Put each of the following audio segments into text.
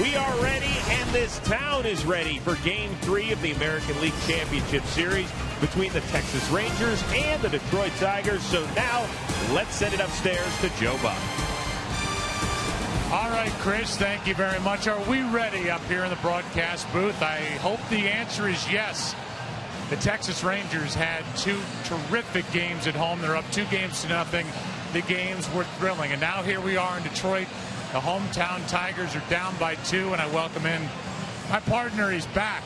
We are ready, and this town is ready for Game 3 of the American League Championship Series between the Texas Rangers and the Detroit Tigers. So now, let's send it upstairs to Joe Buck. All right, Chris, thank you very much. Are we ready up here in the broadcast booth? I hope the answer is yes. The Texas Rangers had two terrific games at home. They're up 2-0. The games were thrilling. And now here we are in Detroit. The hometown Tigers are down by 2, and I welcome in my partner. He's back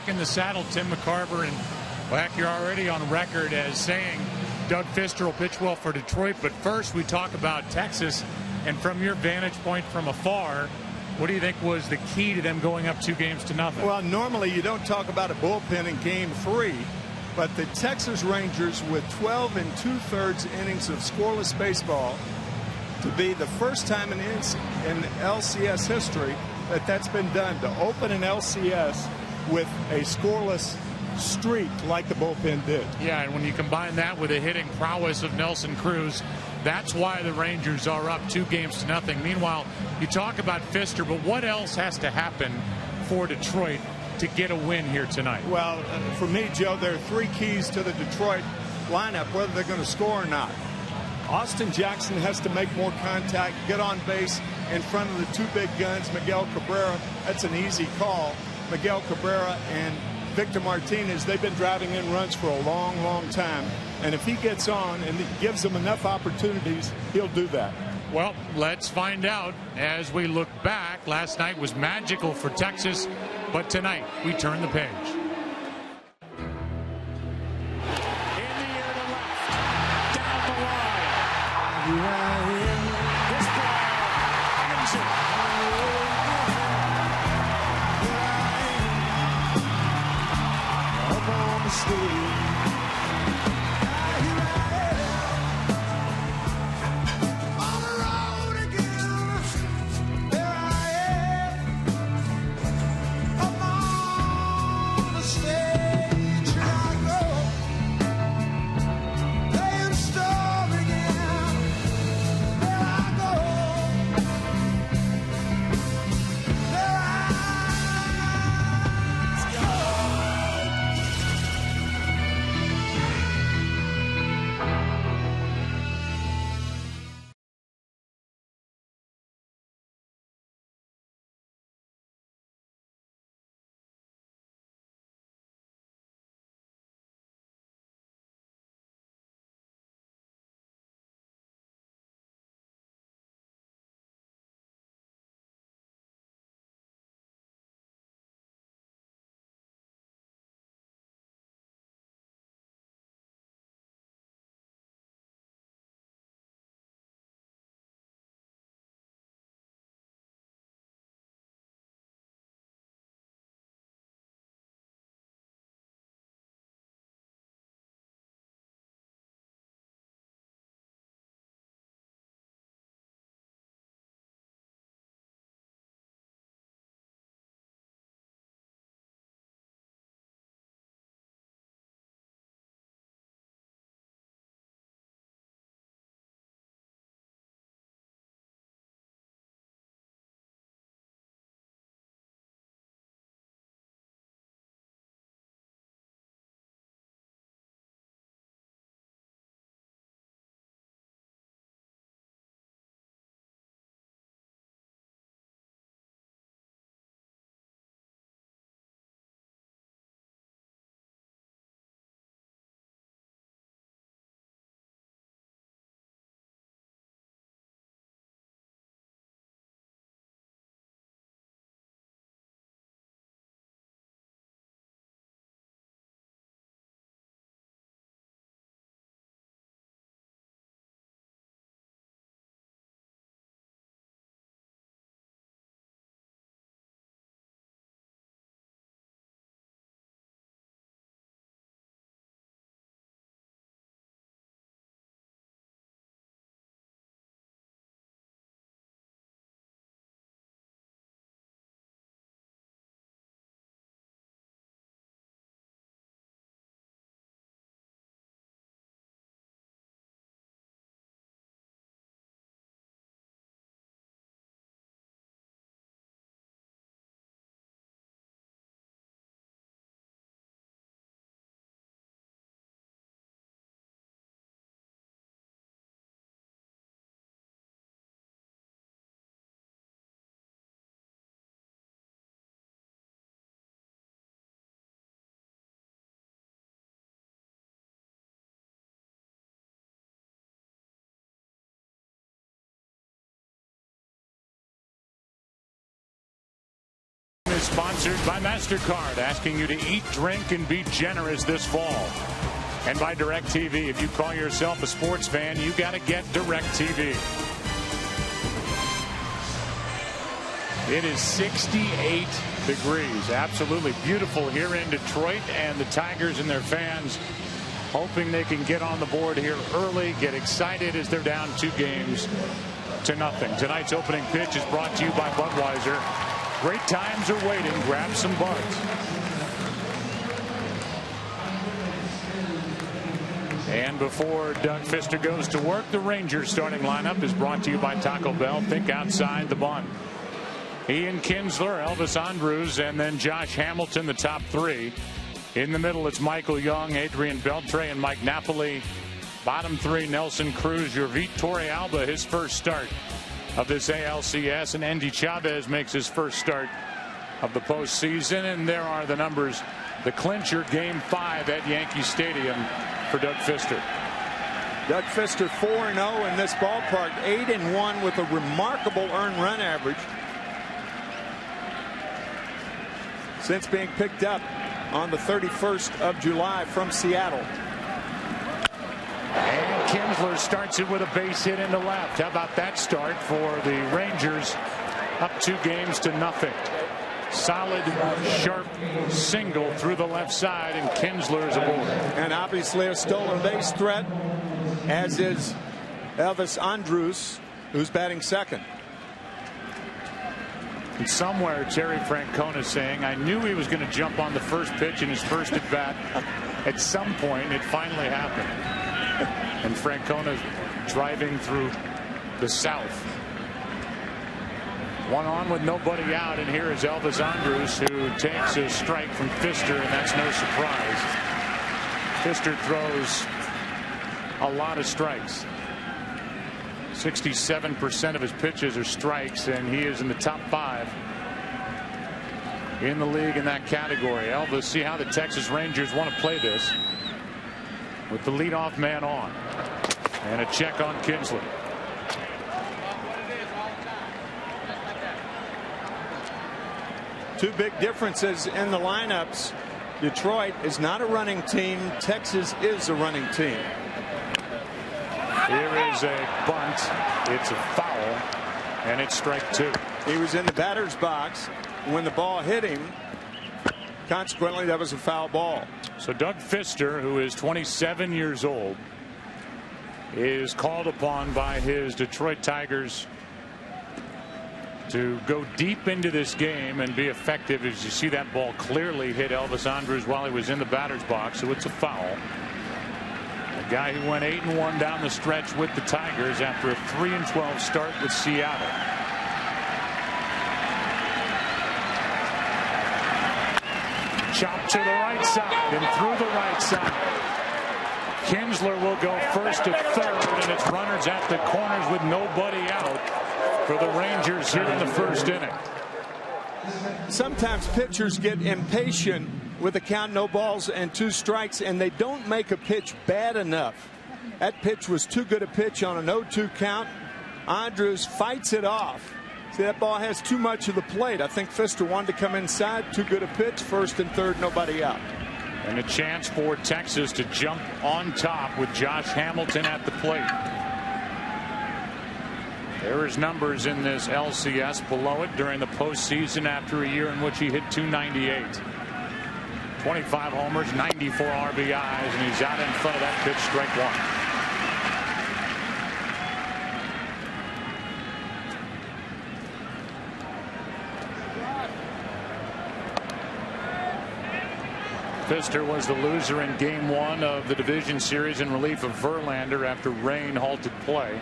in the saddle, Tim McCarver. And back, you're already on record as saying Doug Fister will pitch well for Detroit. But first, we talk about Texas. And from your vantage point from afar, what do you think was the key to them going up 2-0? Well, normally you don't talk about a bullpen in Game 3, but the Texas Rangers, with 12 2/3 innings of scoreless baseball, to be the first time in LCS history that's been done, to open an LCS with a scoreless streak like the bullpen did. Yeah, and when you combine that with the hitting prowess of Nelson Cruz, that's why the Rangers are up 2-0. Meanwhile, you talk about Fister, but what else has to happen for Detroit to get a win here tonight? Well, for me, Joe, there are 3 keys to the Detroit lineup, whether they're going to score or not. Austin Jackson has to make more contact, get on base in front of the 2 big guns, Miguel Cabrera. That's an easy call. Miguel Cabrera and Victor Martinez, they've been driving in runs for a long, long time. And if he gets on and gives them enough opportunities, he'll do that. Well, let's find out as we look back. Last night was magical for Texas, but tonight we turn the page. is sponsored by MasterCard, asking you to eat, drink, and be generous this fall. And by DirecTV. If you call yourself a sports fan, you got to get DirecTV. It is 68 degrees. Absolutely beautiful here in Detroit, and the Tigers and their fans hoping they can get on the board here early, get excited as they're down 2-0. Tonight's opening pitch is brought to you by Budweiser. Great times are waiting. Grab some buds. And before Doug Fister goes to work, the Rangers starting lineup is brought to you by Taco Bell. Think outside the bun. Ian Kinsler, Elvis Andrus, and then Josh Hamilton, the top 3. In the middle, it's Michael Young, Adrian Beltre, and Mike Napoli. Bottom 3, Nelson Cruz, your Vitor Alba, his first start of this ALCS, and Andy Chavez makes his first start of the postseason. And there are the numbers. The clincher, Game 5 at Yankee Stadium for Doug Fister. Doug Fister 4-0 in this ballpark, 8-1 with a remarkable earned run average since being picked up on the 31st of July from Seattle. And Kinsler starts it with a base hit into left. How about that start for the Rangers? Up 2-0. Solid, sharp single through the left side, and Kinsler is aboard. And obviously a stolen base threat, as is Elvis Andrus, who's batting second. And somewhere Terry Francona saying, I knew he was going to jump on the first pitch in his first at bat. At some point, it finally happened. And Francona driving through the South. One on with nobody out, and here is Elvis Andrus, who takes a strike from Fister, and that's no surprise. Fister throws a lot of strikes. 67% of his pitches are strikes, and he is in the top 5 in the league in that category. Elvis, see how the Texas Rangers want to play this with the leadoff man on, and a check on Kinsler. Two big differences in the lineups. Detroit is not a running team. Texas is a running team. Here is a bunt. It's a foul, and it's strike 2. He was in the batter's box when the ball hit him. Consequently, that was a foul ball. So Doug Fister, who is 27 years old, is called upon by his Detroit Tigers to go deep into this game and be effective. As you see, that ball clearly hit Elvis Andrus while he was in the batter's box, so it's a foul. A guy who went 8-1 down the stretch with the Tigers after a 3-12 start with Seattle. Chop to the right side and through the right side. Kinsler will go first to third, and it's runners at the corners with nobody out for the Rangers here in the first inning. Sometimes pitchers get impatient with a count, no balls and 2 strikes, and they don't make a pitch bad enough. That pitch was too good a pitch on an 0-2 count. Andrus fights it off. See, that ball has too much of the plate. I think Fister wanted to come inside. Too good a pitch. First and third, nobody out. And a chance for Texas to jump on top with Josh Hamilton at the plate. There is numbers in this LCS below it during the postseason after a year in which he hit .298. 25 homers, 94 RBIs, and he's out in front of that pitch, strike 1. Fister was the loser in Game 1 of the division series in relief of Verlander after rain halted play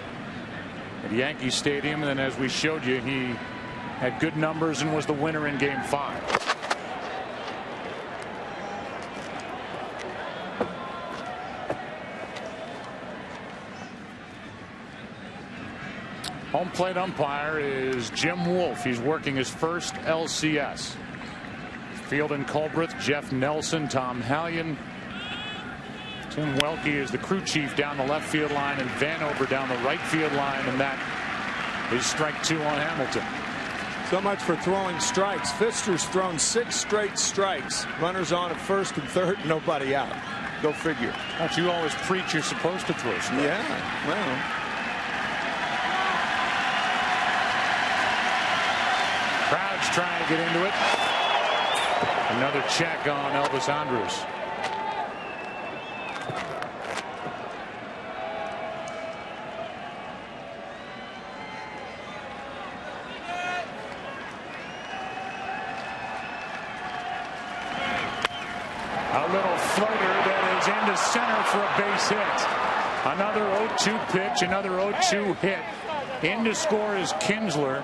at Yankee Stadium. And then, as we showed you, he had good numbers and was the winner in Game 5. Home plate umpire is Jim Wolf. He's working his first LCS. Field and Culbreth, Jeff Nelson, Tom Hallion. Tim Welke is the crew chief down the left field line, and Vanover down the right field line, and that is strike 2 on Hamilton. So much for throwing strikes. Pfister's thrown 6 straight strikes. Runners on at first and third, nobody out. Go figure. Don't you always preach you're supposed to throw strikes? Yeah, well. Crowd's trying to get into it. Another check on Elvis Andrus. A little floater that is into center for a base hit. Another 0-2 pitch, another 0-2 hit. In to score is Kinsler.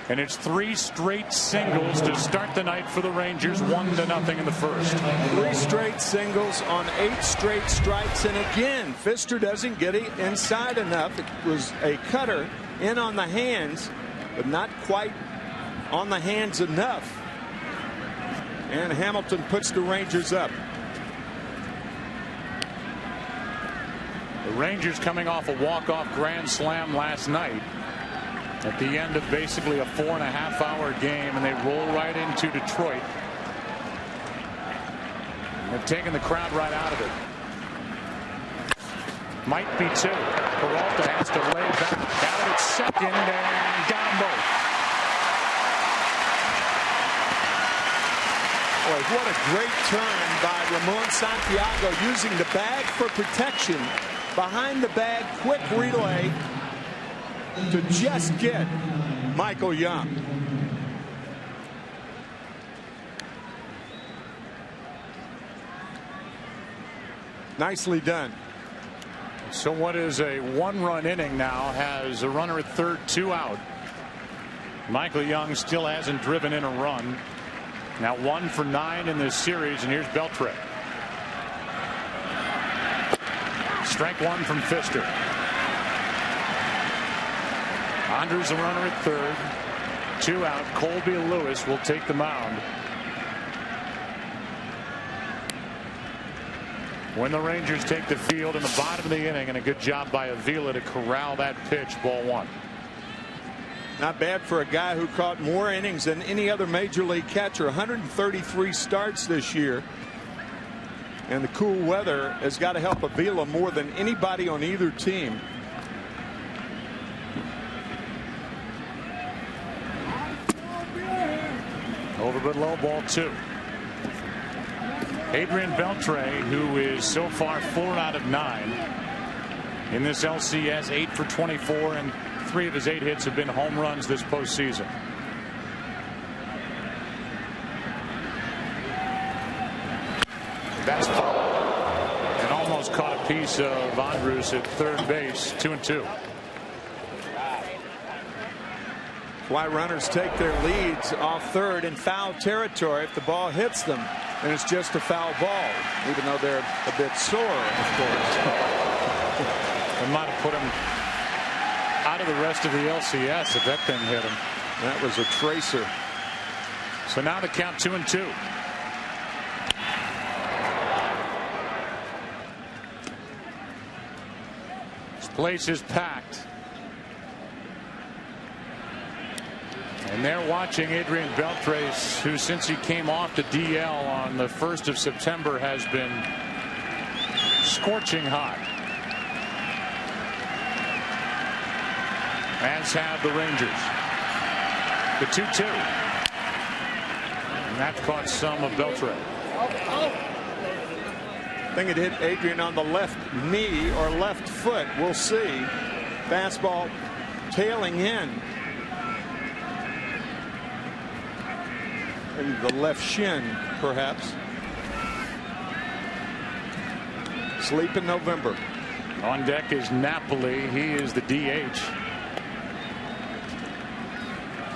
And it's 3 straight singles to start the night for the Rangers, 1-0 in the first. 3 straight singles on 8 straight strikes. And again, Pfister doesn't get it inside enough. It was a cutter in on the hands, but not quite on the hands enough. And Hamilton puts the Rangers up. The Rangers coming off a walk-off grand slam last night at the end of basically a 4.5-hour game, and they roll right into Detroit. They've taken the crowd right out of it. Might be 2. Peralta has to lay back. Got it at second and got them both. Boy, what a great turn by Ramon Santiago, using the bag for protection. Behind the bag, quick relay to just get Michael Young. Nicely done. So what is a 1-run inning now has a runner at third, 2 out. Michael Young still hasn't driven in a run. Now 1 for 9 in this series, and here's Beltre. Strike 1 from Pfister. Andrus a runner at third, 2 out. Colby Lewis will take the mound. When the Rangers take the field in the bottom of the inning, and a good job by Avila to corral that pitch, ball 1. Not bad for a guy who caught more innings than any other major league catcher. 133 starts this year. And the cool weather has got to help Avila more than anybody on either team. Over but low, ball 2. Adrian Beltre, who is so far 4 out of 9 in this LCS, 8 for 24, and 3 of his 8 hits have been home runs this postseason. That's foul. And almost caught a piece of Andrus at third base. 2-2. Why runners take their leads off third in foul territory. If the ball hits them, then it's just a foul ball, even though they're a bit sore, of course. It might have put him out of the rest of the LCS if that thing hit him. That was a tracer. So now the count 2-2. This place is packed. And they're watching Adrian Beltre, who since he came off the DL on the 1st of September has been scorching hot. As have the Rangers. The 2-2. And that caught some of Beltre. I think it hit Adrian on the left knee or left foot. We'll see. Fastball tailing in. Maybe the left shin, perhaps. Sleep in November. On deck is Napoli. He is the DH.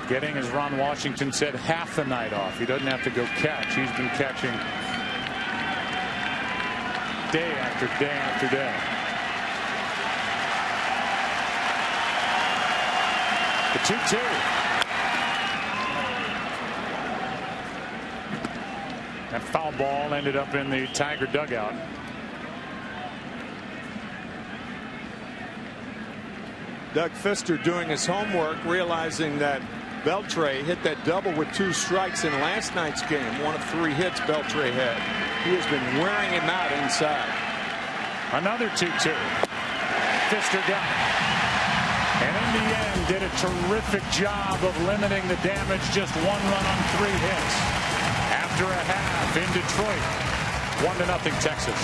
Getting, as Ron Washington said, half the night off. He doesn't have to go catch. He's been catching day after day after day. The 2-2. That foul ball ended up in the Tiger dugout. Doug Pfister doing his homework, realizing that Beltre hit that double with 2 strikes in last night's game. 1 of 3 hits Beltre had. He has been wearing him out inside. Another 2-2. Fister got it. And in the end, did a terrific job of limiting the damage. Just 1 run on 3 hits. After a half in Detroit, 1-0 Texas.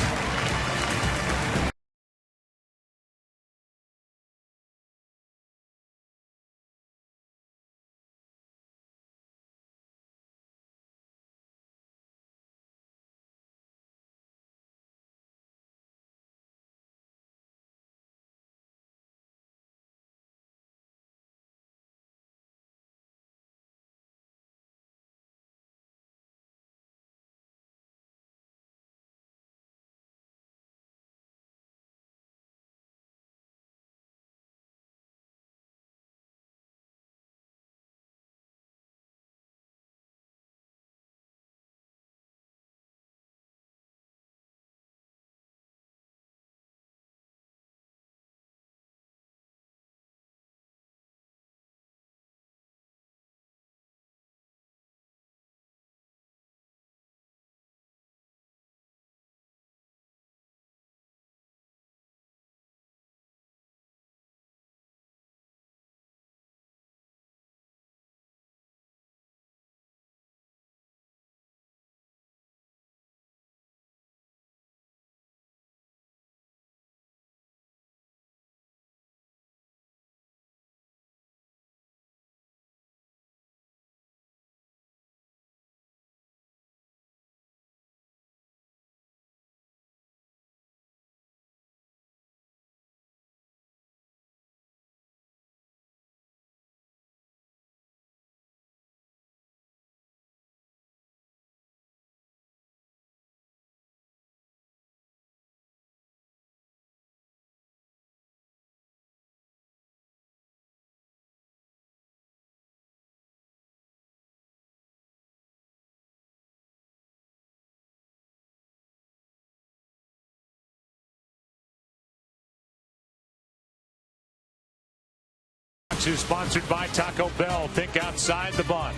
Is sponsored by Taco Bell. Think outside the bun.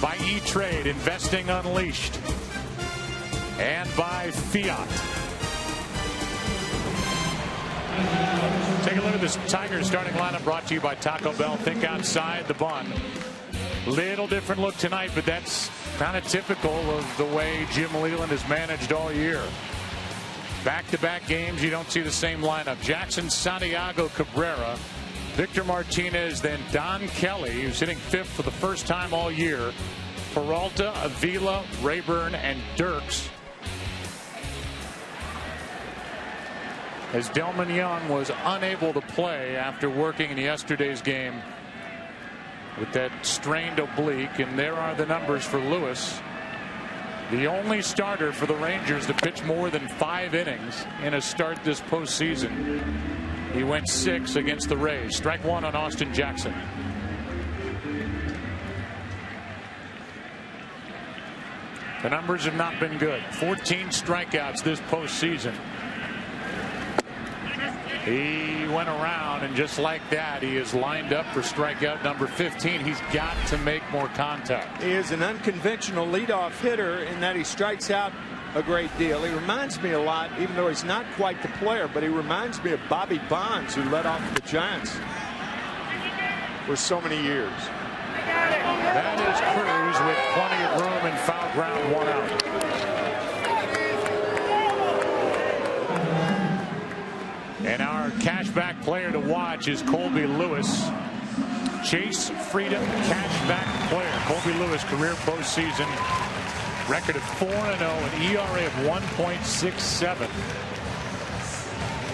By E-Trade, Investing Unleashed. And by Fiat. Take a look at this Tigers starting lineup brought to you by Taco Bell. Think outside the bun. Little different look tonight, but that's kind of typical of the way Jim Leyland has managed all year. Back-to-back games, you don't see the same lineup. Jackson, Santiago, Cabrera, Victor Martinez, then Don Kelly, who's hitting 5th for the first time all year. Peralta, Avila, Rayburn, and Dirks. As Delman Young was unable to play after working in yesterday's game with that strained oblique. And there are the numbers for Lewis. The only starter for the Rangers to pitch more than 5 innings in a start this postseason. He went 6 against the Rays. Strike 1 on Austin Jackson. The numbers have not been good. 14 strikeouts this postseason. He went around, and just like that, he is lined up for strikeout number 15. He's got to make more contact. He is an unconventional leadoff hitter in that he strikes out a great deal. He reminds me a lot, even though he's not quite the player, but he reminds me of Bobby Bonds, who led off the Giants for so many years. That is Cruz with plenty of room and foul ground, 1 out. And our cashback player to watch is Colby Lewis. Chase Freedom cashback player. Colby Lewis, career postseason record of 4-0, an ERA of 1.67.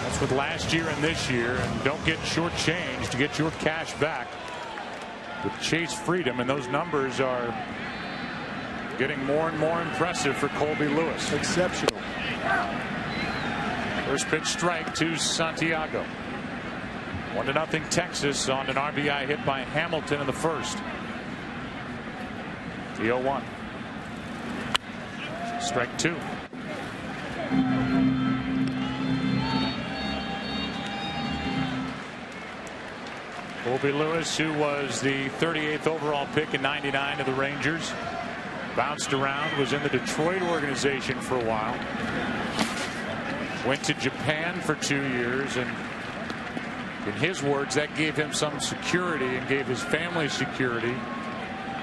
That's with last year and this year. And don't get shortchanged to get your cash back with Chase Freedom. And those numbers are getting more and more impressive for Colby Lewis. Exceptional. First pitch strike to Santiago. 1-0 Texas on an RBI hit by Hamilton in the first. The 0-1. Strike 2. Colby Lewis, who was the 38th overall pick in '99 of the Rangers, bounced around, was in the Detroit organization for a while, went to Japan for 2 years, and in his words, that gave him some security and gave his family security.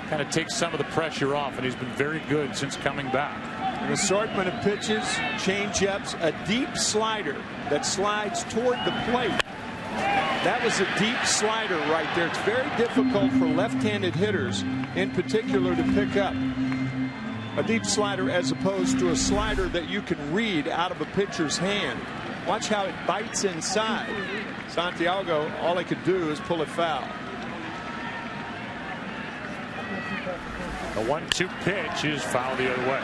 Kind of takes some of the pressure off, and he's been very good since coming back. An assortment of pitches, change-ups, a deep slider that slides toward the plate. That was a deep slider right there. It's very difficult for left-handed hitters in particular to pick up a deep slider as opposed to a slider that you can read out of a pitcher's hand. Watch how it bites inside. Santiago, all he could do is pull it foul. The 1-2 pitch is foul the other way.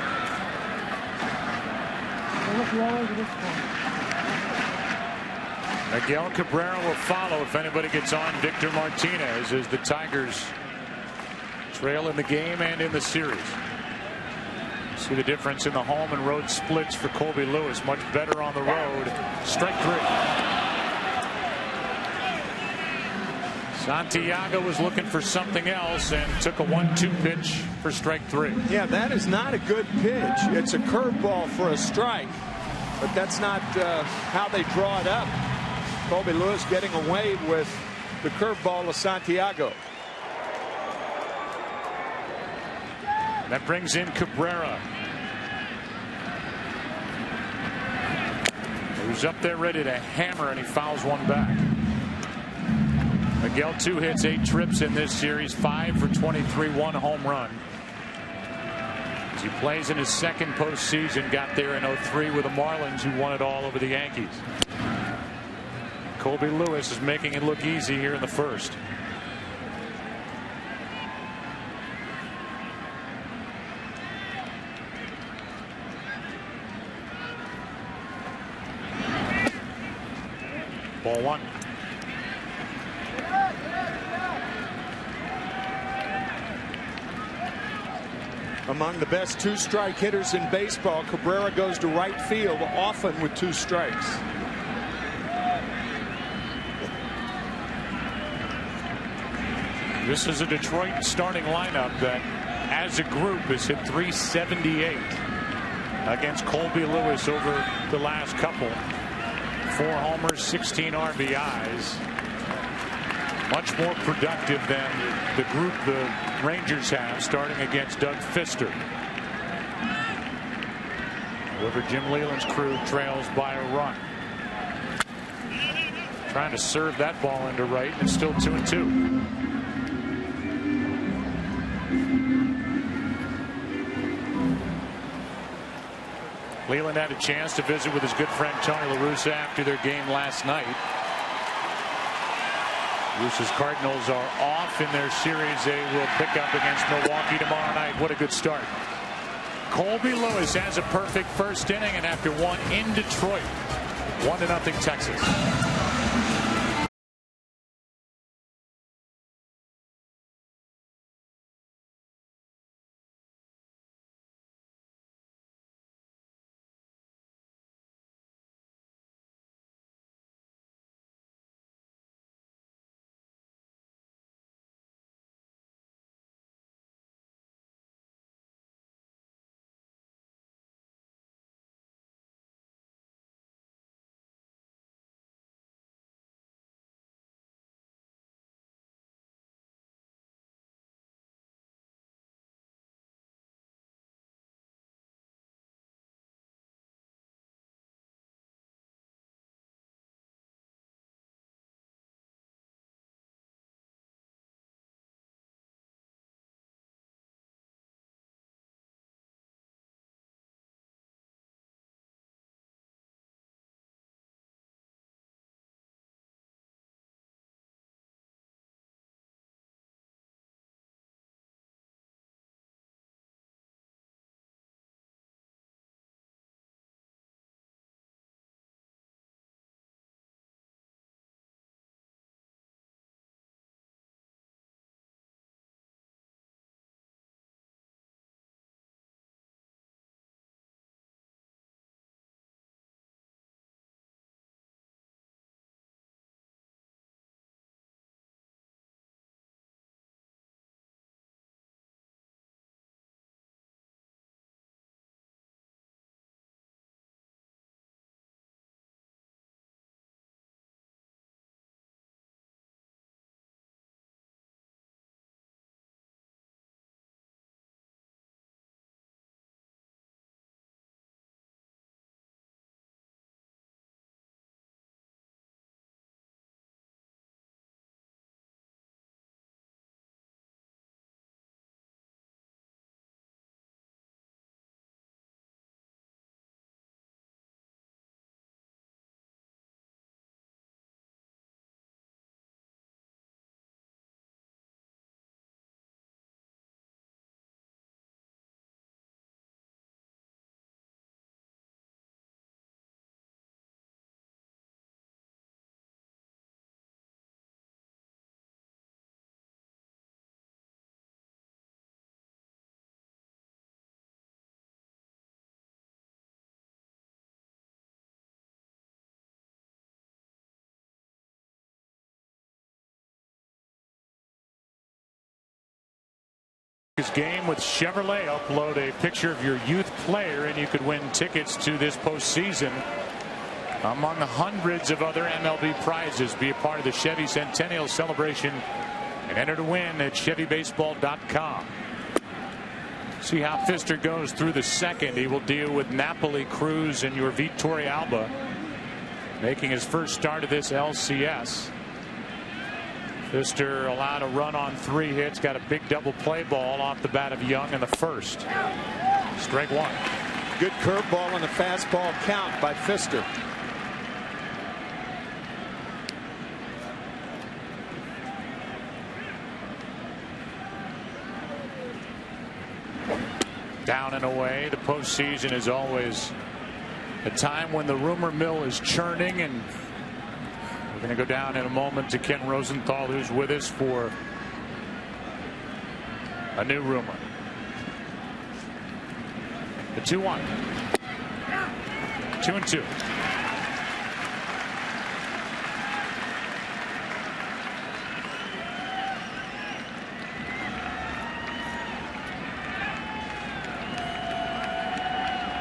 Miguel Cabrera will follow if anybody gets on Victor Martinez as the Tigers trail in the game and in the series. See the difference in the home and road splits for Colby Lewis. Much better on the road. Strike 3. Santiago was looking for something else and took a 1-2 pitch for strike 3. Yeah, that is not a good pitch. It's a curveball for a strike, but that's not how they draw it up. Colby Lewis getting away with the curveball of Santiago. That brings in Cabrera, who's up there ready to hammer, and he fouls one back. Miguel, 2 hits, 8 trips in this series, 5 for 23, 1 home run. As he plays in his second postseason, got there in '03 with the Marlins, who won it all over the Yankees. Colby Lewis is making it look easy here in the first. Ball 1. Among the best 2-strike hitters in baseball, Cabrera goes to right field often with 2 strikes. This is a Detroit starting lineup that, as a group, has hit .378 against Colby Lewis over the last couple. 4 homers, 16 RBIs. Much more productive than the group the Rangers have, starting against Doug Fister. However, Jim Leyland's crew trails by a run. Trying to serve that ball into right, and it's still 2-2. Leyland had a chance to visit with his good friend Tony La Russa after their game last night. Russa's Cardinals are off in their series. They will pick up against Milwaukee tomorrow night. What a good start. Colby Lewis has a perfect first inning, and after one in Detroit, 1-0 Texas. This game with Chevrolet. Upload a picture of your youth player and you could win tickets to this postseason among hundreds of other MLB prizes. Be a part of the Chevy Centennial celebration and enter to win at ChevyBaseball.com. See how Pfister goes through the second. He will deal with Napoli, Cruz, and your Vitor Alba, making his first start of this LCS. Pfister allowed a run on 3 hits, got a big double play ball off the bat of Young in the first. Strike 1. Good curveball and a fastball count by Pfister. Down and away. The postseason is always a time when the rumor mill is churning, and we're going to go down in a moment to Ken Rosenthal, who's with us for a new rumor. The 2-1. 2-2.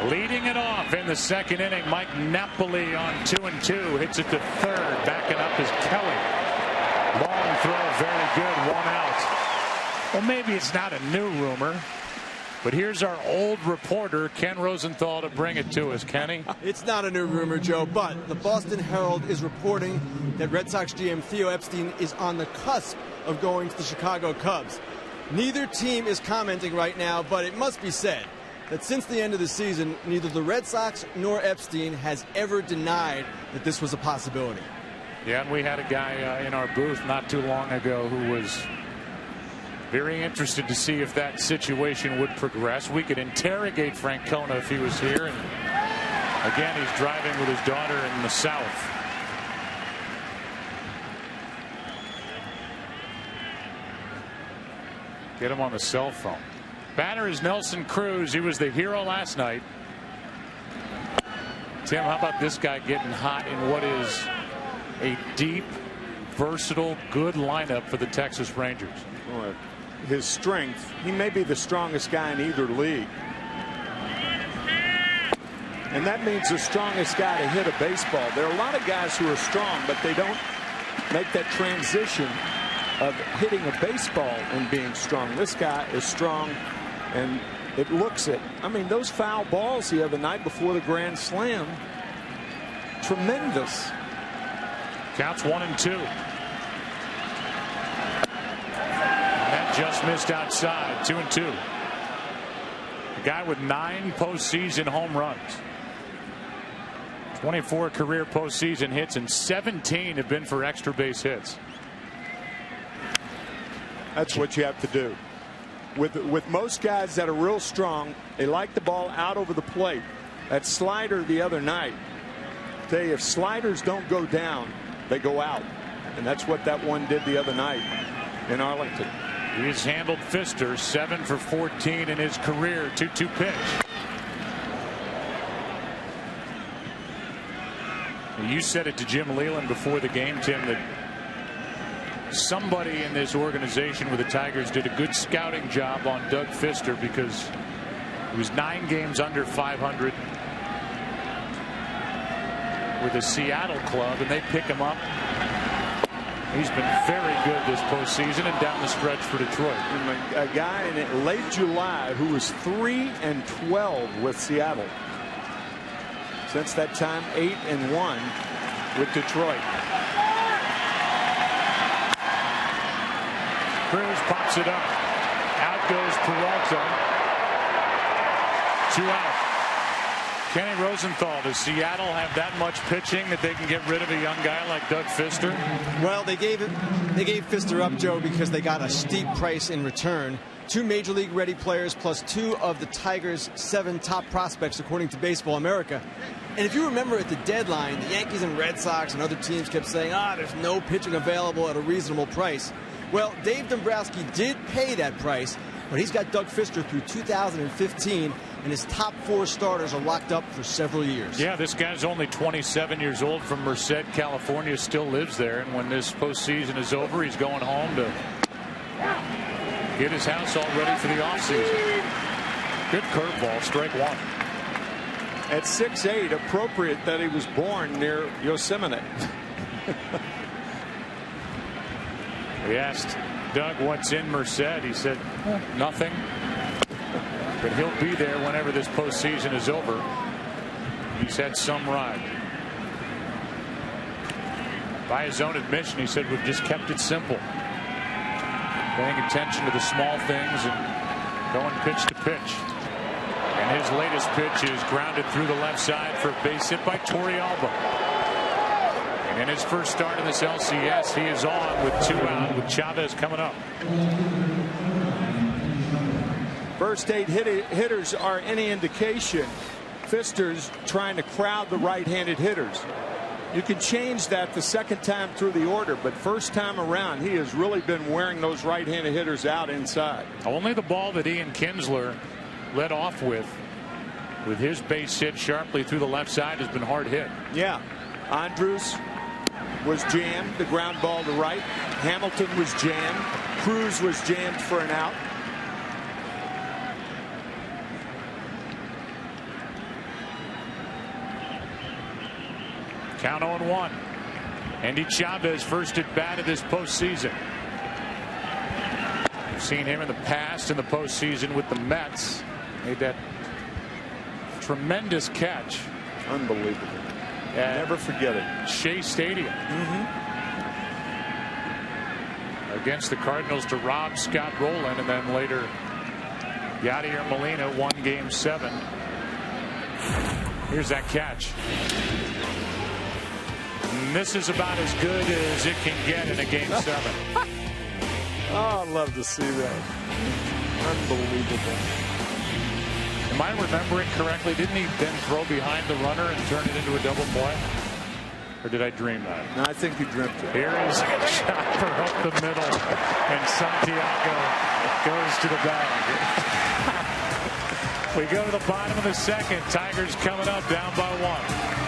Leading it off in the second inning, Mike Napoli on 2-2 hits it to third. Backing up is Kelly. Long throw, very good, 1 out. Well, maybe it's not a new rumor, but here's our old reporter Ken Rosenthal to bring it to us. Kenny, it's not a new rumor, Joe, but the Boston Herald is reporting that Red Sox GM Theo Epstein is on the cusp of going to the Chicago Cubs. Neither team is commenting right now, but it must be said that since the end of the season, neither the Red Sox nor Epstein has ever denied that this was a possibility. Yeah, and we had a guy in our booth not too long ago who was very interested to see if that situation would progress. We could interrogate Francona if he was here. And again, he's driving with his daughter in the south. Get him on the cell phone. Batter is Nelson Cruz. He was the hero last night. Tim, how about this guy getting hot in what is a deep, versatile, good lineup for the Texas Rangers? Well, his strength, he may be the strongest guy in either league. And that means the strongest guy to hit a baseball. There are a lot of guys who are strong, but they don't make that transition of hitting a baseball and being strong. This guy is strong. And it looks it. I mean, those foul balls the other night before the grand slam, tremendous. Counts 1-2. That just missed outside. 2-2. A guy with 9 postseason home runs, 24 career postseason hits, and 17 have been for extra base hits. That's what you have to do. With most guys that are real strong, they like the ball out over the plate. That slider the other night, I tell you, if sliders don't go down, they go out. And that's what that one did the other night in Arlington. He's handled Pfister 7 for 14 in his career. 2-2 pitch. You said it to Jim Leland before the game, Tim, that somebody in this organization with the Tigers did a good scouting job on Doug Pfister, because he was 9 games under 500 with the Seattle club, and they pick him up. He's been very good this postseason and down the stretch for Detroit. A guy in late July who was 3-12 with Seattle. Since that time, 8-1 with Detroit. Cruz pops it up. Out goes Peralta. 2 out. Kenny Rosenthal, does Seattle have that much pitching that they can get rid of a young guy like Doug Pfister? Well, they gave Pfister up, Joe, because they got a steep price in return. 2 major league ready players plus 2 of the Tigers' 7 top prospects, according to Baseball America. And if you remember at the deadline, the Yankees and Red Sox and other teams kept saying, there's no pitching available at a reasonable price. Well, Dave Dombrowski did pay that price, but he's got Doug Pfister through 2015, and his top 4 starters are locked up for several years. Yeah, this guy's only 27 years old, from Merced, California, still lives there, and when this postseason is over, he's going home to get his house all ready for the offseason. Good curveball, strike one. At 6'8", appropriate that he was born near Yosemite. We asked Doug what's in Merced. He said nothing. But he'll be there whenever this postseason is over. He's had some ride. By his own admission, he said we've just kept it simple. Paying attention to the small things and going pitch to pitch. And his latest pitch is grounded through the left side for a base hit by Peralta. And in his first start in this LCS, he is on with 2 out with Chavez coming up. First 8 hitters are any indication. Fister's trying to crowd the right-handed hitters. You can change that the second time through the order, but first time around he has really been wearing those right-handed hitters out inside. Only the ball that Ian Kinsler led off with his base hit sharply through the left side has been hard hit. Yeah. Andrews was jammed, the ground ball to right. Hamilton was jammed. Cruz was jammed for an out. Count 0-1. Andy Chavez first at bat of this postseason. We've seen him in the past in the postseason with the Mets. Made that tremendous catch. Unbelievable. Never forget it. Shea Stadium. Against the Cardinals to rob Scott Rowland, and then later Yadier Molina won Game 7. Here's that catch. And this is about as good as it can get in a Game 7. Oh, I'd love to see that. Unbelievable. Am I remembering correctly? Didn't he then throw behind the runner and turn it into a double play? Or did I dream that? No, I think you dreamt it. Here is Chopper up the middle, and Santiago goes to the bag. We go to the bottom of the second. Tigers coming up down by 1.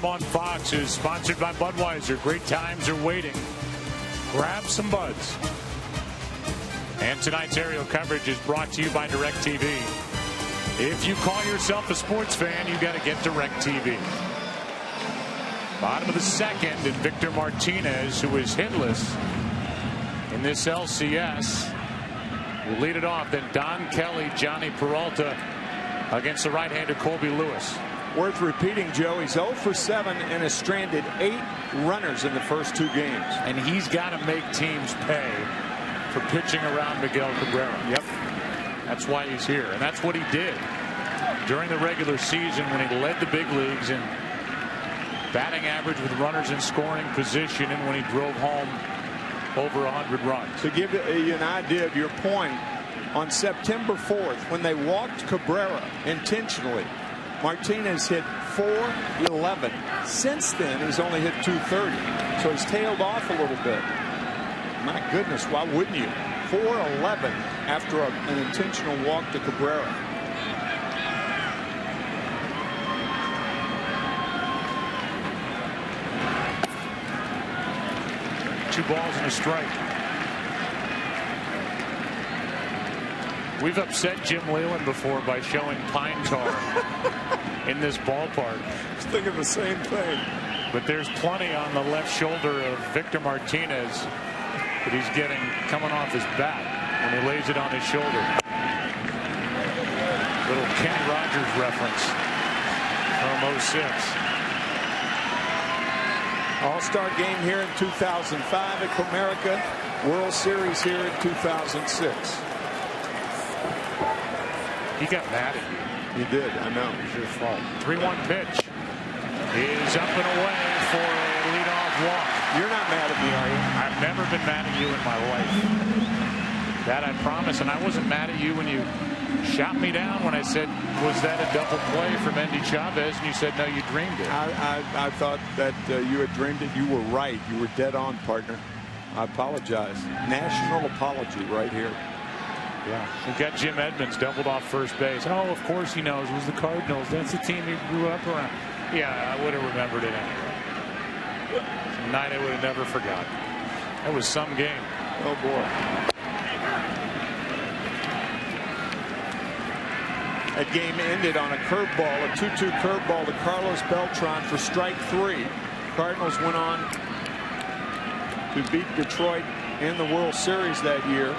On Fox is sponsored by Budweiser. Great times are waiting. Grab some buds. And tonight's aerial coverage is brought to you by DirecTV. If you call yourself a sports fan, you got to get DirecTV. Bottom of the second, and Victor Martinez, who is hitless in this LCS, will lead it off. Then Don Kelly, Johnny Peralta against the right-hander Colby Lewis. Worth repeating, Joe, he's 0 for 7 and has stranded 8 runners in the first 2 games. And he's got to make teams pay for pitching around Miguel Cabrera. Yep. That's why he's here. And that's what he did during the regular season when he led the big leagues in batting average with runners in scoring position and when he drove home over 100 runs. To give you an idea of your point, on September 4th, when they walked Cabrera intentionally, Martinez hit .411. Since then, he's only hit .230. So he's tailed off a little bit. My goodness, why wouldn't you? .411 after an intentional walk to Cabrera. Two balls and a strike. We've upset Jim Leyland before by showing pine tar in this ballpark. I was thinking the same thing. But there's plenty on the left shoulder of Victor Martinez that he's getting coming off his bat when he lays it on his shoulder. Little Kenny Rogers reference from 06. All-Star game here in 2005 at Comerica. World Series here in 2006. He got mad at you. He did, I know. It was your fault. 3-1 pitch is up and away for a leadoff walk. You're not mad at me, are you? I've never been mad at you in my life. That I promise. And I wasn't mad at you when you shot me down when I said, was that a double play from Endy Chavez? And you said, no, you dreamed it. I thought that you had dreamed it. You were right. You were dead on, partner. I apologize. National apology right here. Yeah. We got Jim Edmonds doubled off first base. Oh, of course he knows. It was the Cardinals. That's the team he grew up around. Yeah, I would have remembered it anyway. It's a night I would have never forgot. That was some game. Oh, boy. That game ended on a curveball, a 2-2 curveball to Carlos Beltran for strike 3. Cardinals went on to beat Detroit in the World Series that year.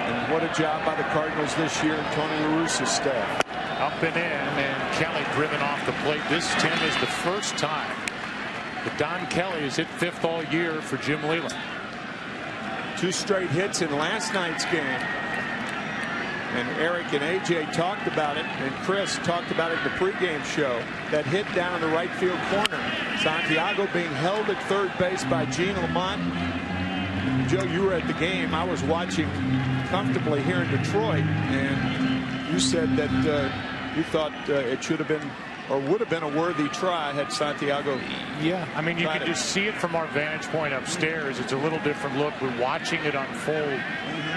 And what a job by the Cardinals this year and Tony La Russa's staff. Up and in, and Kelly driven off the plate. This, Tim, is the first time that Don Kelly has hit 5th all year for Jim Leyland. 2 straight hits in last night's game. And Eric and AJ talked about it, and Chris talked about it in the pregame show. That hit down in the right field corner. Santiago being held at third base by Gene Lamont. Joe, you were at the game. I was watching comfortably here in Detroit, and you said that you thought it should have been or would have been a worthy try had Santiago. Yeah, I mean, you can just see it from our vantage point upstairs. It's a little different look. We're watching it unfold.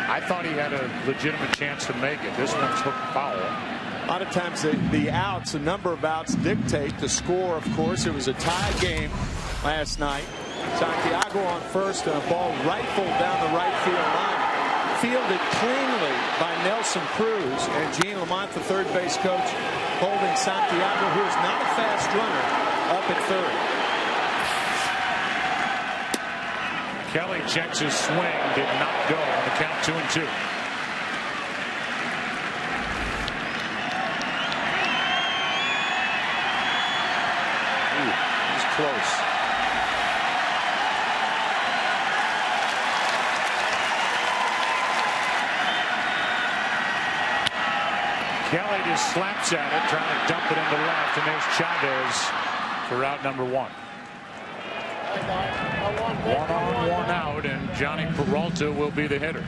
I thought he had a legitimate chance to make it. This one's hooked foul. A lot of times the outs, the number of outs dictate the score, of course. It was a tie game last night. Santiago on first and a ball rifled down the right field line. Fielded cleanly by Nelson Cruz, and Gene Lamont, the third base coach, holding Santiago, who is not a fast runner, up at third. Kelly checks his swing, did not go on the count 2-2. He's close. Kelly just slaps at it, trying to dump it into left, and there's Chavez for out number 1. 1 on, 1 out, and Johnny Peralta will be the hitter.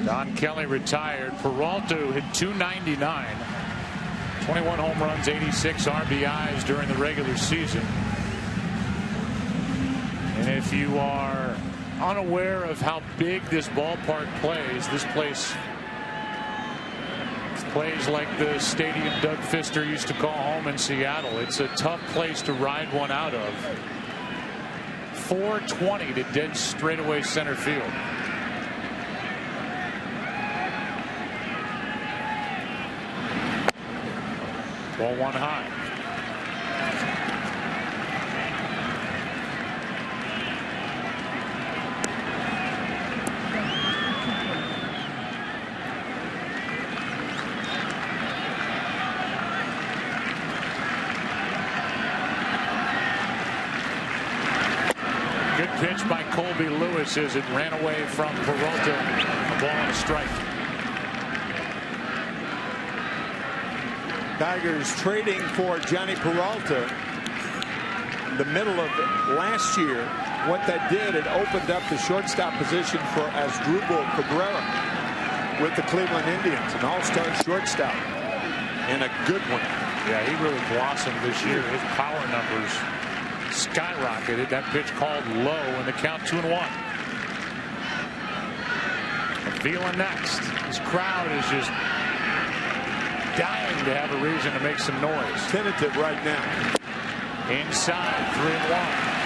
Don Kelly retired. Peralta hit .299, 21 home runs, 86 RBIs during the regular season. And if you are unaware of how big this ballpark plays, this place Plays like the stadium Doug Fister used to call home in Seattle. It's a tough place to ride one out of. 420 to dead straightaway center field. Ball one high. Good pitch by Colby Lewis as it ran away from Peralta. A ball and a strike. Tigers trading for Johnny Peralta in the middle of last year. What that did, it opened up the shortstop position for Asdrubal Cabrera with the Cleveland Indians, an all-star shortstop and a good one. Yeah, he really blossomed this year. His power numbers skyrocketed. That pitch called low and the count 2-1. Avila next. His crowd is just dying to have a reason to make some noise. Tentative right now. Inside, 3-1.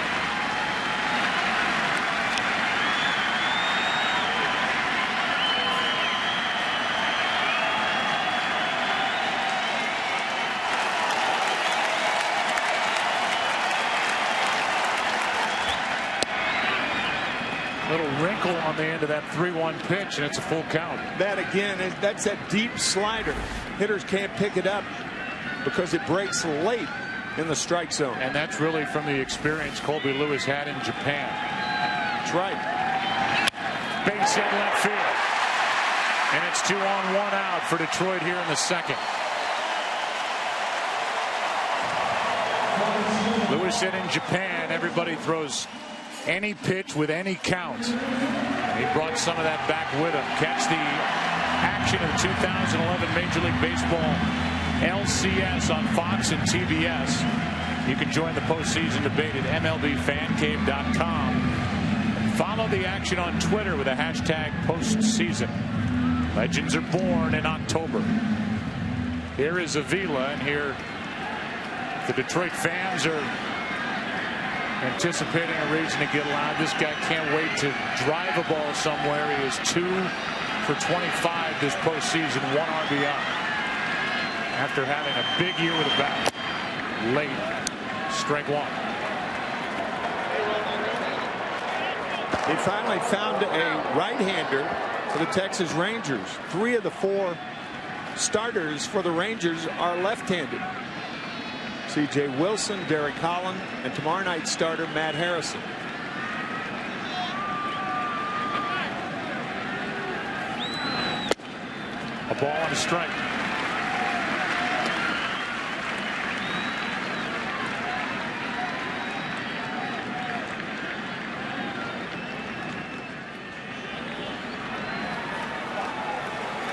Little wrinkle on the end of that 3-1 pitch, and it's a full count. That again, that's that deep slider. Hitters can't pick it up because it breaks late in the strike zone. And that's really from the experience Colby Lewis had in Japan. That's right. Base hit left field. And it's 2 on 1 out for Detroit here in the second. Lewis said in Japan, everybody throws any pitch with any count. He brought some of that back with him. Catch the action of 2011 Major League Baseball LCS on Fox and TBS. You can join the postseason debate at MLBFancave.com. Follow the action on Twitter with the hashtag postseason. Legends are born in October. Here is Avila, and here the Detroit fans are anticipating a reason to get loud. This guy can't wait to drive a ball somewhere. He is 2 for 25 this postseason, 1 RBI. After having a big year with a bat. Late, strike one. They finally found a right-hander for the Texas Rangers. 3 of the 4 starters for the Rangers are left-handed. C.J. Wilson, Derek Holland, and tomorrow night's starter Matt Harrison. A ball and a strike.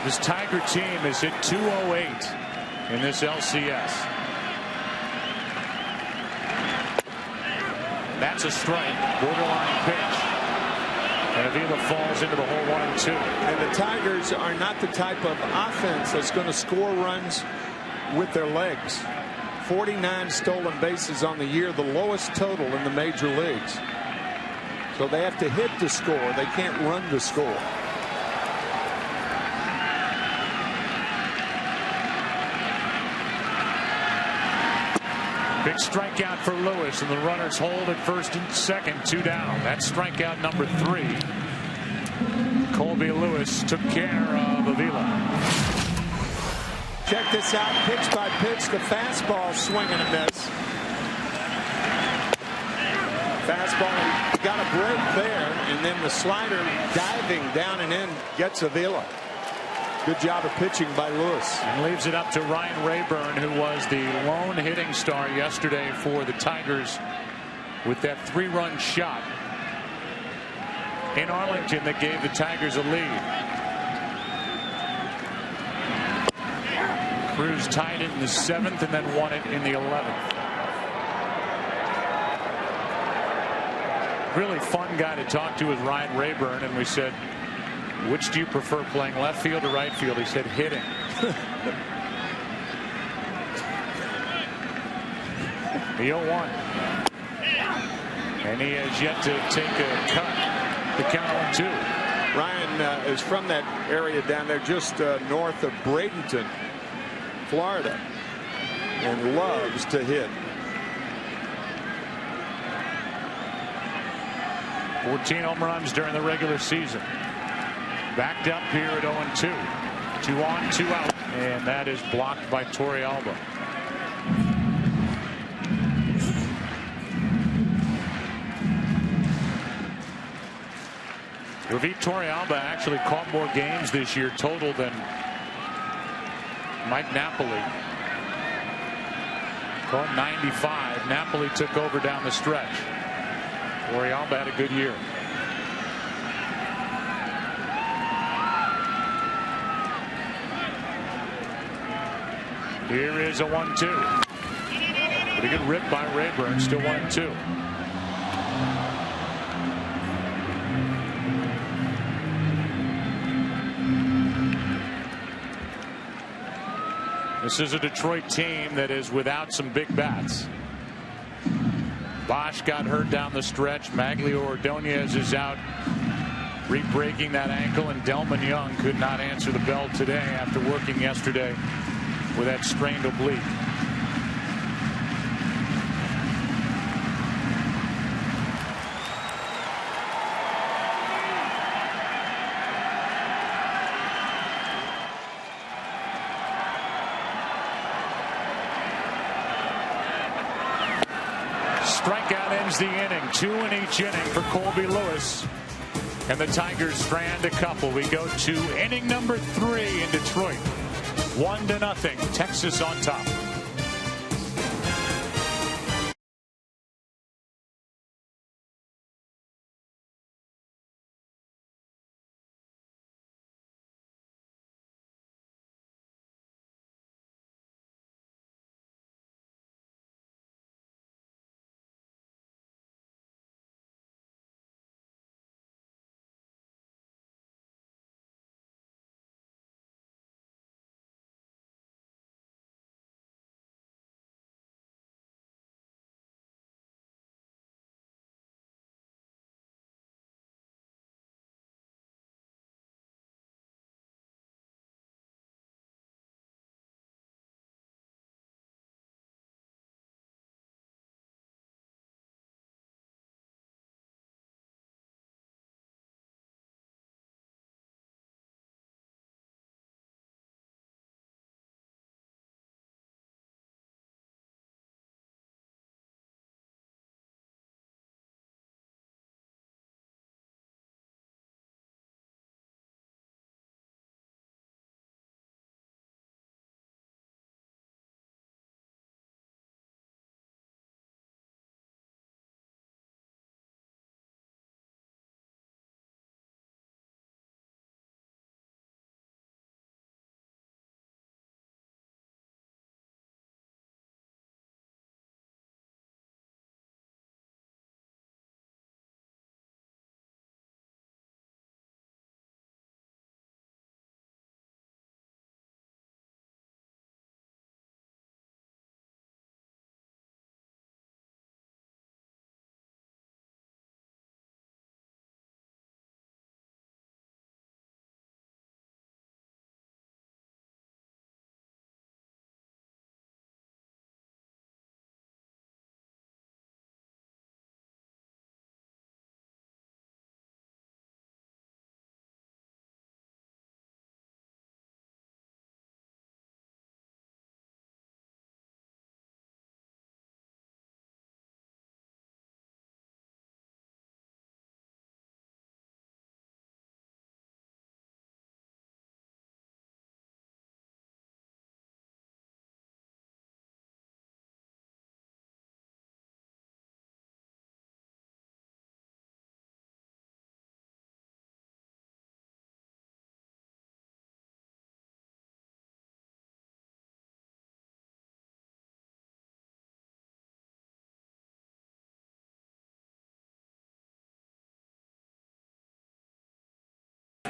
This Tiger team has hit .208 in this LCS. That's a strike, borderline pitch. And Avila falls into the hole 1-2. And the Tigers are not the type of offense that's going to score runs with their legs. 49 stolen bases on the year, the lowest total in the major leagues. So they have to hit to score. They can't run to score. Big strikeout for Lewis, and the runners hold at first and second, 2 down. That's strikeout number 3. Colby Lewis took care of Avila. Check this out, pitch by pitch, the fastball swing and a miss. Fastball got a break there, and then the slider diving down and in gets Avila. Good job of pitching by Lewis. And leaves it up to Ryan Rayburn, who was the lone hitting star yesterday for the Tigers with that 3-run shot in Arlington that gave the Tigers a lead. Cruz tied it in the 7th and then won it in the 11th. Really fun guy to talk to is Ryan Rayburn, and we said Which do you prefer, playing left field or right field? He said hitting. The 0-1. And he has yet to take a cut. The count 0-2. Ryan is from that area down there just north of Bradenton, Florida, and loves to hit. 14 home runs during the regular season. Backed up here at 0-2. 2 on, 2 out. And that is blocked by Peralta. Peralta actually caught more games this year total than Mike Napoli. Caught 95. Napoli took over down the stretch. Peralta had a good year. Here is a 1-2. Pretty good rip by Rayburn. Still 1-2. This is a Detroit team that is without some big bats. Bosch got hurt down the stretch. Maglio Ordonez is out, re-breaking that ankle, and Delman Young could not answer the bell today after working yesterday with that strained oblique. Strikeout ends the inning. 2 in each inning for Colby Lewis. And the Tigers strand a couple. We go to inning number 3 in Detroit. 1-0. Texas on top.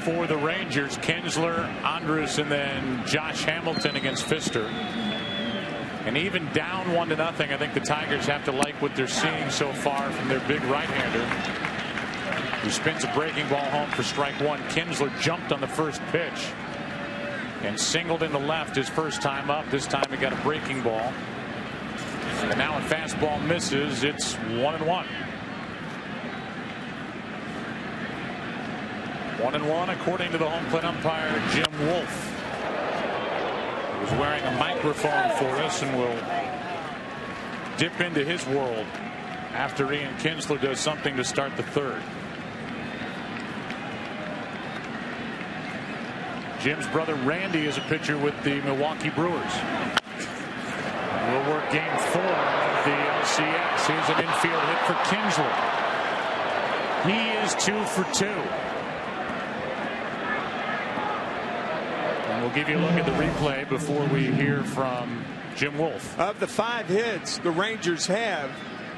for the Rangers. Kinsler, Andrus, and then Josh Hamilton against Pfister. And even down 1-0, I think the Tigers have to like what they're seeing so far from their big right-hander, who spins a breaking ball home for strike one. Kinsler jumped on the first pitch and singled into left his first time up. This time he got a breaking ball. And now a fastball misses. It's 1-1. 1-1 according to the home plate umpire, Jim Wolf. He was wearing a microphone for us, and we'll dip into his world after Ian Kinsler does something to start the third. Jim's brother Randy is a pitcher with the Milwaukee Brewers. We'll work game 4 of the ALCS. Here's an infield hit for Kinsler. He is 2 for 2. And we'll give you a look at the replay before we hear from Jim Wolf. Of the 5 hits the Rangers have,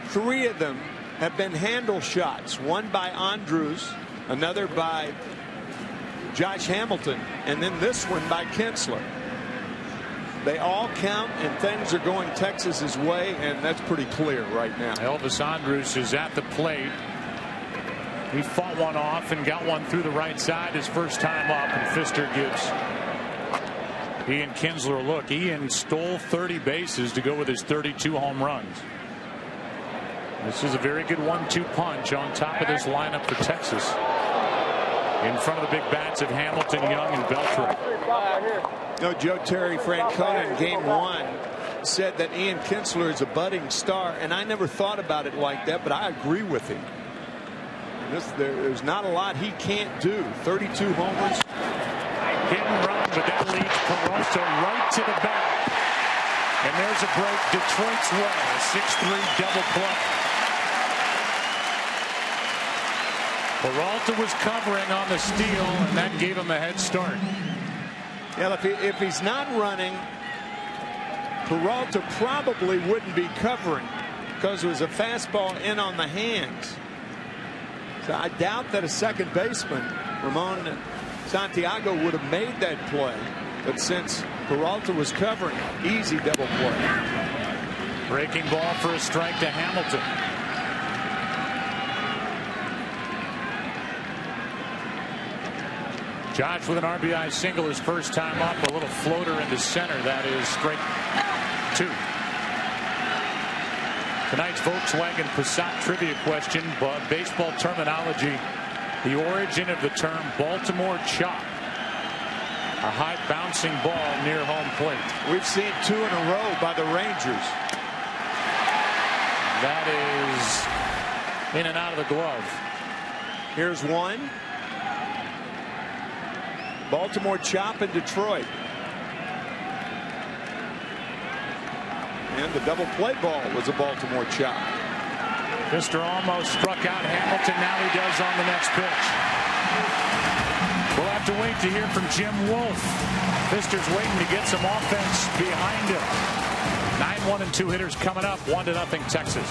3 of them have been handle shots. One by Andrus, another by Josh Hamilton, and then this one by Kinsler. They all count, and things are going Texas's way, and that's pretty clear right now. Elvis Andrus is at the plate. He fought one off and got one through the right side his first time up, and Pfister gives Ian Kinsler a look. Ian stole 30 bases to go with his 32 home runs. This is a very good 1-2 punch on top of this lineup for Texas. In front of the big bats of Hamilton, Young, and Beltran. No, Joe Terry Francona in game 1 said that Ian Kinsler is a budding star, and I never thought about it like that, but I agree with him. There's not a lot he can't do. 32 homers. Hit and run, but that leads Peralta right to the bat. And there's a break Detroit's way. A 6-3 double play. Peralta was covering on the steal, and that gave him a head start. Yeah, if he's not running, Peralta probably wouldn't be covering because it was a fastball in on the hands. So I doubt that a second baseman, Ramon Santiago, would have made that play. But since Peralta was covering, easy double play. Breaking ball for a strike to Hamilton. Josh with an RBI single his first time up. A little floater into center. That is strike 2. Tonight's Volkswagen Passat trivia question, but baseball terminology, the origin of the term Baltimore chop. A high bouncing ball near home plate. We've seen 2 in a row by the Rangers. That is in and out of the glove. Here's one. Baltimore chop in Detroit. And the double play ball was a Baltimore chop. Pfister almost struck out Hamilton. Now he does on the next pitch. We'll have to wait to hear from Jim Wolf. Pfister's waiting to get some offense behind him. 9-1 and 2 hitters coming up. 1-0 Texas.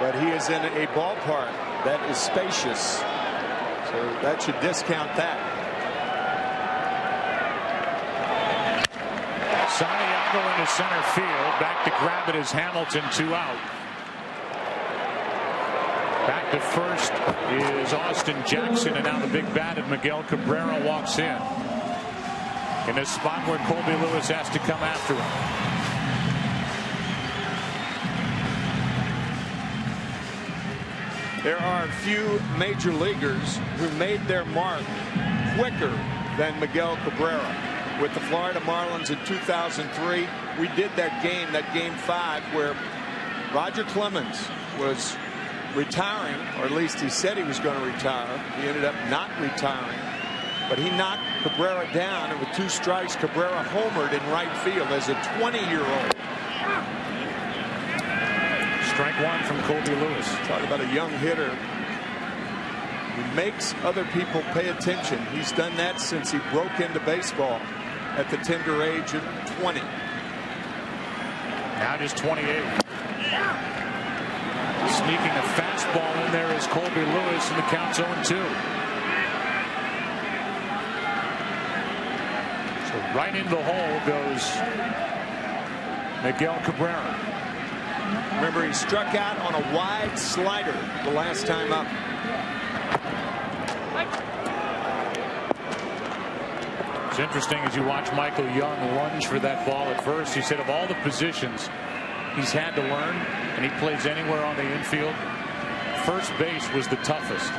but he is in a ballpark that is spacious, so that should discount that. Santiago into center field. Back to grab it is Hamilton, 2 out. Back to first is Austin Jackson, and now the big bat of Miguel Cabrera walks in a spot where Colby Lewis has to come after him. There are few major leaguers who made their mark quicker than Miguel Cabrera. With the Florida Marlins in 2003, we did that game 5, where Roger Clemens was retiring, or at least he said he was going to retire. He ended up not retiring, but he knocked Cabrera down, and with 2 strikes, Cabrera homered in right field as a 20-year-old. Strike 1 from Colby Lewis. Talk about a young hitter who makes other people pay attention. He's done that since he broke into baseball at the tender age of 20. Now just 28. Sneaking a fastball in there is Colby Lewis, and the count's 0-2. So right into the hole goes Miguel Cabrera. Remember, he struck out on a wide slider the last time up. It's interesting as you watch Michael Young lunge for that ball at first. He said of all the positions he's had to learn, and he plays anywhere on the infield, first base was the toughest.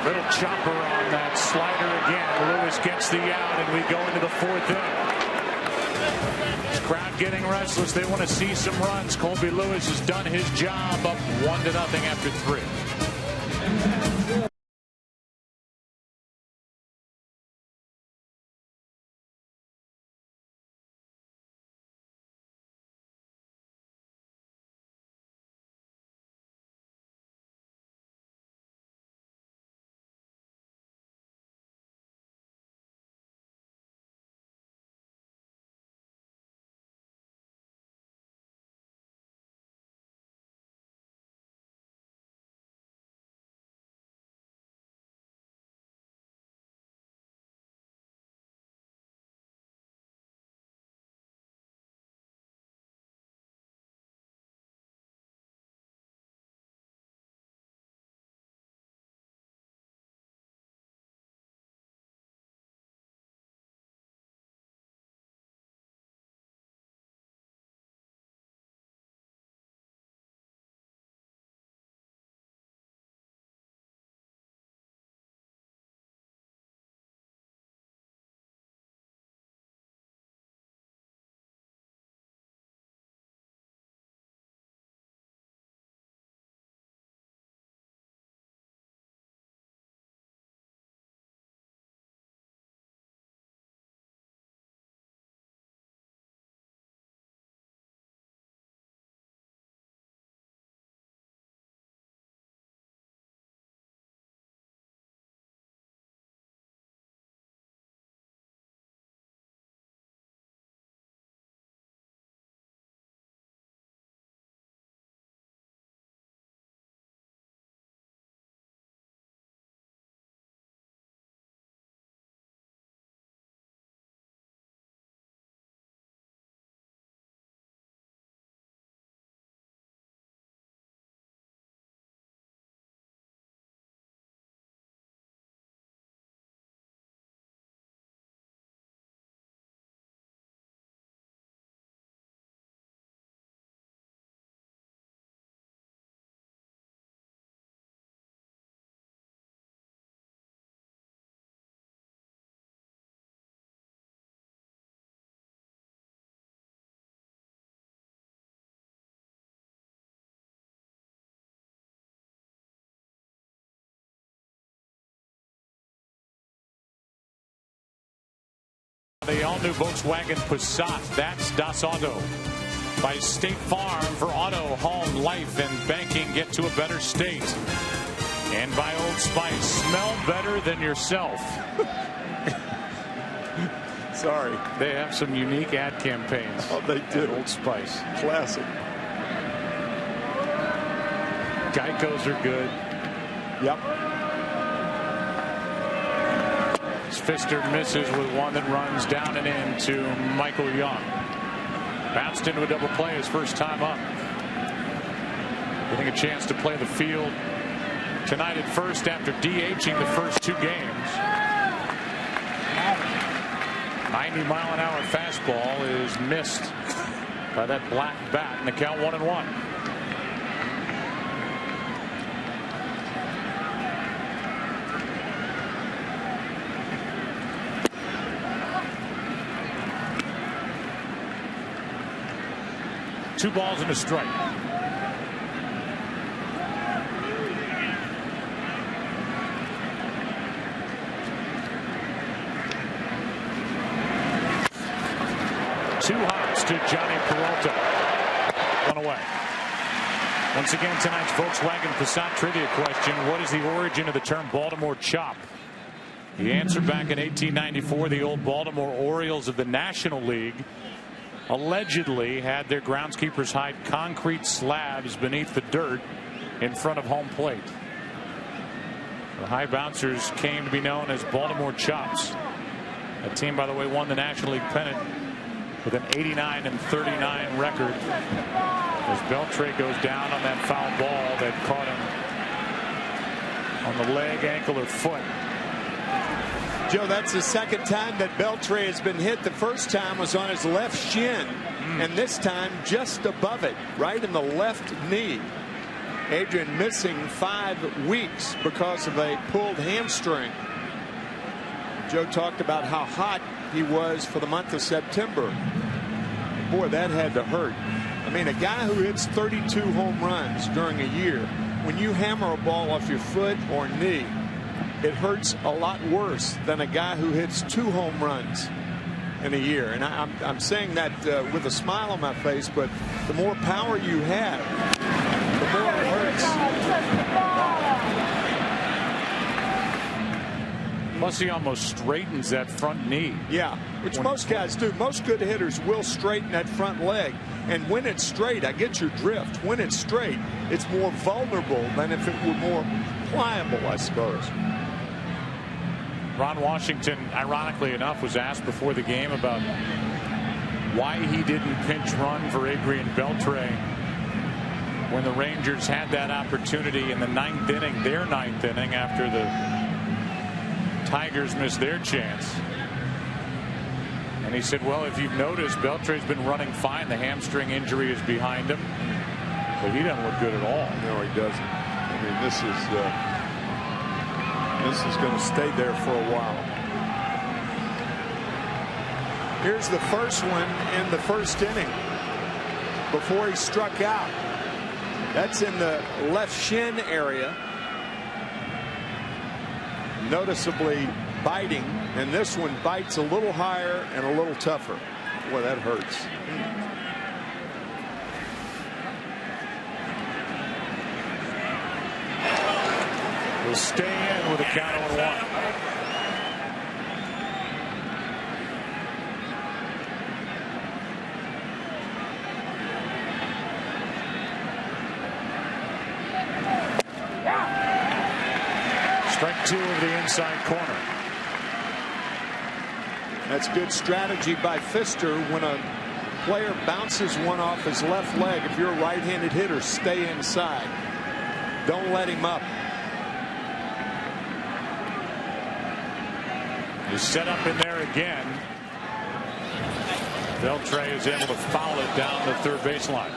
Little chopper on that slider again. Lewis gets the out, and we go into the 4th inning. This crowd getting restless. They want to see some runs. Colby Lewis has done his job, up 1-0 after 3. The all-new Volkswagen Passat. That's Das Auto. By State Farm for auto, home, life, and banking. Get to a better state. And by Old Spice. Smell better than yourself. Sorry. They have some unique ad campaigns. Oh, they do. Old Spice. Classic. Geicos are good. Yep. Pfister misses with one that runs down and in to Michael Young. Bounced into a double play his first time up. Getting a chance to play the field tonight at first after DHing the first 2 games. 90-mile-an-hour fastball is missed by that black bat, and the count 1-1. Two balls and a strike. Two hops to Johnny Peralta. One away. Once again, tonight's Volkswagen Passat trivia question: what is the origin of the term Baltimore chop? The answer: back in 1894, the old Baltimore Orioles of the National League allegedly had their groundskeepers hide concrete slabs beneath the dirt in front of home plate. The high bouncers came to be known as Baltimore Chops. That team, by the way, won the National League pennant with an 89-39 record as Beltre goes down on that foul ball that caught him on the leg, ankle, or foot. Joe, that's the second time that Beltre has been hit. The first time was on his left shin, and this time just above it, right in the left knee. Adrian missing 5 weeks because of a pulled hamstring. Joe talked about how hot he was for the month of September. Boy, that had to hurt. I mean, a guy who hits 32 home runs during a year, when you hammer a ball off your foot or knee, it hurts a lot worse than a guy who hits 2 home runs in a year. And I'm saying that with a smile on my face, but the more power you have, the more it hurts. Plus, he almost straightens that front knee. Yeah, which most guys do. Most good hitters will straighten that front leg. And when it's straight, I get your drift. When it's straight, it's more vulnerable than if it were more pliable, I suppose. Ron Washington, ironically enough, was asked before the game about why he didn't pinch run for Adrian Beltre when the Rangers had that opportunity in the 9th inning, their 9th inning, after the Tigers missed their chance. And he said, well, if you've noticed, Beltre's been running fine. The hamstring injury is behind him, but he doesn't look good at all. No, he doesn't. I mean, this is going to stay there for a while. Here's the first one in the first inning before he struck out. That's in the left shin area. Noticeably biting, and this one bites a little higher and a little tougher. Boy, that hurts. Will stay in with a count on 1. Strike 2 of the inside corner. That's good strategy by Pfister. When a player bounces one off his left leg, if you're a right-handed hitter, stay inside. Don't let him up. He's set up in there again. Beltre is able to foul it down the third baseline.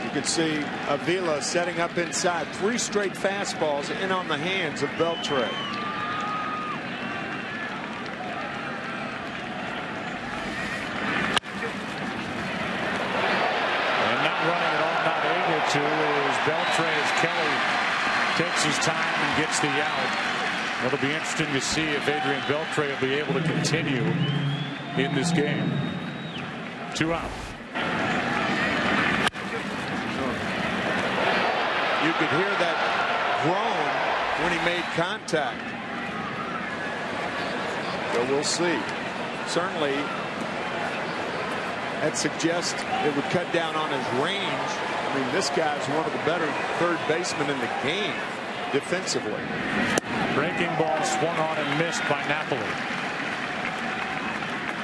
You can see Avila setting up inside. 3 straight fastballs in on the hands of Beltre. And not running at all, not able to, is Beltre as Kelly takes his time and gets the out. It'll be interesting to see if Adrian Beltre will be able to continue in this game. 2 out. You could hear that he made contact. So we'll see. Certainly, that suggests it would cut down on his range. I mean, this guy's one of the better third basemen in the game defensively. Breaking ball swung on and missed by Napoli.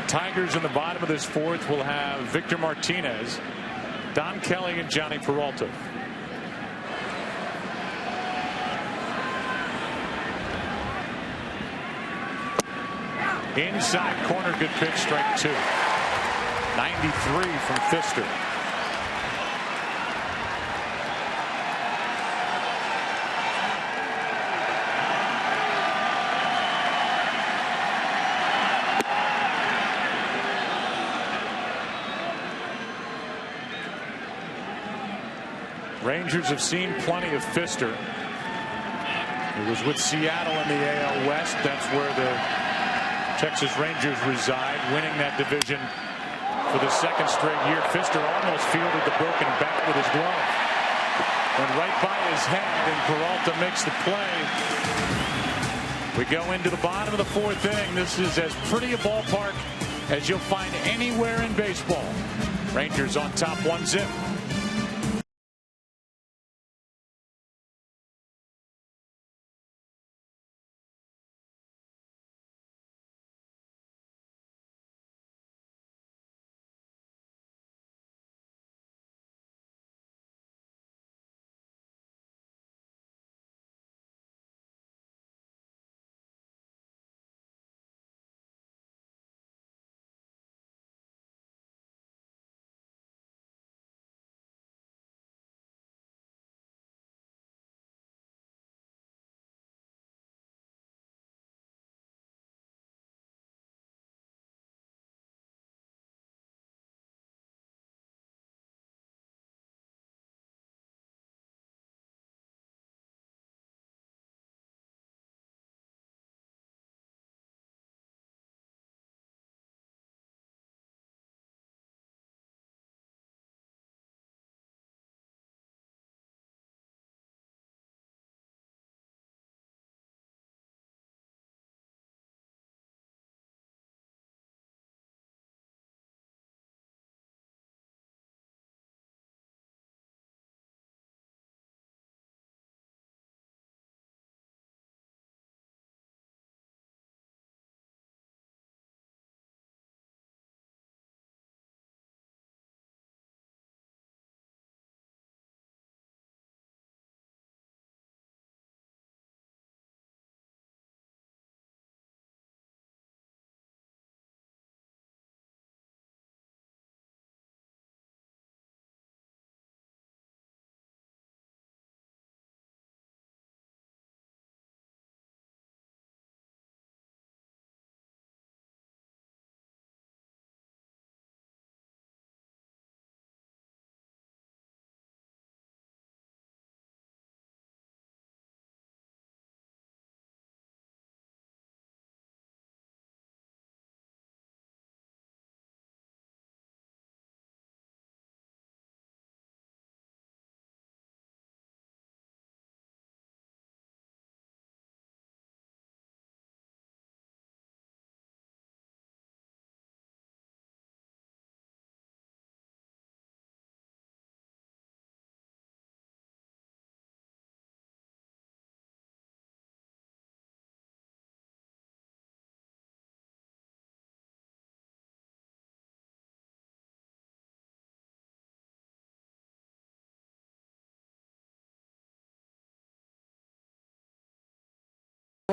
Tigers in the bottom of this fourth will have Victor Martinez, Don Kelly, and Johnny Peralta. Inside corner, good pitch, strike two. 93 from Pfister. Rangers have seen plenty of Pfister. He was with Seattle in the AL West. That's where the Texas Rangers reside, winning that division for the second straight year. Pfister almost fielded the broken bat with his glove. Went right by his head, and Peralta makes the play. We go into the bottom of the fourth inning. This is as pretty a ballpark as you'll find anywhere in baseball. Rangers on top 1-0.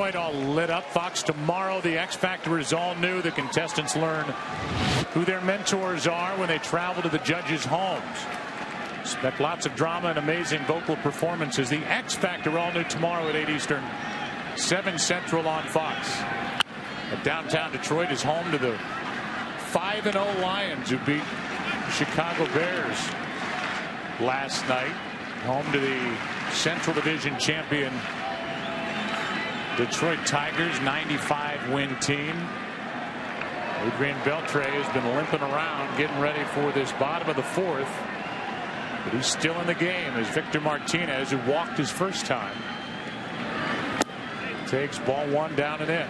All lit up. Fox tomorrow. The X Factor is all new. The contestants learn who their mentors are when they travel to the judges' homes. Expect lots of drama and amazing vocal performances. The X Factor all new tomorrow at 8 Eastern, 7 Central on Fox. But downtown Detroit is home to the 5-0 Lions, who beat Chicago Bears last night. Home to the Central Division champion Detroit Tigers, 95-win team. Adrian Beltre has been limping around, getting ready for this bottom of the fourth. But he's still in the game as Victor Martinez, who walked his first time, Takes ball one down and in.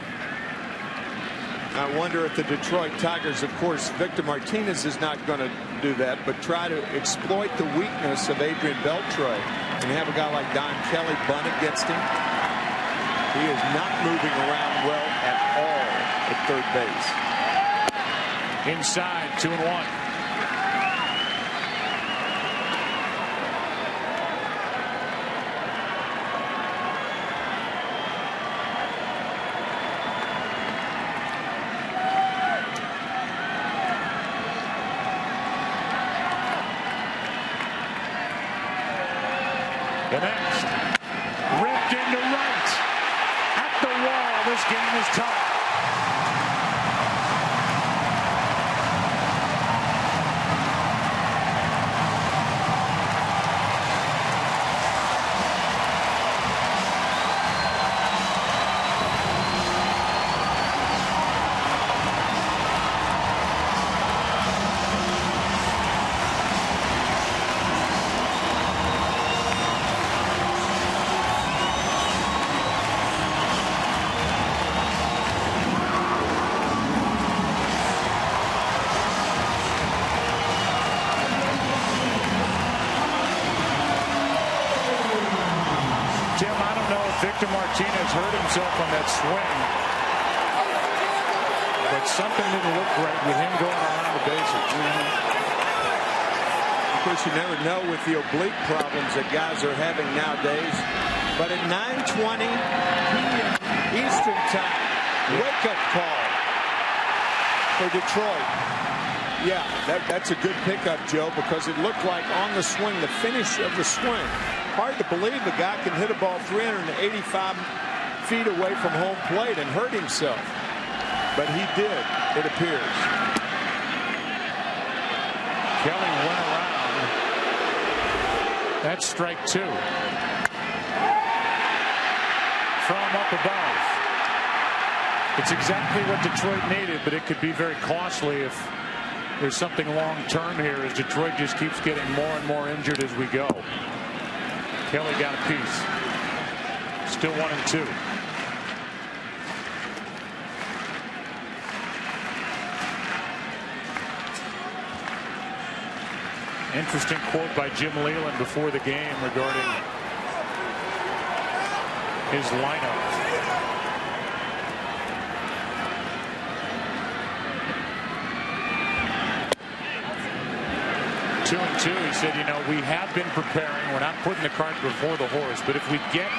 I wonder if the Detroit Tigers, of course, Victor Martinez is not going to do that, but try to exploit the weakness of Adrian Beltre and have a guy like Don Kelly bunt against him. He is not moving around well at all at third base. Inside, 2-1. The next, ripped into right, at the wall. This game is tough. Victor Martinez hurt himself on that swing, but something didn't look right with him going around the bases. Of course, you never know with the oblique problems that guys are having nowadays. But at 9:20 p.m. Eastern Time, wake-up call for Detroit. Yeah, that's a good pickup, Joe, because it looked like on the swing, the finish of the swing. Hard to believe a guy can hit a ball 385 feet away from home plate and hurt himself. But he did, it appears. Kelly went around. That's strike two. From up above. It's exactly what Detroit needed, but it could be very costly if there's something long-term here as Detroit just keeps getting more and more injured as we go. Kelly got a piece. Still 1-2. Interesting quote by Jim Leyland before the game regarding his lineup. Two and two, he said, you know, we have been preparing. We're not putting the cart before the horse. But if we get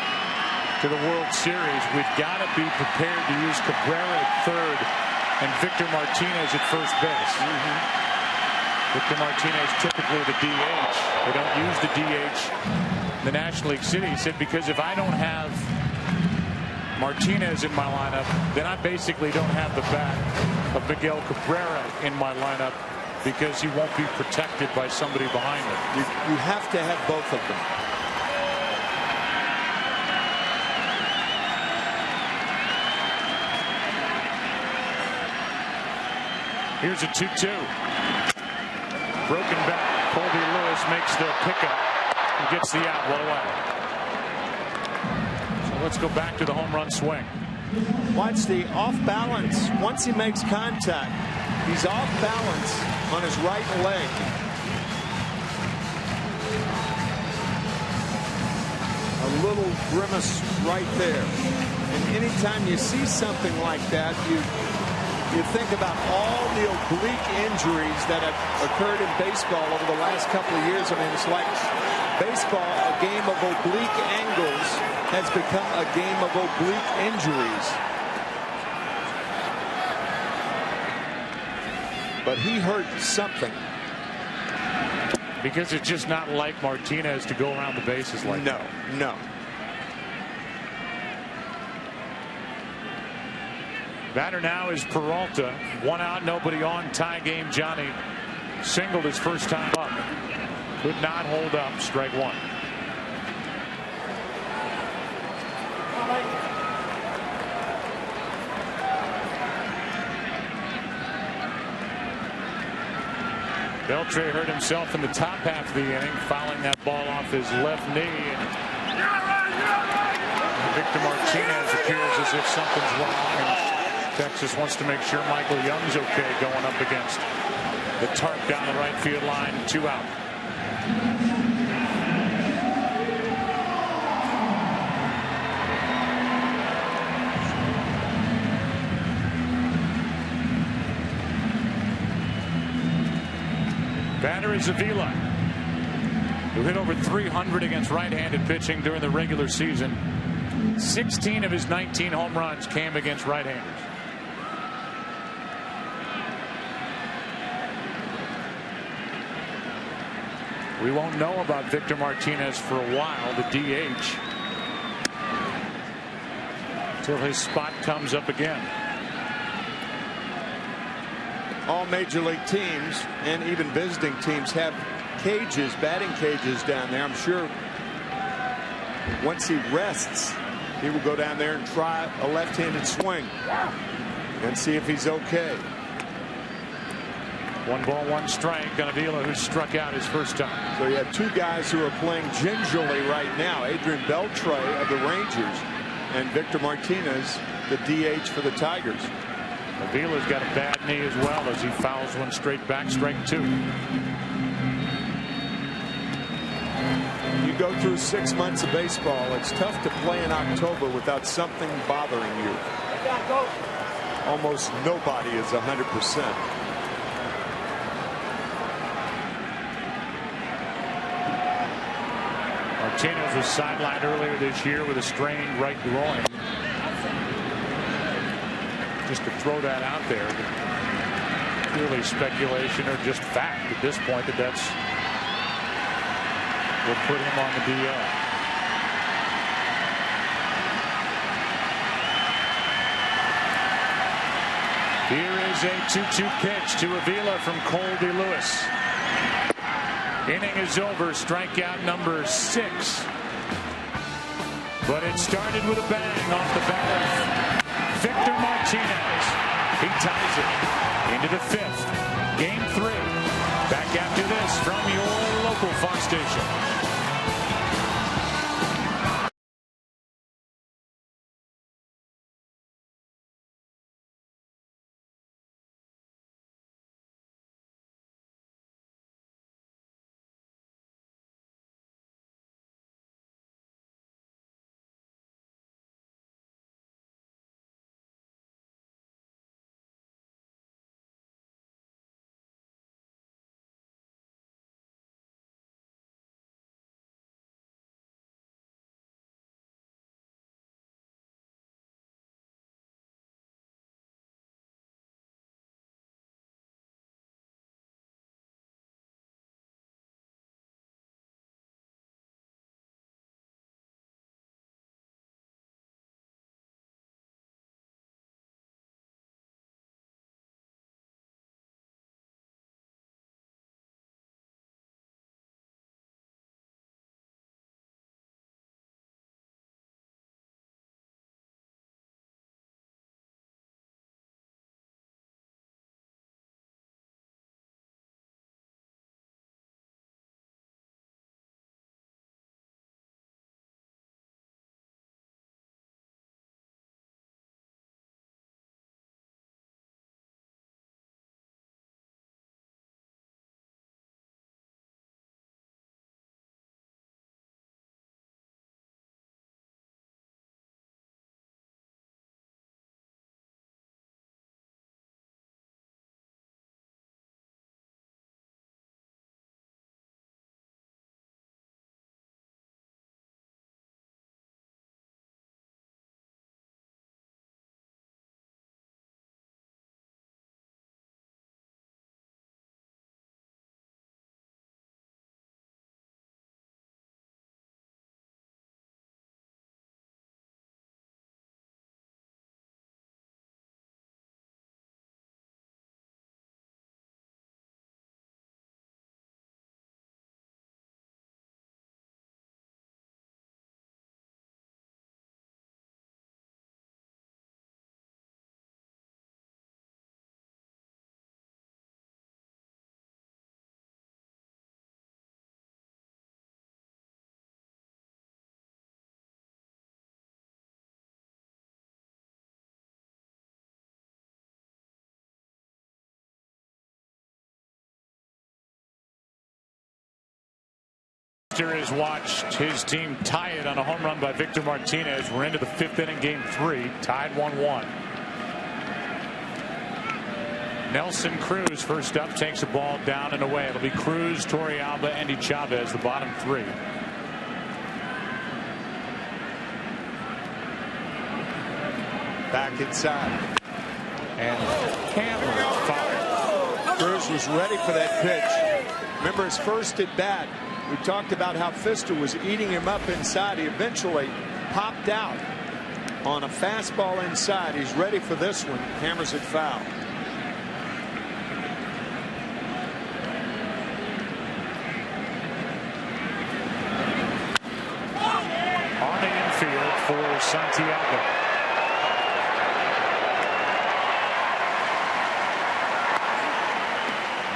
to the World Series, we've got to be prepared to use Cabrera at third and Victor Martinez at first base. Victor Martinez typically the DH. They don't use the DH in the National League City. He said, because if I don't have Martinez in my lineup, then I basically don't have the bat of Miguel Cabrera in my lineup, because he won't be protected by somebody behind him. You have to have both of them. Here's a 2-2. Broken back. Colby Lewis makes the pickup and gets the out well away. So let's go back to the home run swing. Watch the off balance. Once he makes contact, he's off balance on his right leg. A little grimace right there. And anytime you see something like that, you think about all the oblique injuries that have occurred in baseball over the last couple of years. I mean, it's like baseball, a game of oblique angles, has become a game of oblique injuries. But he hurt something. Because it's just not like Martinez to go around the bases like that. No. Batter now is Peralta. 1 out, nobody on. Tie game. Johnny singled his first time up. Could not hold up. Strike one. Beltre hurt himself in the top half of the inning, fouling that ball off his left knee. And Victor Victor Martinez appears as if something's wrong, and Texas wants to make sure Michael Young's okay going up against the tarp down the right field line. 2 out. Batter is Avila, who hit over 300 against right-handed pitching during the regular season. 16 of his 19 home runs came against right-handers. We won't know about Victor Martinez for a while, the DH, until his spot comes up again. All major league teams and even visiting teams have cages, batting cages down there. I'm sure once he rests, he will go down there and try a left-handed swing and see if he's okay. 1 ball, 1 strike on Avila, who struck out his first time. So you have 2 guys who are playing gingerly right now. Adrian Beltre of the Rangers and Victor Martinez, the DH for the Tigers. Avila's got a bad knee as well as he fouls one straight back, strike 2. You go through 6 months of baseball, it's tough to play in October without something bothering you. Almost nobody is 100%. Martinez was sidelined earlier this year with a strained right groin. Just to throw that out there, purely speculation or just fact at this point that's will put him on the DL. Here is a 2-2 pitch to Avila from Colby Lewis. Inning is over, strikeout number 6. But it started with a bang off the bat of Victor Martinez. He ties it into the 5th. Game 3. Back after this from your local Fox station. Fister has watched his team tie it on a home run by Victor Martinez. We're into the 5th inning, game 3, tied 1-1. Nelson Cruz first up, takes the ball down and away. It'll be Cruz, Torrealba, Andy Chavez, the bottom 3. Back inside. And hammer foul. Cruz was ready for that pitch. Remember his first at bat. We talked about how Fister was eating him up inside. He eventually popped out on a fastball inside. He's ready for this one. Hammers it foul. On the infield for Santiago.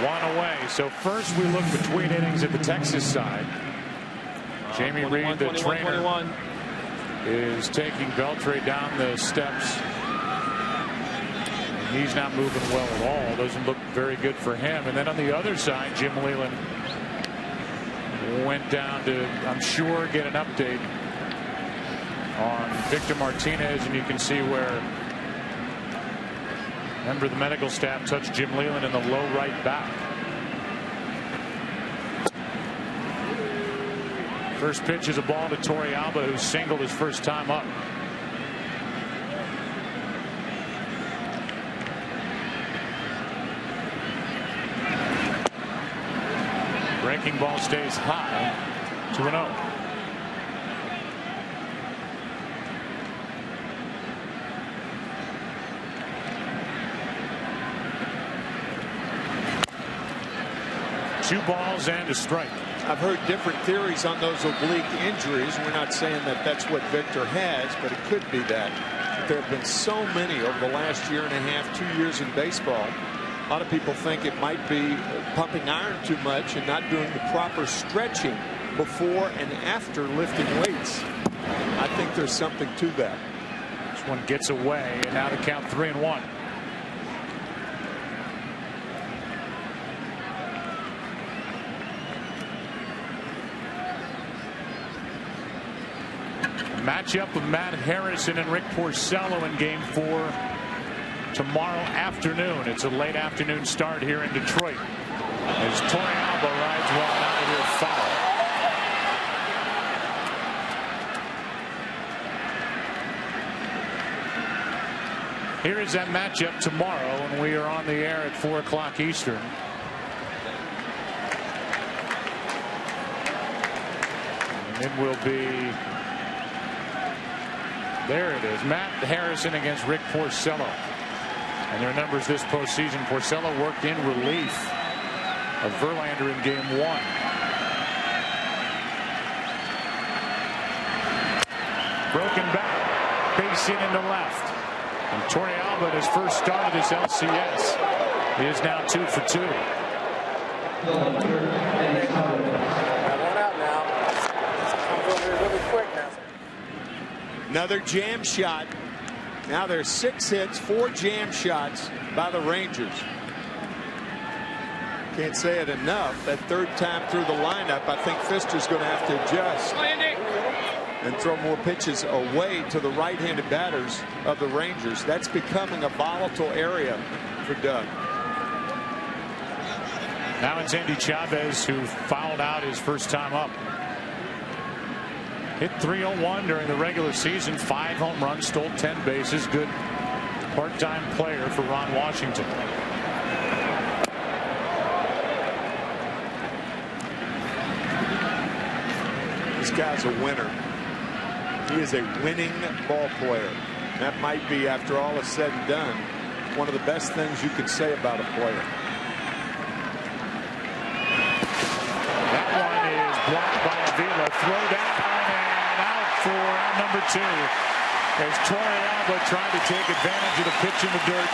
One away. So first we look between innings at the Texas side. Jamie Reed, the trainer, is taking Beltre down the steps. He's not moving well at all. Doesn't look very good for him. And then on the other side, Jim Leyland went down to, I'm sure, get an update on Victor Martinez, and you can see where a member of the medical staff touched Jim Leyland in the low right back. First pitch is a ball to Torrealba, who singled his first time up. Breaking ball stays high. 2-0. Two balls and a strike. I've heard different theories on those oblique injuries. We're not saying that that's what Victor has, but it could be that. There have been so many over the last year and a half, 2 years in baseball. A lot of people think it might be pumping iron too much and not doing the proper stretching before and after lifting weights. I think there's something to that. This one gets away, and now to count 3-1. Matchup with Matt Harrison and Rick Porcello in game 4 tomorrow afternoon. It's a late afternoon start here in Detroit as Torrealba rides one out of here foul. Here is that matchup tomorrow, and we are on the air at 4 o'clock Eastern. And it will be, there it is, Matt Harrison against Rick Porcello. And their numbers this postseason: Porcello worked in relief of Verlander in game 1. Broken back, base hit into left. And Torrealba, his first start of this LCS, is now 2 for 2. One out now. I'm going really quick now. Another jam shot. Now there's 6 hits, 4 jam shots by the Rangers. Can't say it enough. That third time through the lineup, I think Fister's going to have to adjust and throw more pitches away to the right-handed batters of the Rangers. That's becoming a volatile area for Doug. Now it's Andy Chavez, who fouled out his first time up. Hit .301 during the regular season, 5 home runs, stole 10 bases. Good part-time player for Ron Washington. This guy's a winner. He is a winning ball player. That might be, after all is said and done, one of the best things you could say about a player. That one is blocked by Avila. Throw down and out for out number 2. As Torrealba tried to take advantage of the pitch in the dirt,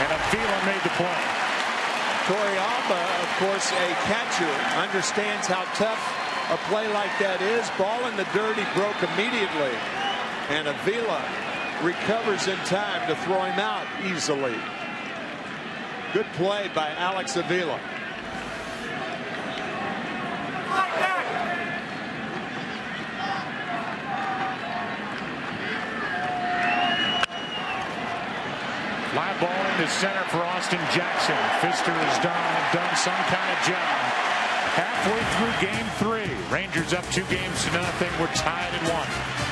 and Avila made the play. Torrealba, of course, a catcher, understands how tough a play like that is. Ball in the dirt, he broke immediately, and Avila recovers in time to throw him out easily. Good play by Alex Avila. Fly ball into center for Austin Jackson. Pfister has done some kind of job. Halfway through game 3. Rangers up 2-0. We're tied at 1.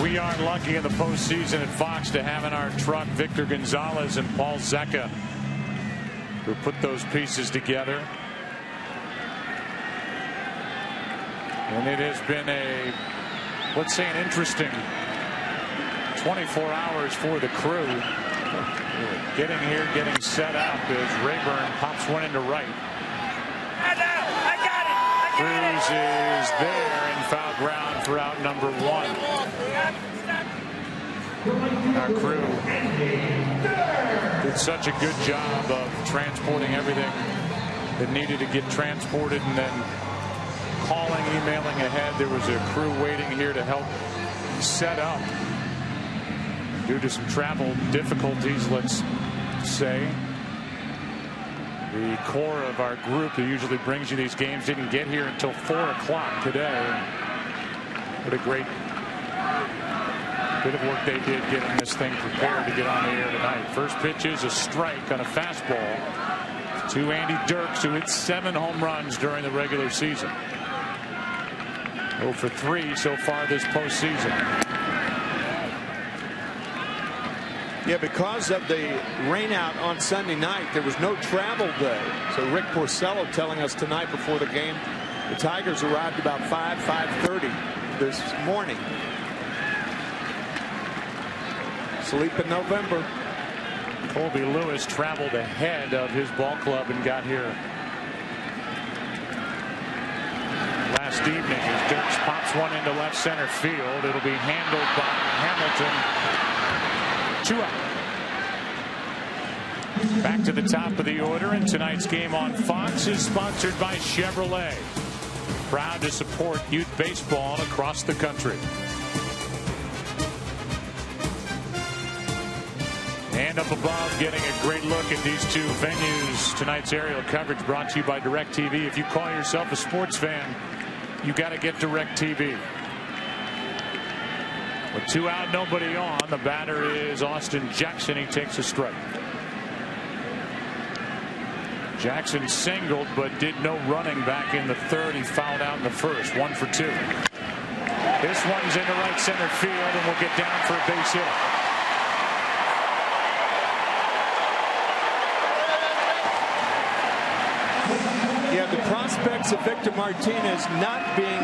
We aren't lucky in the postseason at Fox to have in our truck Victor Gonzalez and Paul Zecca, who put those pieces together. And it has been let's say, an interesting 24 hours for the crew. Getting here, getting set up as Rayburn pops one into right. Cruz is there in foul ground for out number 1. Our crew did such a good job of transporting everything that needed to get transported, and then calling, emailing ahead. There was a crew waiting here to help set up due to some travel difficulties, let's say. The core of our group that usually brings you these games didn't get here until 4 o'clock today. What a great bit of work they did getting this thing prepared to get on the air tonight. First pitch is a strike on a fastball to Andy Dirks, who hit 7 home runs during the regular season. 0 for 3 so far this postseason. Yeah, because of the rain out on Sunday night, there was no travel day. So Rick Porcello telling us tonight before the game, the Tigers arrived about 5:30 this morning. Sleep in November. Colby Lewis traveled ahead of his ball club and got here last evening as Dirks pops one into left center field. It'll be handled by Hamilton. 2 out. Back to the top of the order, and tonight's game on Fox is sponsored by Chevrolet. Proud to support youth baseball across the country. And up above, getting a great look at these two venues. Tonight's aerial coverage brought to you by DirecTV. If you call yourself a sports fan, you got to get DirecTV. With 2 out, nobody on, the batter is Austin Jackson. He takes a strike. Jackson singled but did no running back in the 3rd. He fouled out in the 1st. 1 for 2. This one's into right center field and will get down for a base hit. Yeah, the prospects of Victor Martinez not being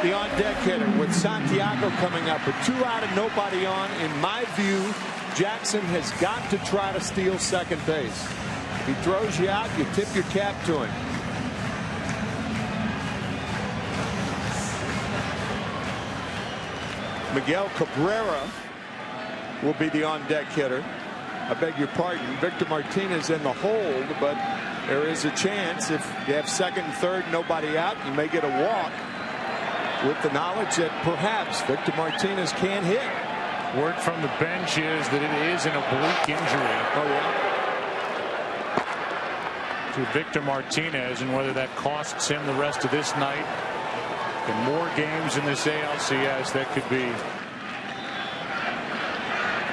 the on-deck hitter with Santiago coming up. With 2 out and nobody on, in my view, Jackson has got to try to steal second base. If he throws you out, you tip your cap to him. Miguel Cabrera will be the on-deck hitter. I beg your pardon, Victor Martinez in the hold, but there is a chance if you have 2nd and 3rd, nobody out, you may get a walk with the knowledge that perhaps Victor Martinez can hit. Word from the bench is that it is an oblique injury. Oh, yeah. To Victor Martinez, and whether that costs him the rest of this night and more games in this ALCS, that could be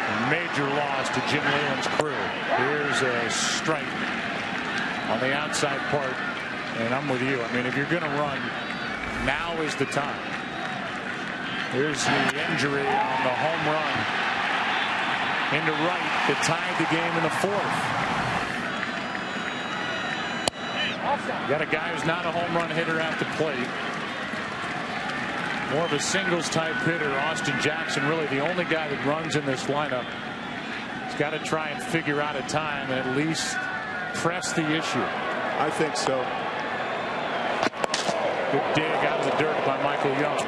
a major loss to Jim Leyland's crew. Here's a strike on the outside part, and I'm with you. I mean, if you're going to run, now is the time. Here's the injury on the home run into right that tied the game in the 4th. Got a guy who's not a home run hitter at the plate. More of a singles type hitter. Austin Jackson, really the only guy that runs in this lineup. He's got to try and figure out a time and at least press the issue. I think so. Good dig out of the dirt by Michael Young.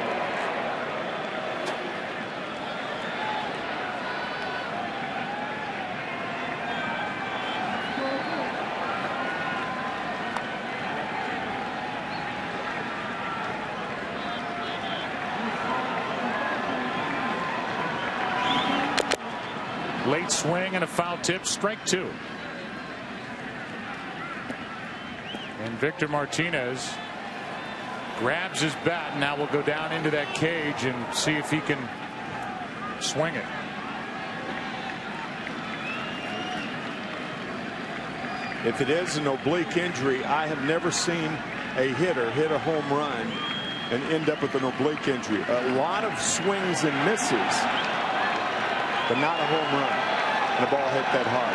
Late swing and a foul tip, strike 2. And Victor Martinez grabs his bat. Now we'll go down into that cage and see if he can swing it. If it is an oblique injury, I have never seen a hitter hit a home run and end up with an oblique injury. A lot of swings and misses, but not a home run. And the ball hit that hard.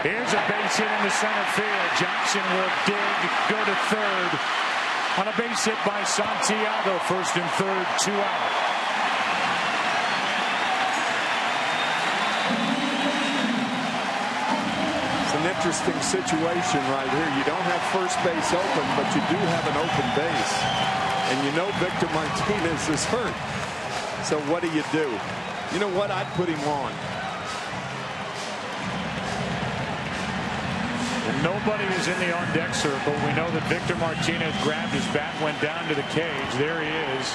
Here's a base hit in the center field. Jackson will dig, go to 3rd on a base hit by Santiago. 1st and 3rd, 2 out. It's an interesting situation right here. You don't have first base open, but you do have an open base. And you know Victor Martinez is hurt. So what do? You know what? I'd put him on. And nobody is in the on-deck circle. We know that Victor Martinez grabbed his bat, went down to the cage. There he is.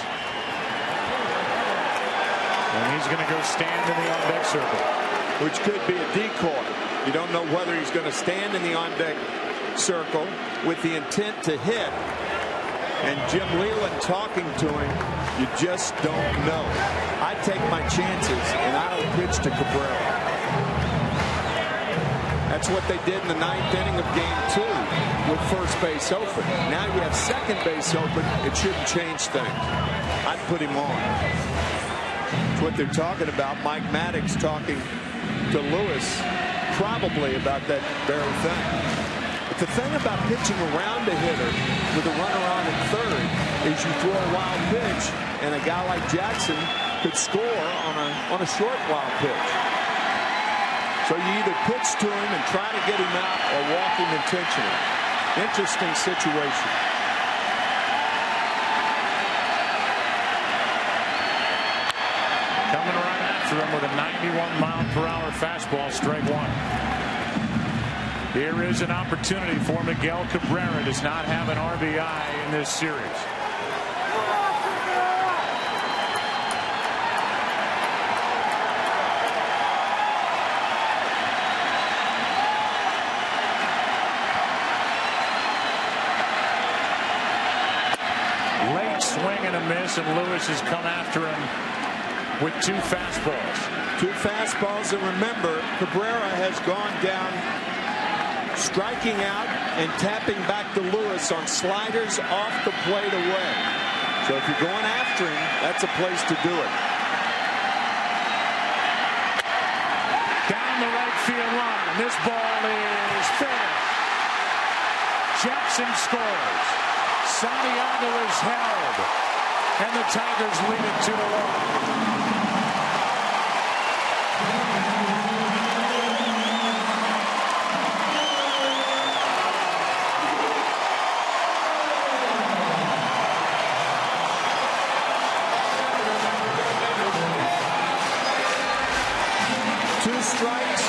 And he's going to go stand in the on-deck circle. Which could be a decoy. You don't know whether he's going to stand in the on-deck circle with the intent to hit. And Jim Leyland talking to him, you just don't know. I take my chances, and I don't pitch to Cabrera. That's what they did in the 9th inning of Game 2 with first base open. Now you have second base open. It shouldn't change things. I'd put him on. That's what they're talking about. Mike Maddox talking to Lewis probably about that very thing. But the thing about pitching around a hitter with a runner on in 3rd is you throw a wild pitch, and a guy like Jackson could score on a short wild pitch. So you either pitch to him and try to get him out or walk him intentionally. Interesting situation. Coming right after him with a 91-mile-per-hour fastball, strike 1. Here is an opportunity for Miguel Cabrera. Does not have an RBI in this series. miss, and Lewis has come after him with 2 fastballs. 2 fastballs, and remember, Cabrera has gone down striking out and tapping back to Lewis on sliders off the plate away. So if you're going after him, that's a place to do it. Down the right field line. This ball is fair. Jackson scores. Santiago is held. And the Tigers lead it 2-1.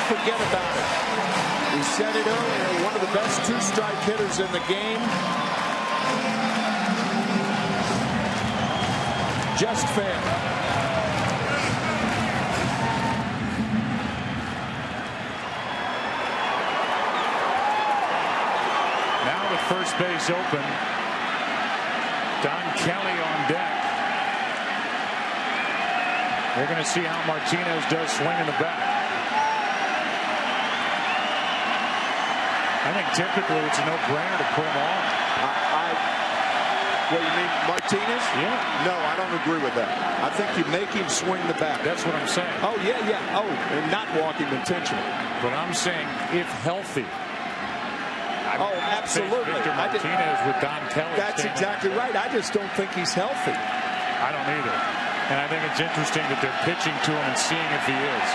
Forget about it. We said it earlier, one of the best 2-strike hitters in the game. Just fair. Now with first base open, Don Kelly on deck. We're going to see how Martinez does swing in the bat. I think typically it's a no-brainer to put him on. What, you mean Martinez? Yeah. No, I don't agree with that. I think you make him swing the bat. That's what I'm saying. Oh, yeah. Oh, and not walk him intentionally. But I'm saying if healthy. Absolutely. Victor Martinez with Don Kelly. That's exactly right. I just don't think he's healthy. I don't either. And I think it's interesting that they're pitching to him and seeing if he is.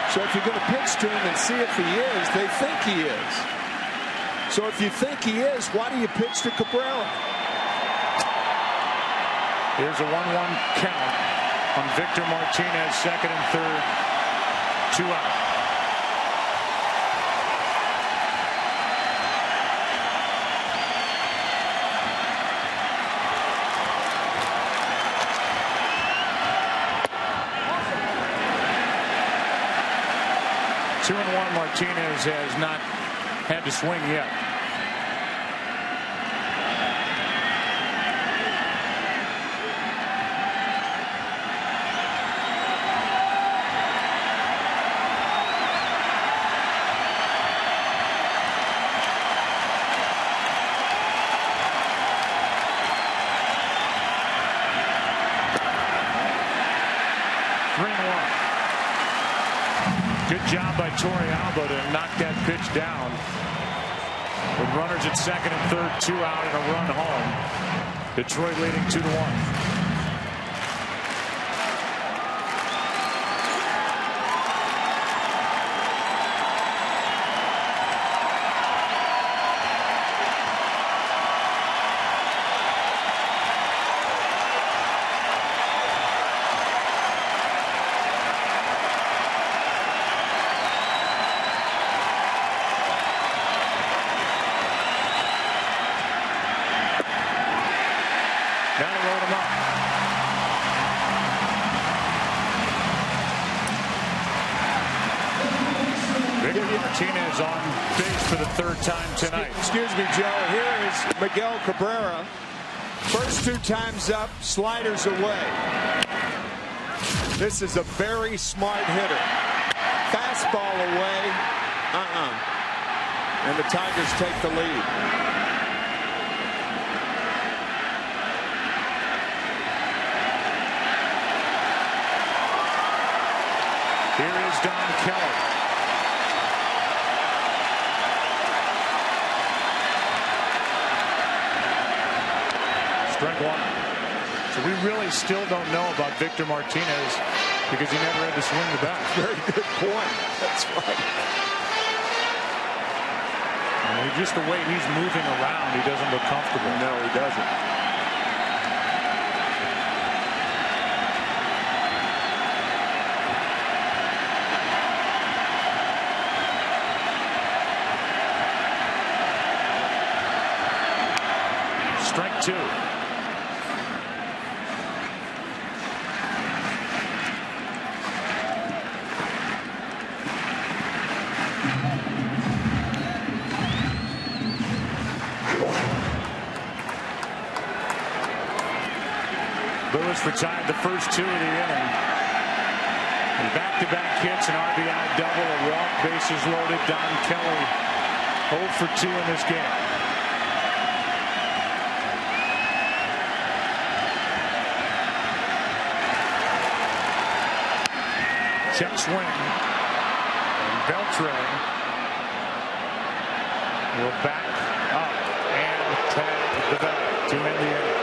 So if you're going to pitch to him and see if he is, they think he is. So if you think he is, why do you pitch to Cabrera? Here's a 1-1 count on Victor Martinez, second and third, 2 out. Two and one. Martinez has not had to swing yet. Good job by Peralta to knock that pitch down. With runners at second and third, 2 out and a run home. Detroit leading 2-1. Martinez on base for the third time tonight. Excuse me, Joe. Here is Miguel Cabrera. First 2 times up, sliders away. This is a very smart hitter. Fastball away. And the Tigers take the lead. Here is Don Kelly. Strike 1. So we really still don't know about Victor Martinez because he never had to swing the bat. Very good point. That's right. And just the way he's moving around, he doesn't look comfortable. No, he doesn't. Strike 2. Lewis retired the first 2 of the inning. Back-to-back hits, an RBI double, a walk, bases loaded. Don Kelly 0 for 2 in this game. Check swing. And Beltre will back up and tag the bag to end the inning.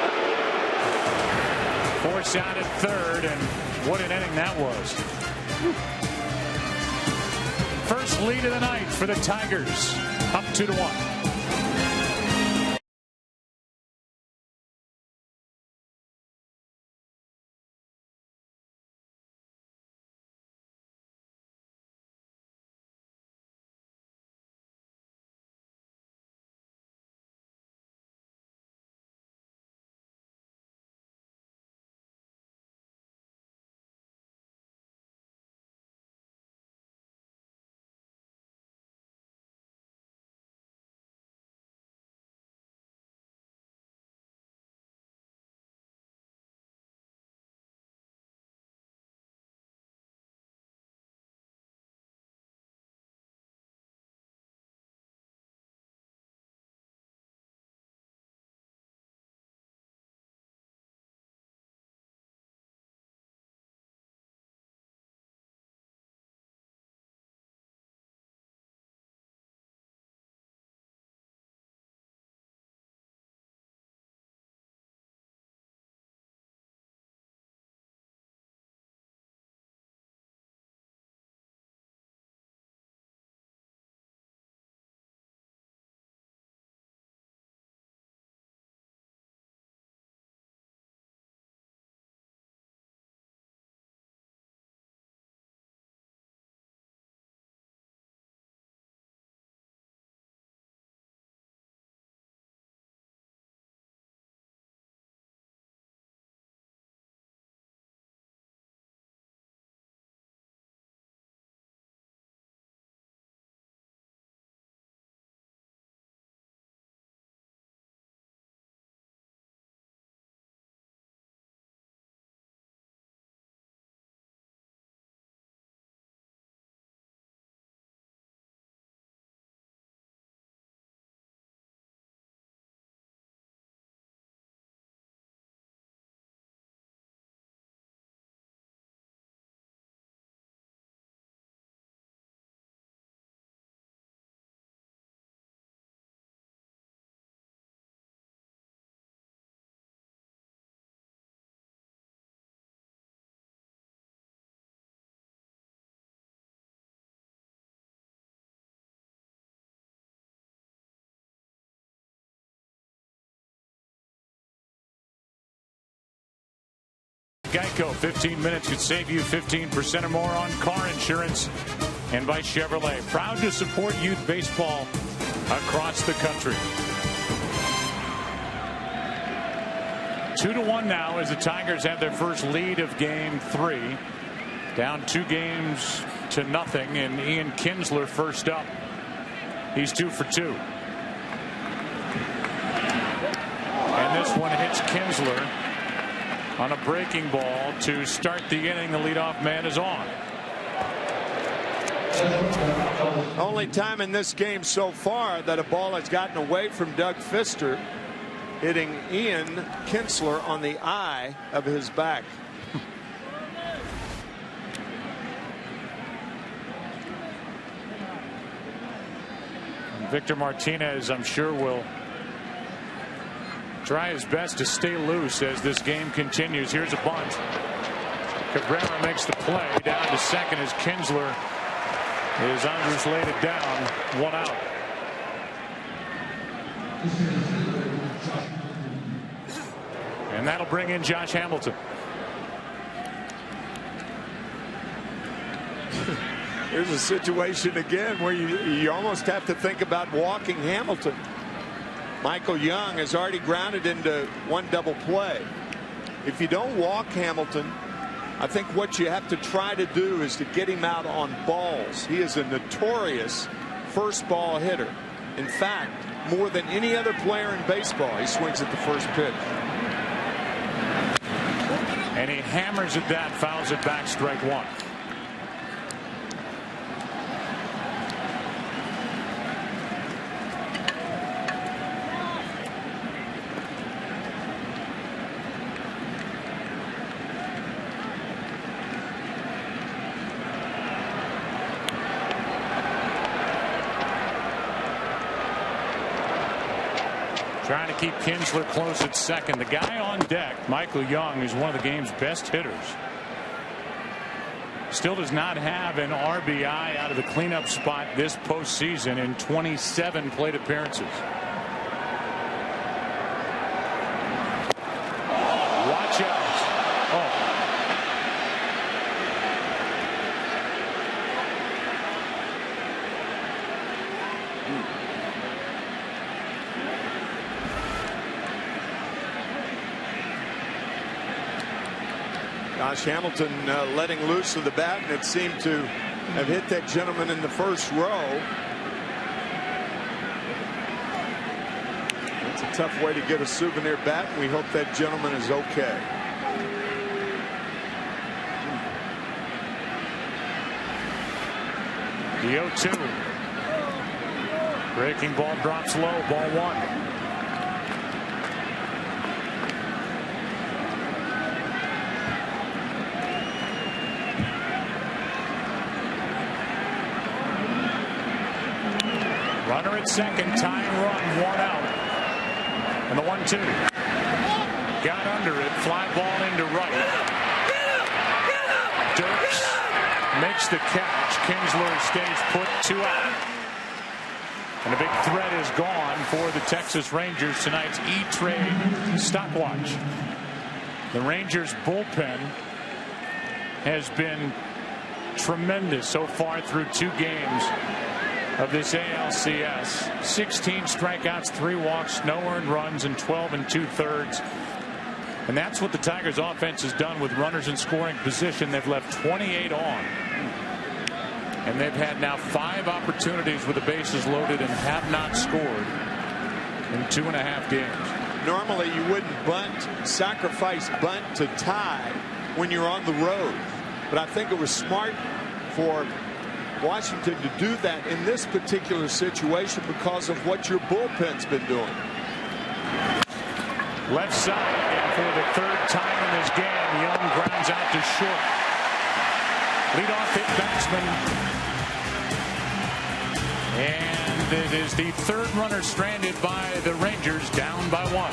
Force out at third, and what an inning that was. First lead of the night for the Tigers, up 2-1. Geico, 15 minutes could save you 15% or more on car insurance. And by Chevrolet, proud to support youth baseball across the country. 2-1 now as the Tigers have their first lead of game 3. Down 2-0, and Ian Kinsler first up. He's 2 for 2. And this one hits Kinsler on a breaking ball to start the inning. The leadoff man is on. Only time in this game so far that a ball has gotten away from Doug Fister, hitting Ian Kinsler on the eye of his back. Victor Martinez, I'm sure, will try his best to stay loose as this game continues. Here's a bunt. Cabrera makes the play down to second as Kinsler is underslated down. 1 out. And that'll bring in Josh Hamilton. Here's a situation again where you almost have to think about walking Hamilton. Michael Young has already grounded into 1 double play. If you don't walk Hamilton, I think what you have to try to do is to get him out on balls. He is a notorious first ball hitter. In fact, more than any other player in baseball, he swings at the first pitch. And he hammers at that, fouls it back, strike one. Trying to keep Kinsler close at second. The guy on deck, Michael Young, is one of the game's best hitters. Still does not have an RBI out of the cleanup spot this postseason in 27 plate appearances. Watch out. Oh. Josh Hamilton letting loose of the bat, and it seemed to have hit that gentleman in the first row. It's a tough way to get a souvenir bat. We hope that gentleman is okay. The 0-2. Breaking ball drops low, ball one. Runner at second, tying run, one out. And the 1-2. Got under it, fly ball into right. Dirks makes the catch. Kinsler stays put, 2 out. And a big threat is gone for the Texas Rangers. Tonight's E-Trade stopwatch. The Rangers bullpen has been tremendous so far through 2 games of this ALCS. 16 strikeouts, 3 walks, no earned runs, and 12 2/3. And that's what the Tigers offense has done with runners in scoring position. They've left 28 on. And they've had now 5 opportunities with the bases loaded and have not scored in 2.5 games. Normally you wouldn't bunt, sacrifice bunt to tie when you're on the road. But I think it was smart for Washington to do that in this particular situation because of what your bullpen's been doing. Left side, and for the 3rd time in this game, Young grounds out to short. Leadoff hit batsman. And it is the 3rd runner stranded by the Rangers, down by 1.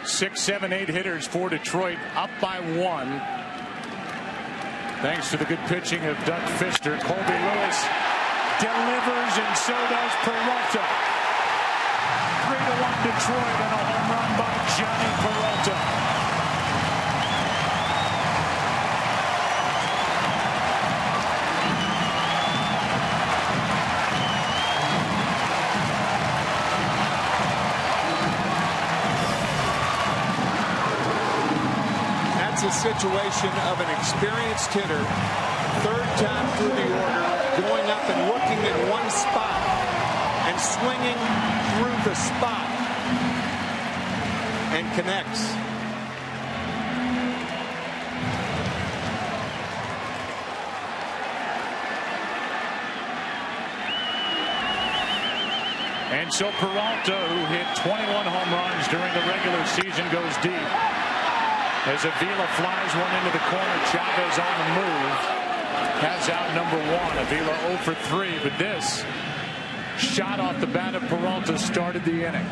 6, 7, 8 hitters for Detroit, up by 1. Thanks to the good pitching of Doug Fister. Colby Lewis delivers, and so does Peralta. 3-1 Detroit, and a home run by Johnny Peralta. A situation of an experienced hitter, third time through the order, going up and looking in one spot and swinging through the spot, and connects. And so Peralta, who hit 21 home runs during the regular season, goes deep. As Avila flies one into the corner, Chavez on the move. Has out number 1. Avila 0 for 3, but this shot off the bat of Peralta started the inning.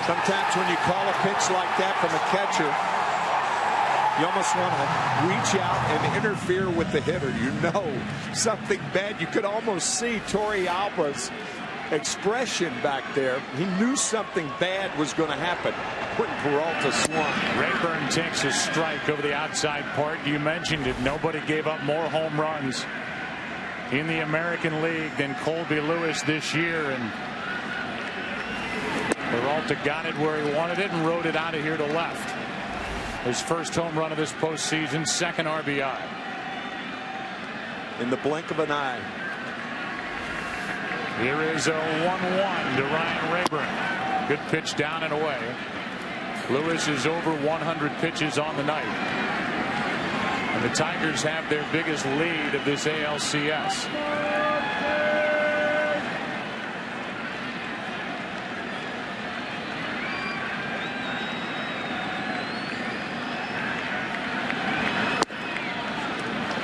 Sometimes when you call a pitch like that from a catcher, you almost want to reach out and interfere with the hitter. You know something bad. You could almost see Torey Alba's expression back there. He knew something bad was going to happen when Peralta swung. Rayburn takes a strike over the outside part. You mentioned it. Nobody gave up more home runs in the American League than Colby Lewis this year, and Peralta got it where he wanted it and rode it out of here to left. His first home run of this postseason, second RBI. In the blink of an eye. Here is a 1-1 to Ryan Rayburn. Good pitch down and away. Lewis is over 100 pitches on the night. And the Tigers have their biggest lead of this ALCS.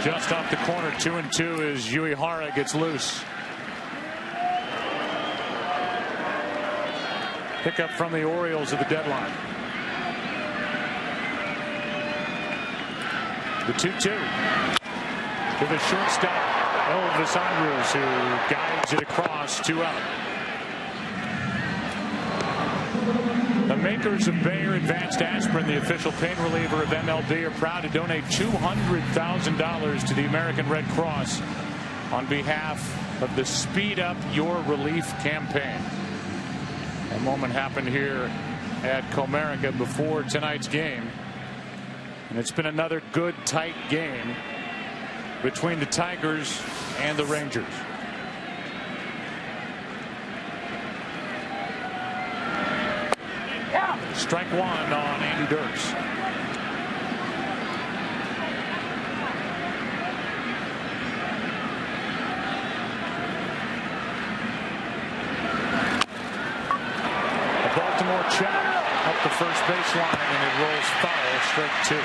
Just off the corner, 2-2 as Uehara gets loose. Pickup from the Orioles at the deadline. The 2-2 to the shortstop, Elvis Andrus, who guides it across, 2 out. The makers of Bayer Advanced Aspirin, the official pain reliever of MLB, are proud to donate $200,000 to the American Red Cross on behalf of the Speed Up Your Relief campaign. A moment happened here at Comerica before tonight's game, and it's been another good tight game between the Tigers and the Rangers. Strike 1 on Andy Dirks. Baltimore chop up the first baseline, and it rolls foul, strike 2.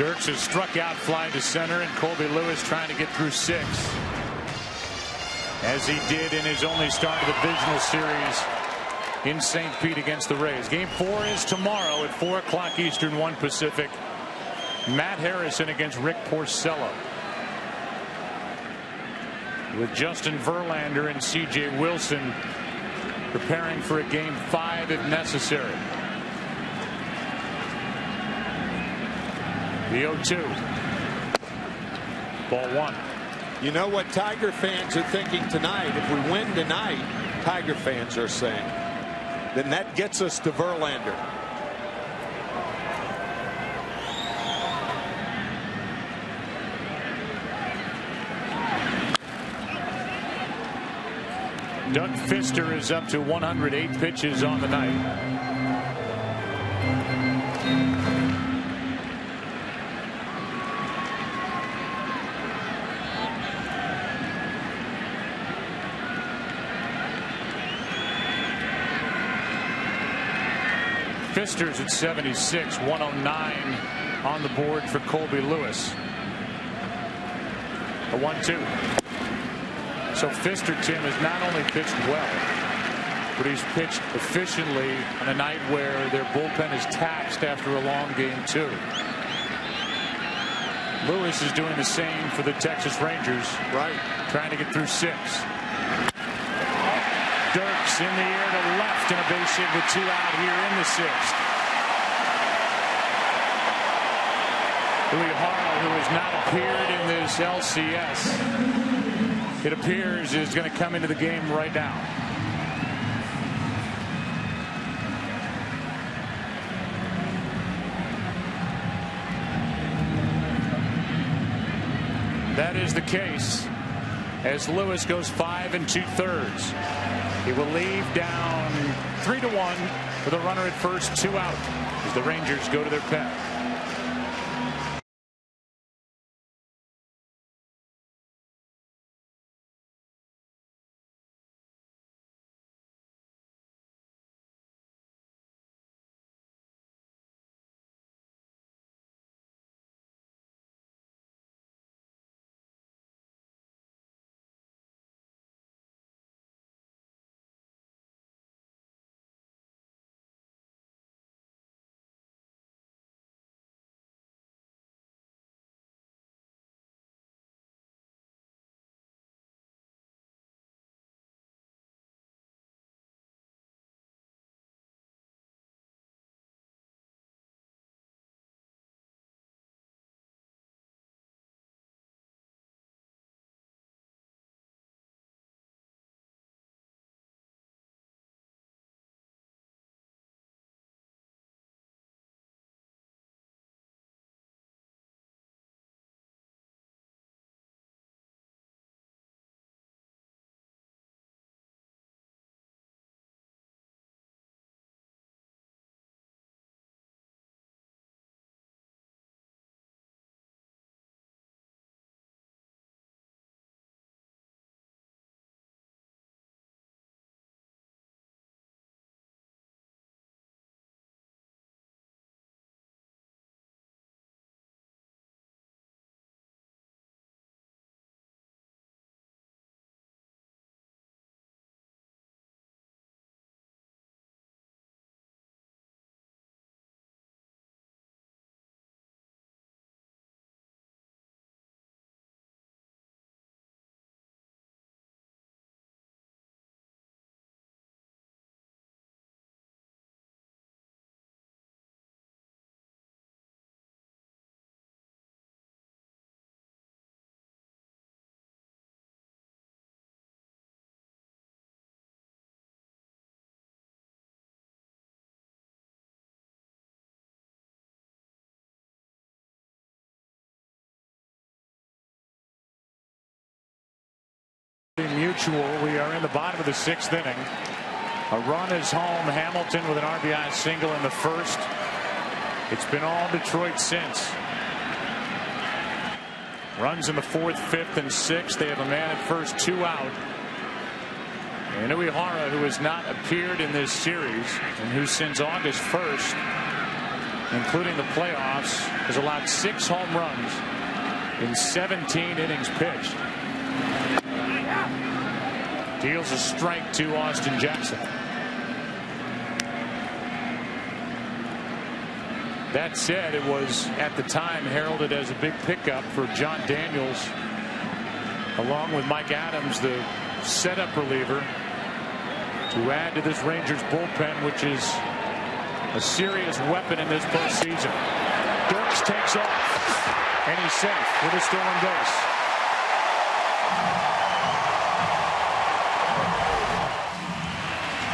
Dirks has struck out, fly to center, and Colby Lewis trying to get through 6. As he did in his only start of the divisional series in St. Pete against the Rays. Game 4 is tomorrow at 4 o'clock Eastern, 1 Pacific. Matt Harrison against Rick Porcello, with Justin Verlander and C.J. Wilson preparing for a game 5 if necessary. The 0-2. Ball 1. You know what Tiger fans are thinking tonight? If we win tonight, Tiger fans are saying, then that gets us to Verlander. Doug Fister is up to 108 pitches on the night. Fister's at 76, 109 on the board for Colby Lewis. The 1-2. So Fister, Tim, has not only pitched well, but he's pitched efficiently on a night where their bullpen is taxed after a long game too. Lewis is doing the same for the Texas Rangers. Right. Trying to get through 6. Dirks in the air to left and a base hit with 2 out here in the 6th. Hara, who has not appeared in this LCS, it appears is going to come into the game right now. That is the case as Lewis goes 5 2/3. He will leave down 3-1 with a runner at first, 2 out as the Rangers go to their pen. Mutual. We are in the bottom of the 6th inning. A run is home. Hamilton with an RBI single in the 1st. It's been all Detroit since. Runs in the 4th, 5th, and 6th. They have a man at first, 2 out. And Hara, who has not appeared in this series and who since August 1st, including the playoffs, has allowed 6 home runs in 17 innings pitched. Deals a strike to Austin Jackson. That said, it was at the time heralded as a big pickup for John Daniels, along with Mike Adams, the setup reliever, to add to this Rangers bullpen, which is a serious weapon in this postseason. Dirks takes off, and he's safe with a stolen base.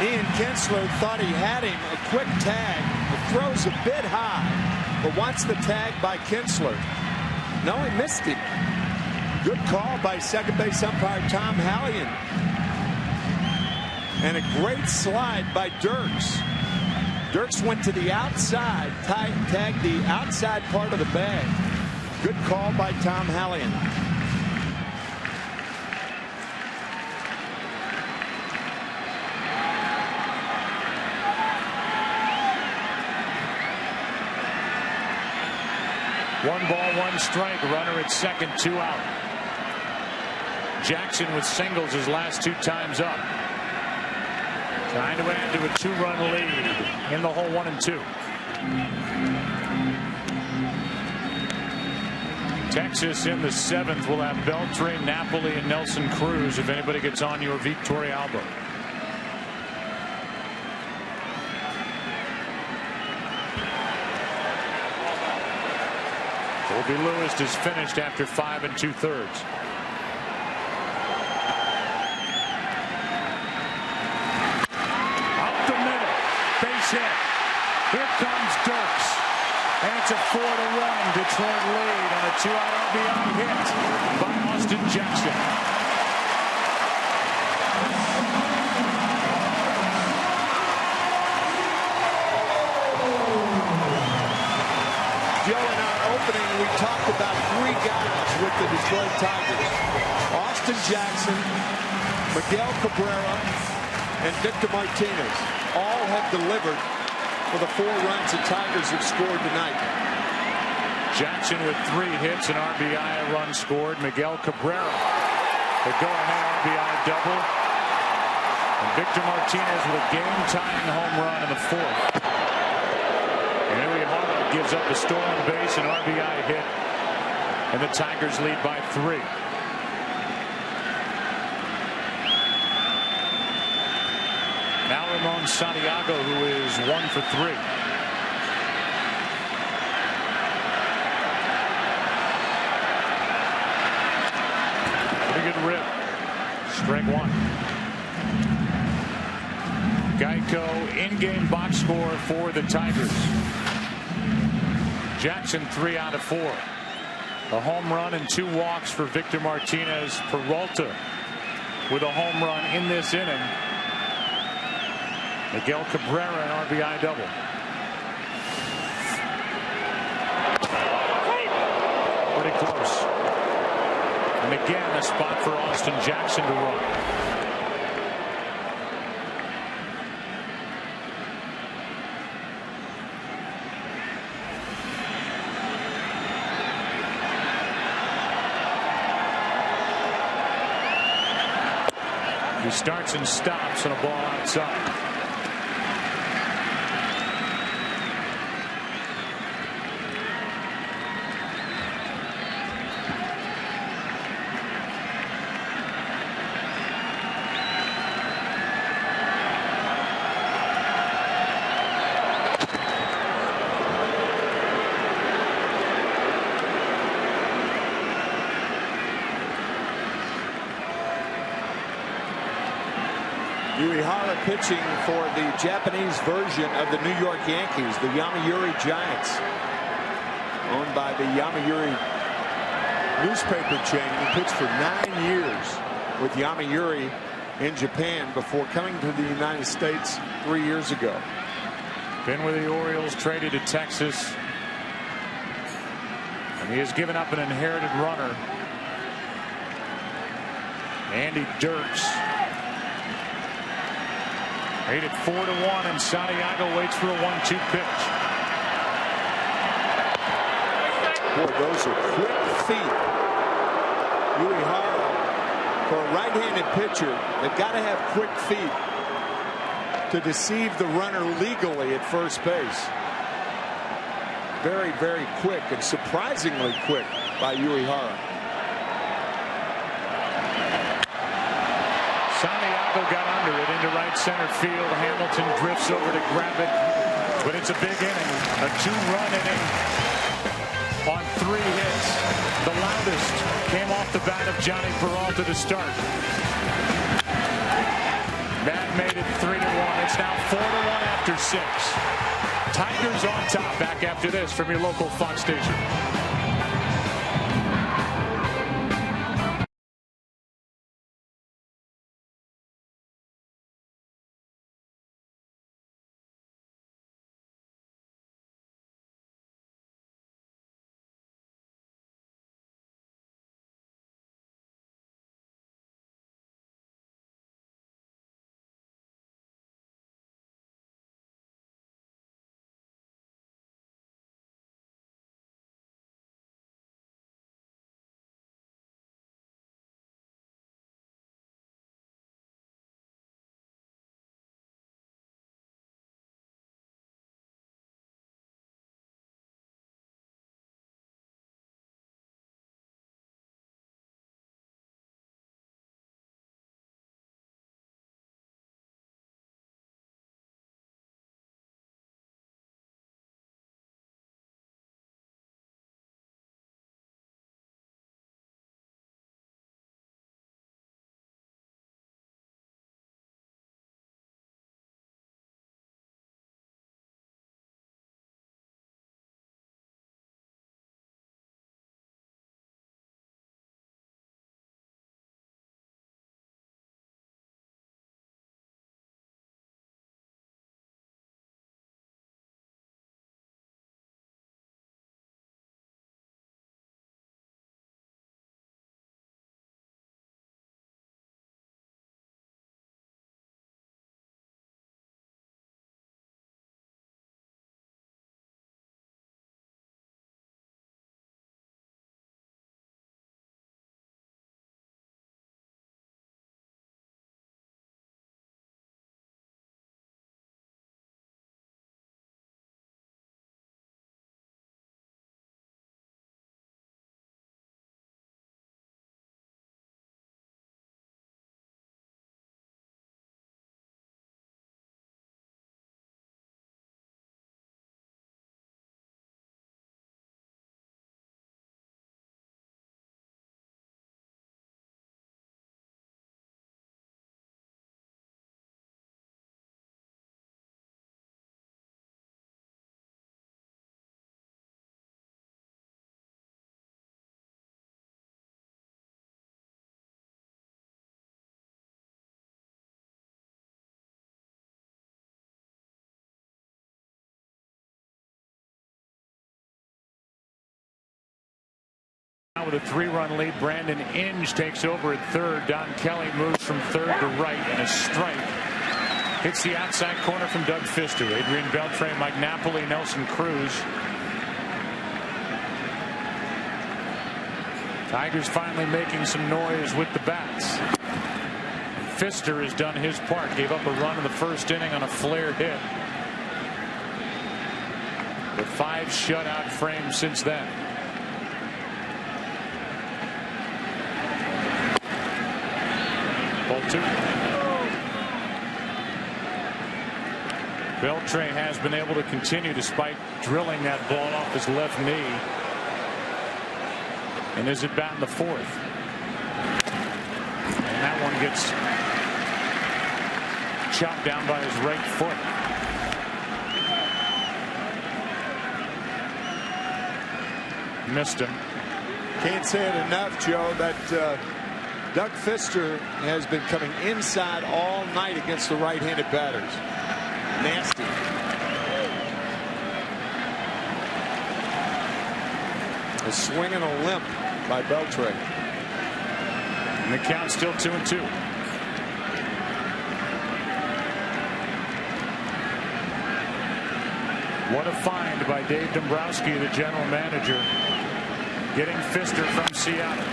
Ian Kinsler thought he had him. A quick tag. The throw's a bit high, but wants the tag by Kinsler. No, he missed him. Good call by second base umpire Tom Hallion. And a great slide by Dirks. Dirks went to the outside, tagged the outside part of the bag. Good call by Tom Hallion. 1 ball, 1 strike. Runner at second, 2 out. Jackson with singles his last 2 times up. Trying to add to a 2-run lead in the hole, 1 and 2. Texas in the 7th will have Beltre, Napoli, and Nelson Cruz if anybody gets on your Victoria Alba. Colby Lewis is finished after 5 2/3. Up the middle, base hit. Here comes Dirks. And it's a 4-1 Detroit lead on a 2-out RBI hit by Austin Jackson. Joe, in our opening, we talked about 3 guys with the Detroit Tigers. Austin Jackson, Miguel Cabrera, and Victor Martinez. All have delivered for the 4 runs the Tigers have scored tonight. Jackson with 3 hits and RBI, a run scored. Miguel Cabrera, the go-ahead RBI double. And Victor Martinez with a game-tying home run in the 4th. And Louis Hart gives up a stolen base and RBI hit. And the Tigers lead by 3. Now Ramon Santiago, who is 1 for 3. Pretty good rip. Strike 1. Geico in-game box score for the Tigers. Jackson 3 out of 4. A home run and 2 walks for Victor Martinez. Peralta with a home run in this inning. Miguel Cabrera, an RBI double. Pretty close. And again, a spot for Austin Jackson to run. He starts and stops on a ball outside. Uehara pitching for the Japanese version of the New York Yankees, the Yomiuri Giants, owned by the Yomiuri newspaper chain. He pitched for 9 years with Yomiuri in Japan before coming to the United States 3 years ago. Been with the Orioles, traded to Texas, and he has given up an inherited runner. Andy Dirks. Made it 4-1, and Santiago waits for a 1-2 pitch. Boy, those are quick feet. Uehara, for a right-handed pitcher, they've got to have quick feet to deceive the runner legally at first base. Very, very quick, and surprisingly quick by Uehara. Santiago got under it into right center field. Hamilton drifts over to grab it, but it's a big inning, a 2-run inning on 3 hits. The loudest came off the bat of Johnny Peralta to start. That made it 3-1. It's now 4-1 after 6. Tigers on top. Back after this from your local Fox station. With a 3-run lead, Brandon Inge takes over at third. Don Kelly moves from third to right, and a strike hits the outside corner from Doug Fister. Adrian Beltre, Mike Napoli, Nelson Cruz. Tigers finally making some noise with the bats. Fister has done his part. Gave up a run in the first inning on a flare hit. With 5 shutout frames since then. Ball 2. Beltre has been able to continue despite drilling that ball off his left knee. And is it bat in the 4th? And that one gets chopped down by his right foot. Missed him. Can't say it enough, Joe, that Doug Fister has been coming inside all night against the right-handed batters. Nasty. A swing and a limp by Beltre. And the count's still 2-2. What a find by Dave Dombrowski, the general manager, getting Fister from Seattle.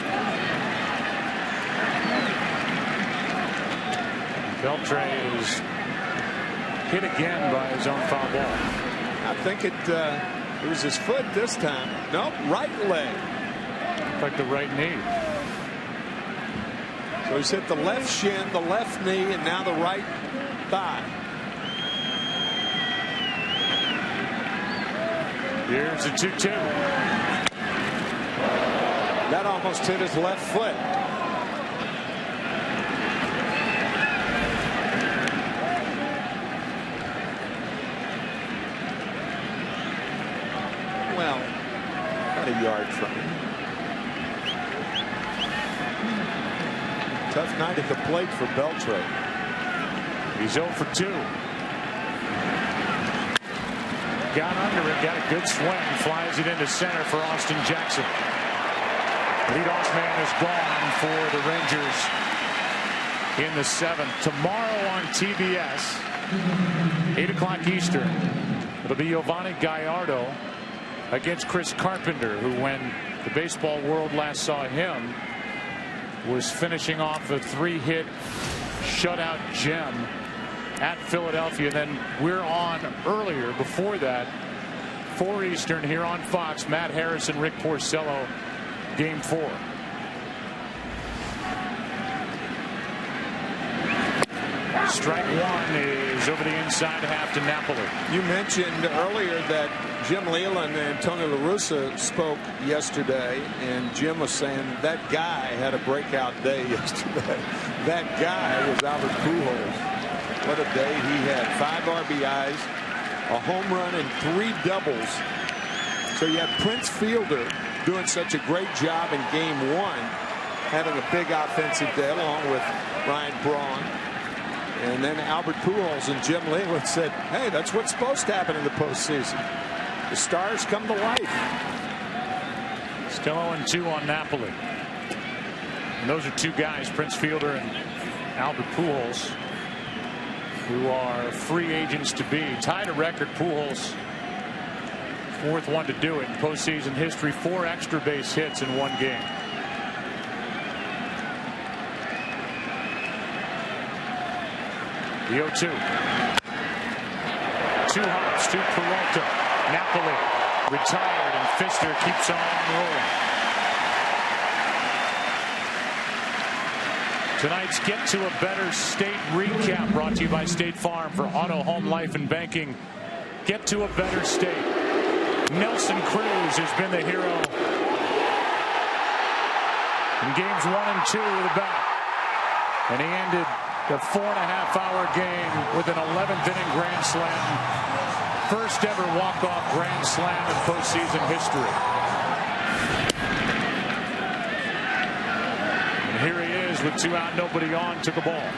Beltre is hit again by his own foul ball. I think it was his foot this time. Nope, right leg. Like the right knee. So he's hit the left shin, the left knee, and now the right thigh. Here's a 2-2. That almost hit his left foot. Well, about a yard from him. Tough night at the plate for Beltre. He's 0 for 2. Got under it, got a good swing, flies it into center for Austin Jackson. Leadoff man is gone for the Rangers in the 7th. Tomorrow on TBS, 8 o'clock Eastern, it'll be Giovanni Gallardo against Chris Carpenter, who, when the baseball world last saw him, was finishing off a 3-hit shutout gem at Philadelphia. Then we're on earlier before that, 4 Eastern here on Fox. Matt Harrison, Rick Porcello, Game 4. Strike 1 is over the inside half to Napoli. You mentioned earlier that Jim Leland and Tony La Russa spoke yesterday, and Jim was saying that guy had a breakout day yesterday. That guy was Albert Pujols. What a day he had. 5 RBIs, a home run, and 3 doubles. So you have Prince Fielder doing such a great job in Game 1, having a big offensive day along with Ryan Braun. And then Albert Pujols, and Jim Leland said, hey, that's what's supposed to happen in the postseason. The stars come to life. Still 0-2 on Napoli. And those are 2 guys, Prince Fielder and Albert Pujols, who are free agents to be. Tied a record. Pujols, 4th one to do it in postseason history. 4 extra base hits in 1 game. The 0-2. 2 hops to Peralta. Napoli retired, and Fister keeps on rolling. Tonight's Get to a Better State recap brought to you by State Farm. For auto, home, life, and banking, get to a better state. Nelson Cruz has been the hero in games 1 and 2 with a bat. And he ended the 4.5-hour game with an 11th inning grand slam. First ever walk-off grand slam in postseason history. And here he is with 2 out, nobody on, took a ball.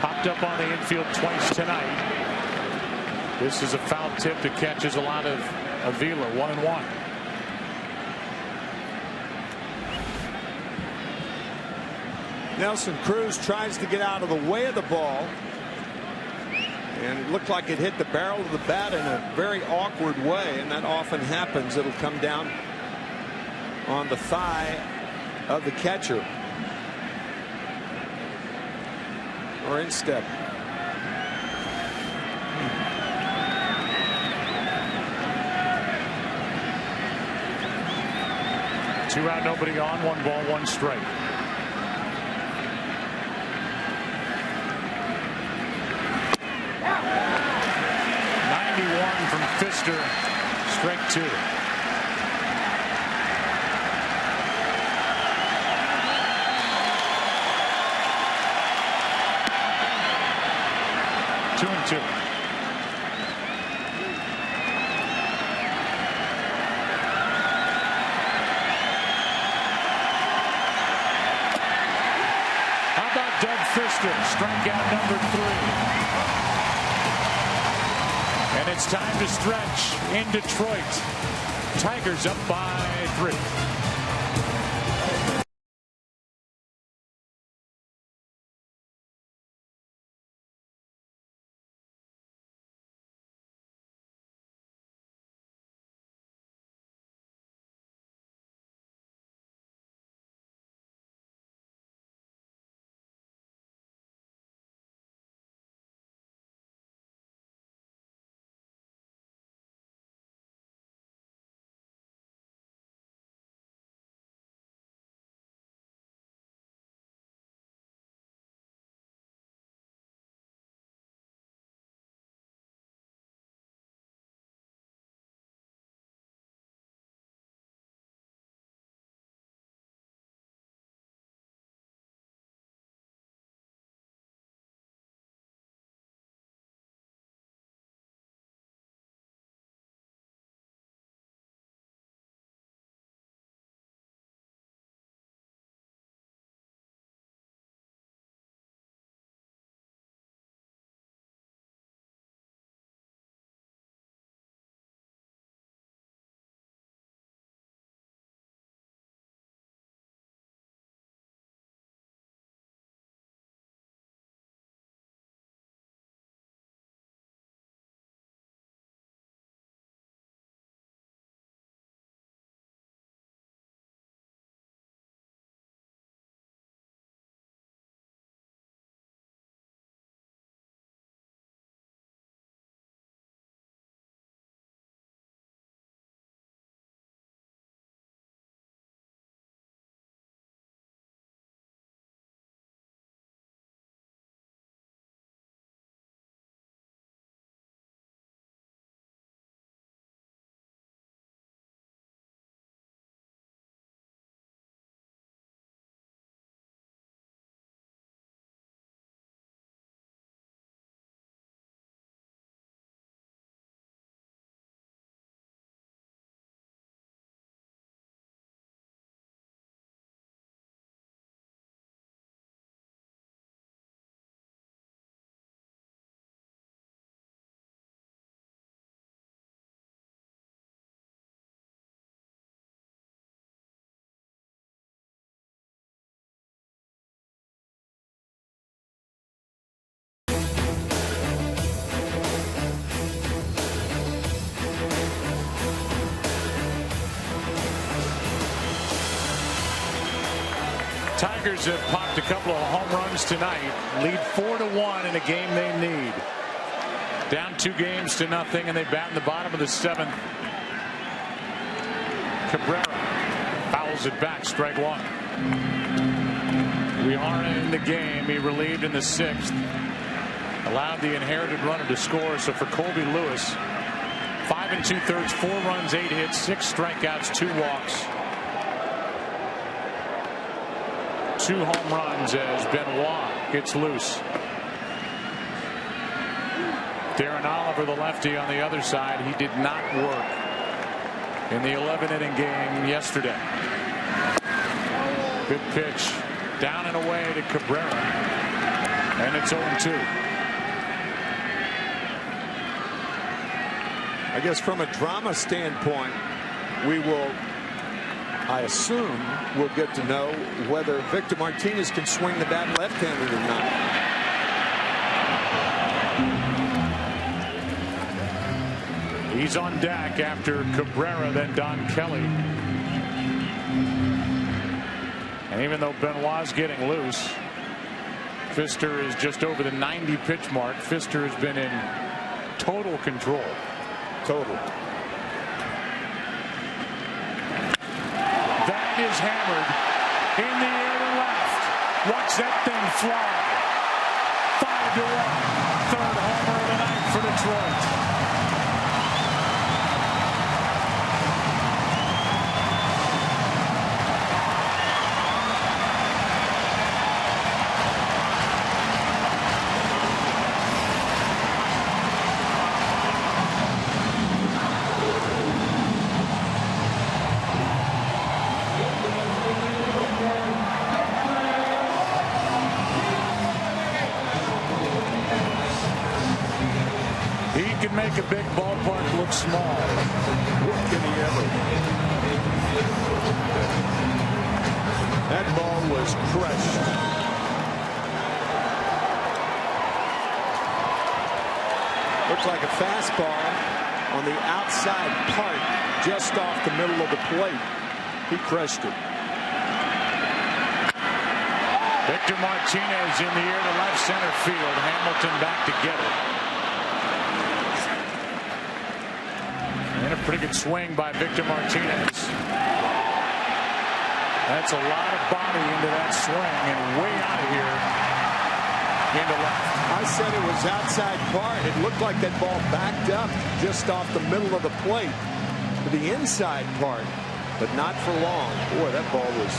Popped up on the infield twice tonight. This is a foul tip that catches a lot of Avila. 1-1. Nelson Cruz tries to get out of the way of the ball, and it looked like it hit the barrel of the bat in a very awkward way, and that often happens. It'll come down on the thigh of the catcher or instep. Two out, nobody on. 1 ball, 1 strike. From Pfister, strike 2. Two and 2. How about Doug Pfister? Strikeout number 3. And it's time to stretch in Detroit. Tigers up by 3. Tigers have popped a couple of home runs tonight. Lead 4-1 in a game they need. Down 2 games to nothing, and they bat in the bottom of the 7th. Cabrera fouls it back, strike 1. We are in the game. He relieved in the 6th. Allowed the inherited runner to score. So for Colby Lewis, 5 2/3, 4 runs, 8 hits, 6 strikeouts, 2 walks. 2 home runs as Benoit gets loose. Darren Oliver, the lefty, on the other side. He did not work in the 11-inning game yesterday. Good pitch down and away to Cabrera, and it's 0-2. I guess from a drama standpoint, I assume we'll get to know whether Victor Martinez can swing the bat left-handed or not. He's on deck after Cabrera, then Don Kelly. And even though Benoit's getting loose, Pfister is just over the 90 pitch mark. Pfister has been in total control. Total. That is hammered in the air to left. Watch that thing fly. 5-1. Third homer of the night for Detroit. Make a big ballpark look small. Can he ever? That ball was crushed. Looks like a fastball on the outside part, just off the middle of the plate. He crushed it. Victor Martinez in the air to left center field. Hamilton back to get it. And a pretty good swing by Victor Martinez. That's a lot of body into that swing and way out of here into left. I said it was outside part. It looked like that ball backed up just off the middle of the plate to the inside part, but not for long. Boy, that ball was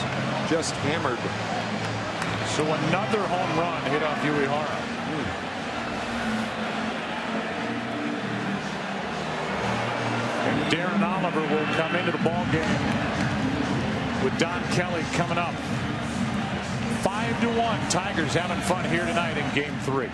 just hammered. So another home run hit off Uehara. And Darren Oliver will come into the ball game with Don Kelly coming up. 5-1. Tigers having fun here tonight in Game 3.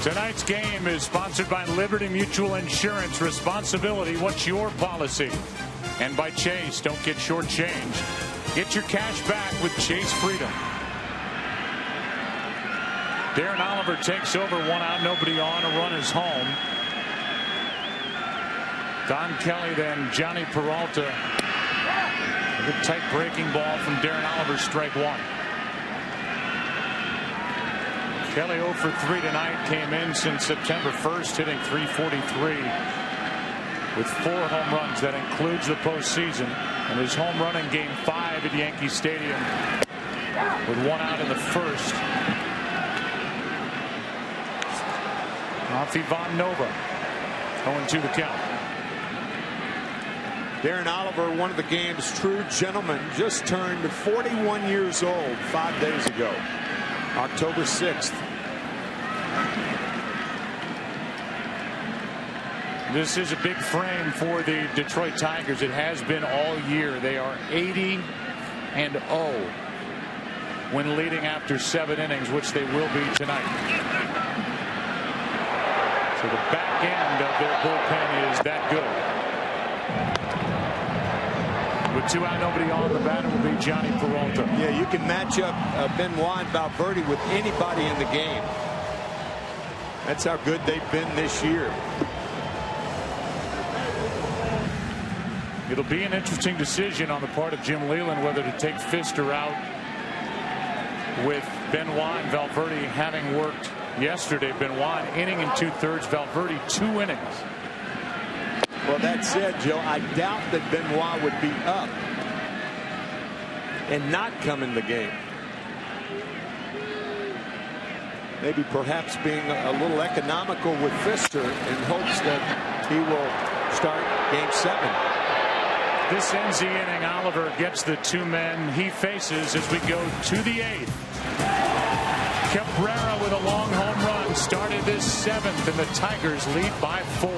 Tonight's game is sponsored by Liberty Mutual Insurance. Responsibility, what's your policy? And by Chase, don't get shortchanged. Get your cash back with Chase Freedom. Darren Oliver takes over, 1 out, nobody on. A run is home. Don Kelly, then Johnny Peralta. A good tight breaking ball from Darren Oliver, strike one. Kelly 0 for 3 tonight, came in since September 1st, hitting .343 with 4 home runs. That includes the postseason, and his home run in Game 5 at Yankee Stadium with 1 out in the first. Off Ivan Nova, 0-2 the count. Darren Oliver, one of the game's true gentlemen, just turned 41 years old 5 days ago, October 6th. This is a big frame for the Detroit Tigers. It has been all year. They are 80-0 when leading after 7 innings, which they will be tonight. So the back end of their bullpen is that good. With 2 out, nobody on, the batter will be Johnny Peralta. Yeah, you can match up Benoit and Valverde with anybody in the game. That's how good they've been this year. It'll be an interesting decision on the part of Jim Leyland whether to take Fister out with Benoit and Valverde having worked yesterday. Benoit an inning and 2/3, Valverde 2 innings. Well, that said, Joe, I doubt that Benoit would be up and not come in the game. Maybe perhaps being a little economical with Fister in hopes that he will start Game 7. This ends the inning. Oliver gets the 2 men he faces as we go to the 8th. Cabrera with a long home run started this 7th, and the Tigers lead by 4.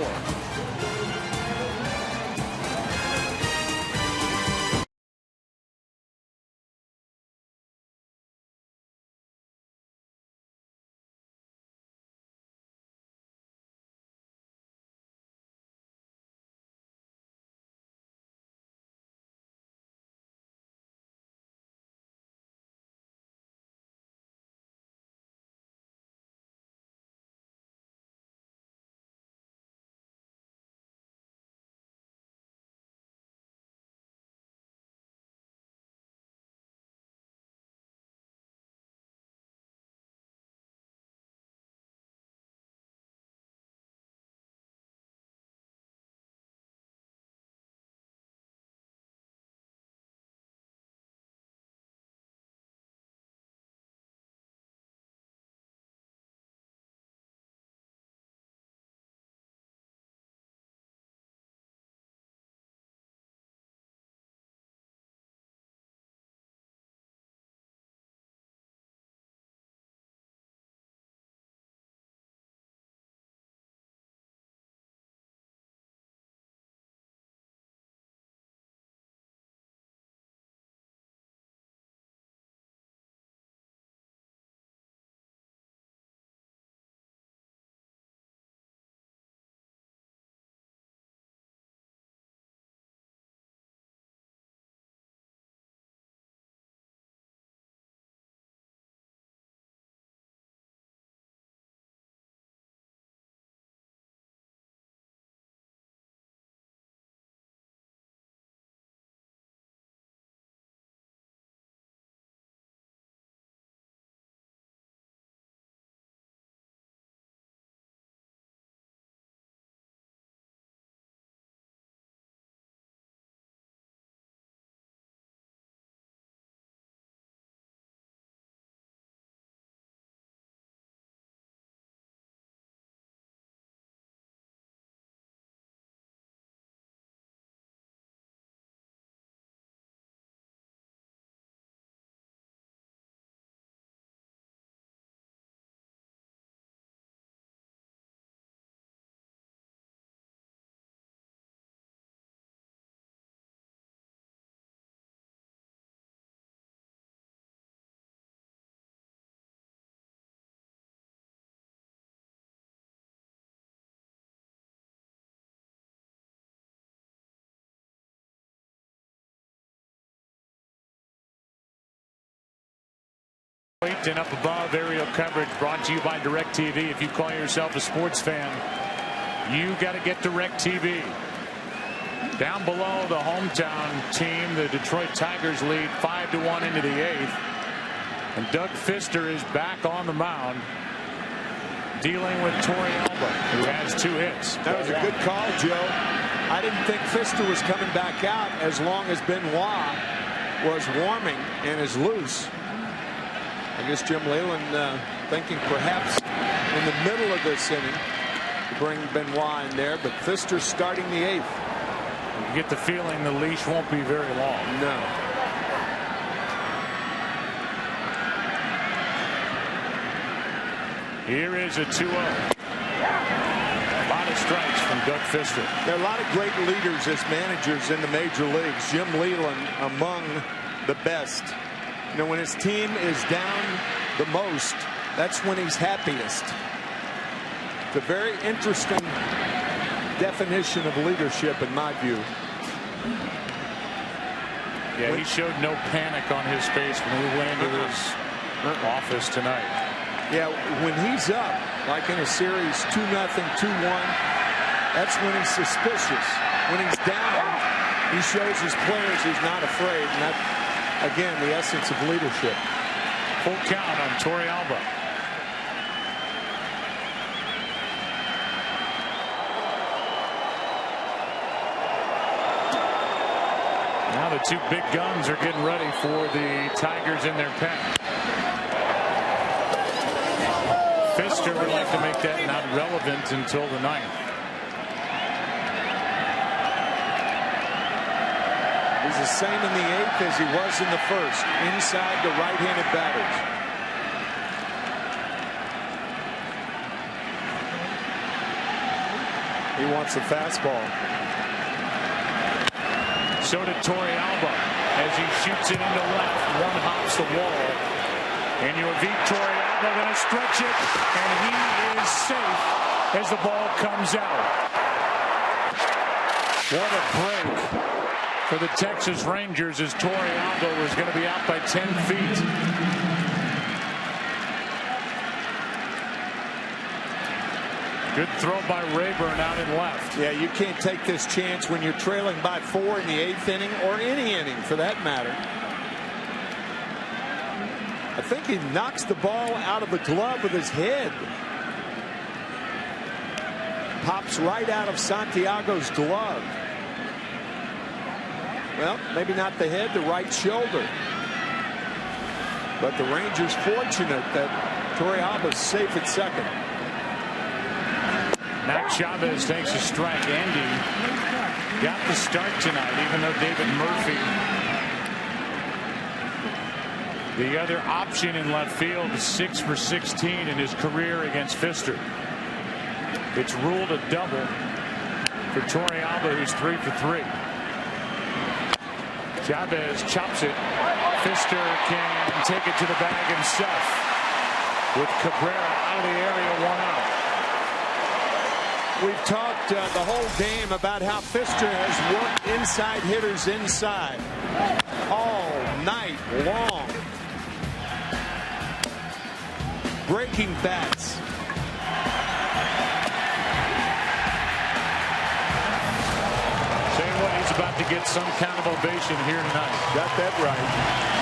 And up above, aerial coverage brought to you by DirecTV. If you call yourself a sports fan, you got to get DirecTV. Down below the hometown team, the Detroit Tigers lead 5-1 into the 8th. And Doug Fister is back on the mound, dealing with Peralta, who has 2 hits. That was a good call, Joe. I didn't think Fister was coming back out as long as Benoit was warming and is loose. I guess Jim Leyland thinking perhaps in the middle of this inning to bring Benoit in there, but Fister starting the 8th. You get the feeling the leash won't be very long. No. Here is a 2-0. A lot of strikes from Doug Fister. There are a lot of great leaders as managers in the major leagues. Jim Leyland among the best. You know, when his team is down the most, that's when he's happiest. It's a very interesting definition of leadership in my view. Yeah, he showed no panic on his face when we went into his office tonight. Yeah, when he's up, like in a series 2-0, 2-1, that's when he's suspicious. When he's down, he shows his players he's not afraid. And that, again, the essence of leadership. Full count on Peralta. Now the 2 big guns are getting ready for the Tigers in their pen. Fister would like to make that not relevant until the 9th. He's the same in the 8th as he was in the 1st, inside the right-handed batters. He wants the fastball. So did Peralta as he shoots it into left. One hops the wall. And Yovi Peralta going to stretch it, and he is safe as the ball comes out. What a break for the Texas Rangers as Peralta was going to be out by 10 feet. Good throw by Rayburn out in left. Yeah, you can't take this chance when you're trailing by 4 in the 8th inning, or any inning for that matter. I think he knocks the ball out of the glove with his head. Pops right out of Santiago's glove. Well, maybe not the head, the right shoulder. But the Rangers fortunate that Peralta's safe at second. Max Chavez takes a strike. Andy got the start tonight, even though David Murphy, the other option in left field, is 6 for 16 in his career against Fister. It's ruled a double for Peralta, who's 3 for 3. Chavez chops it. Fister can take it to the bag himself with Cabrera out of the area, 1 out. We've talked the whole game about how Fister has worked inside hitters inside all night long. Breaking bats. Saying what, he's about to get some kind of ovation here tonight. Got that right.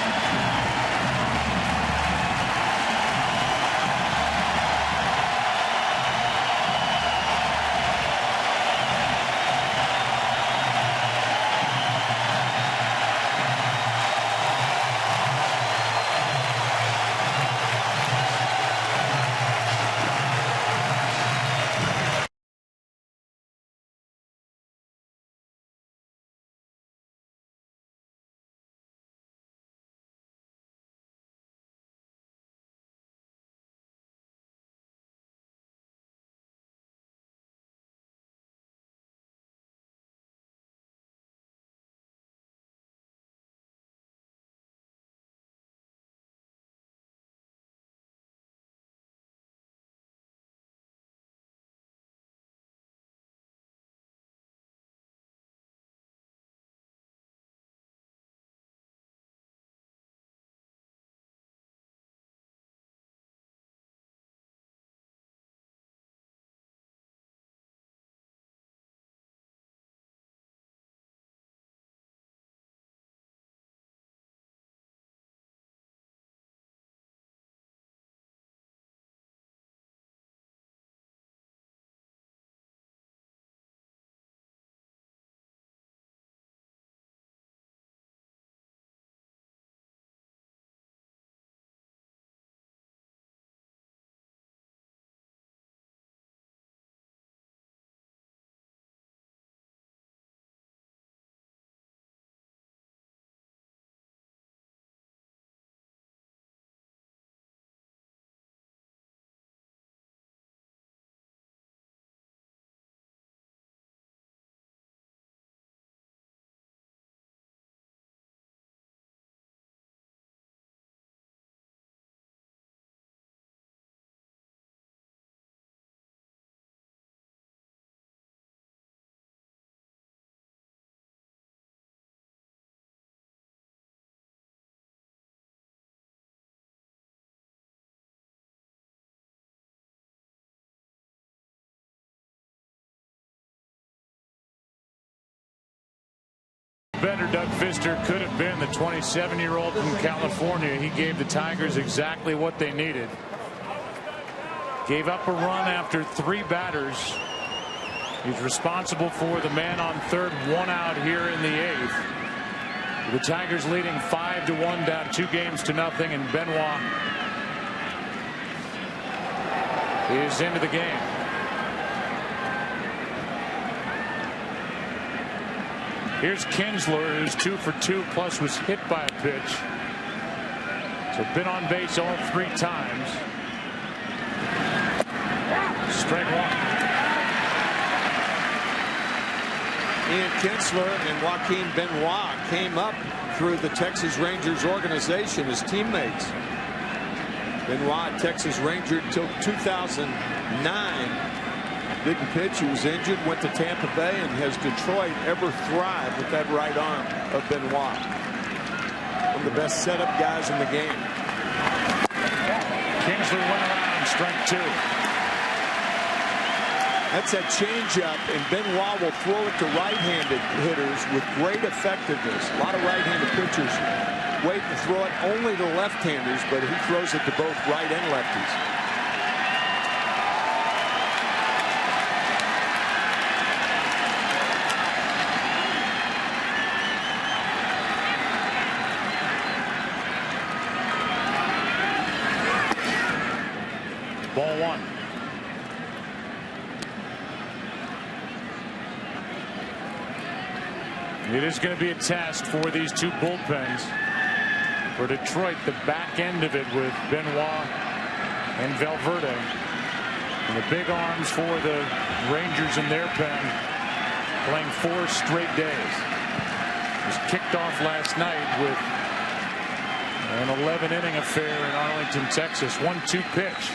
better Doug Fister could have been, the 27-year-old from California. He gave the Tigers exactly what they needed. Gave up a run after 3 batters. He's responsible for the man on third, 1 out here in the 8th. The Tigers leading 5-1, down 2 games to nothing, and Benoit is into the game. Here's Kinsler, who's 2 for 2, plus was hit by a pitch. So been on base all 3 times. Strike 1. Ian Kinsler and Joaquin Benoit came up through the Texas Rangers organization as teammates. Benoit, Texas Ranger till 2009. Didn't pitch. He was injured, went to Tampa Bay, and has Detroit ever thrived with that right arm of Benoit? One of the best setup guys in the game. Kinsler went around, strike 2. That's that changeup, and Benoit will throw it to right-handed hitters with great effectiveness. A lot of right-handed pitchers wait to throw it only to left-handers, but he throws it to both right and lefties. Ball 1. It is going to be a test for these 2 bullpens. For Detroit, the back end of it with Benoit and Valverde. And the big arms for the Rangers in their pen, playing 4 straight days. It was kicked off last night with an 11-inning affair in Arlington, Texas. 1-2 pitch.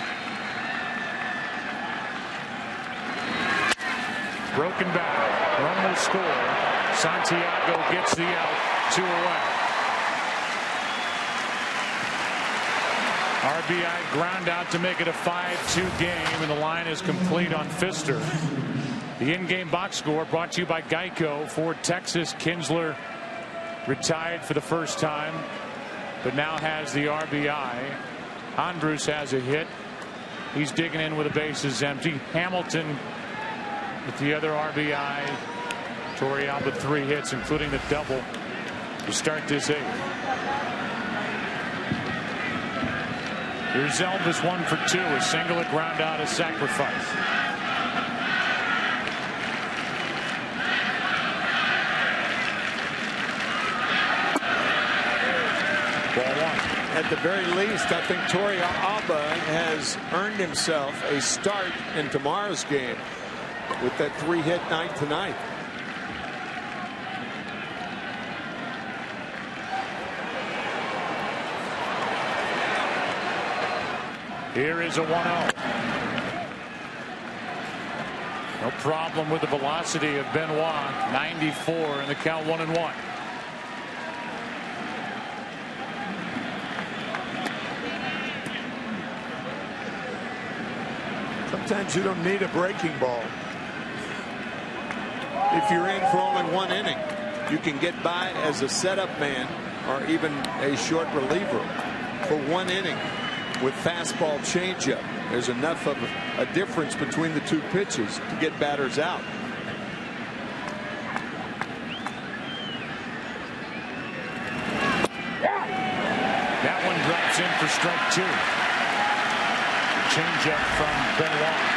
Broken back. Run will score. Santiago gets the out. 2 away. RBI ground out to make it a 5-2 game, and the line is complete on Fister. The in-game box score brought to you by Geico. For Texas, Kinsler retired for the first time, but now has the RBI. Andrus has a hit. He's digging in with the bases empty. Hamilton with the other RBI. Torrey Albert 3 hits, including the double to start this 8th. Here's Elvis 1 for 2, a single, a ground out, a sacrifice. Ball 1. At the very least, I think Torrey Alba has earned himself a start in tomorrow's game with that 3-hit night tonight. Here is a 1-0. No problem with the velocity of Benoit. 94 and the count 1-1. Sometimes you don't need a breaking ball. If you're in for only 1 inning, you can get by as a setup man or even a short reliever for 1 inning. With fastball changeup, there's enough of a difference between the 2 pitches to get batters out. That one drops in for strike 2. Changeup from Benoit.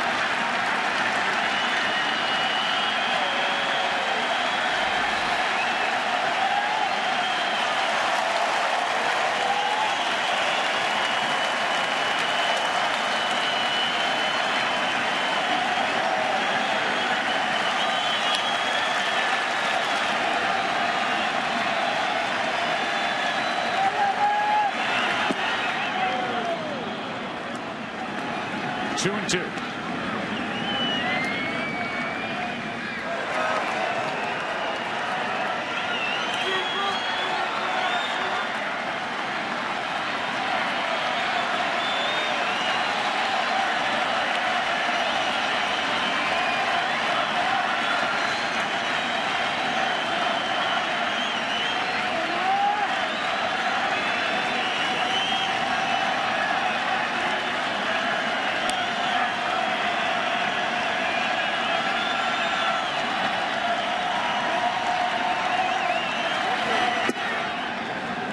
Two and two.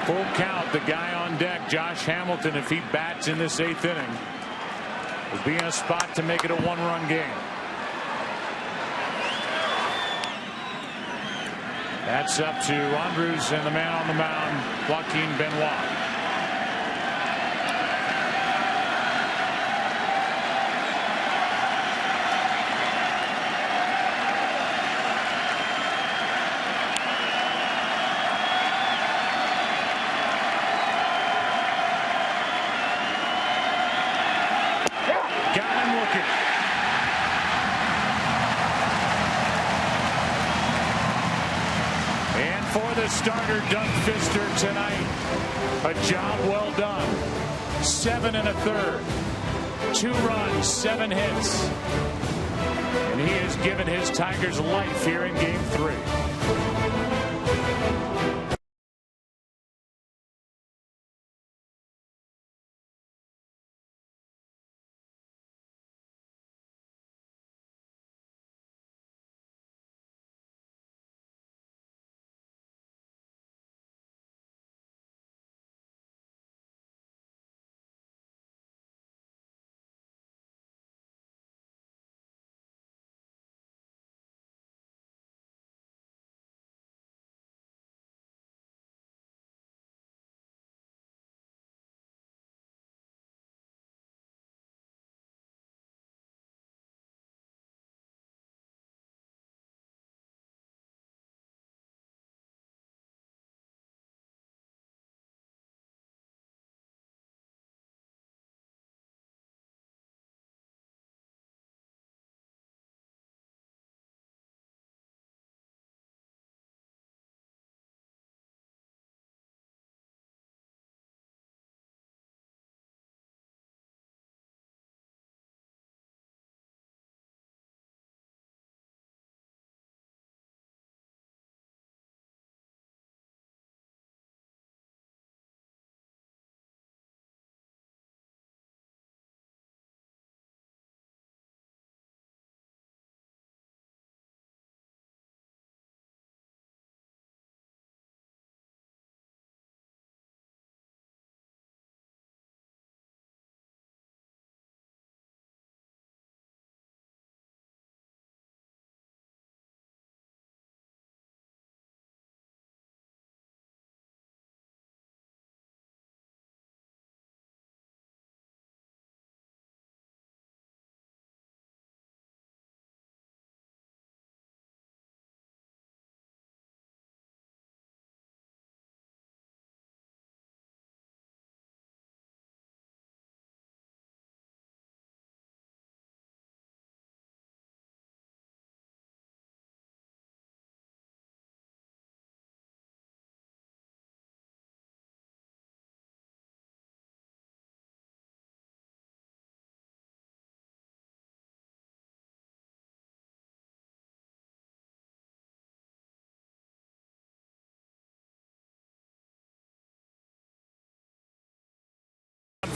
Full count. The guy on deck, Josh Hamilton, if he bats in this 8th inning, will be in a spot to make it a 1-run game. That's up to Andrews and the man on the mound, Joaquin Benoit. Starter Doug Fister tonight. A job well done. 7 1/3. 2 runs, 7 hits. And he has given his Tigers life here in Game 3.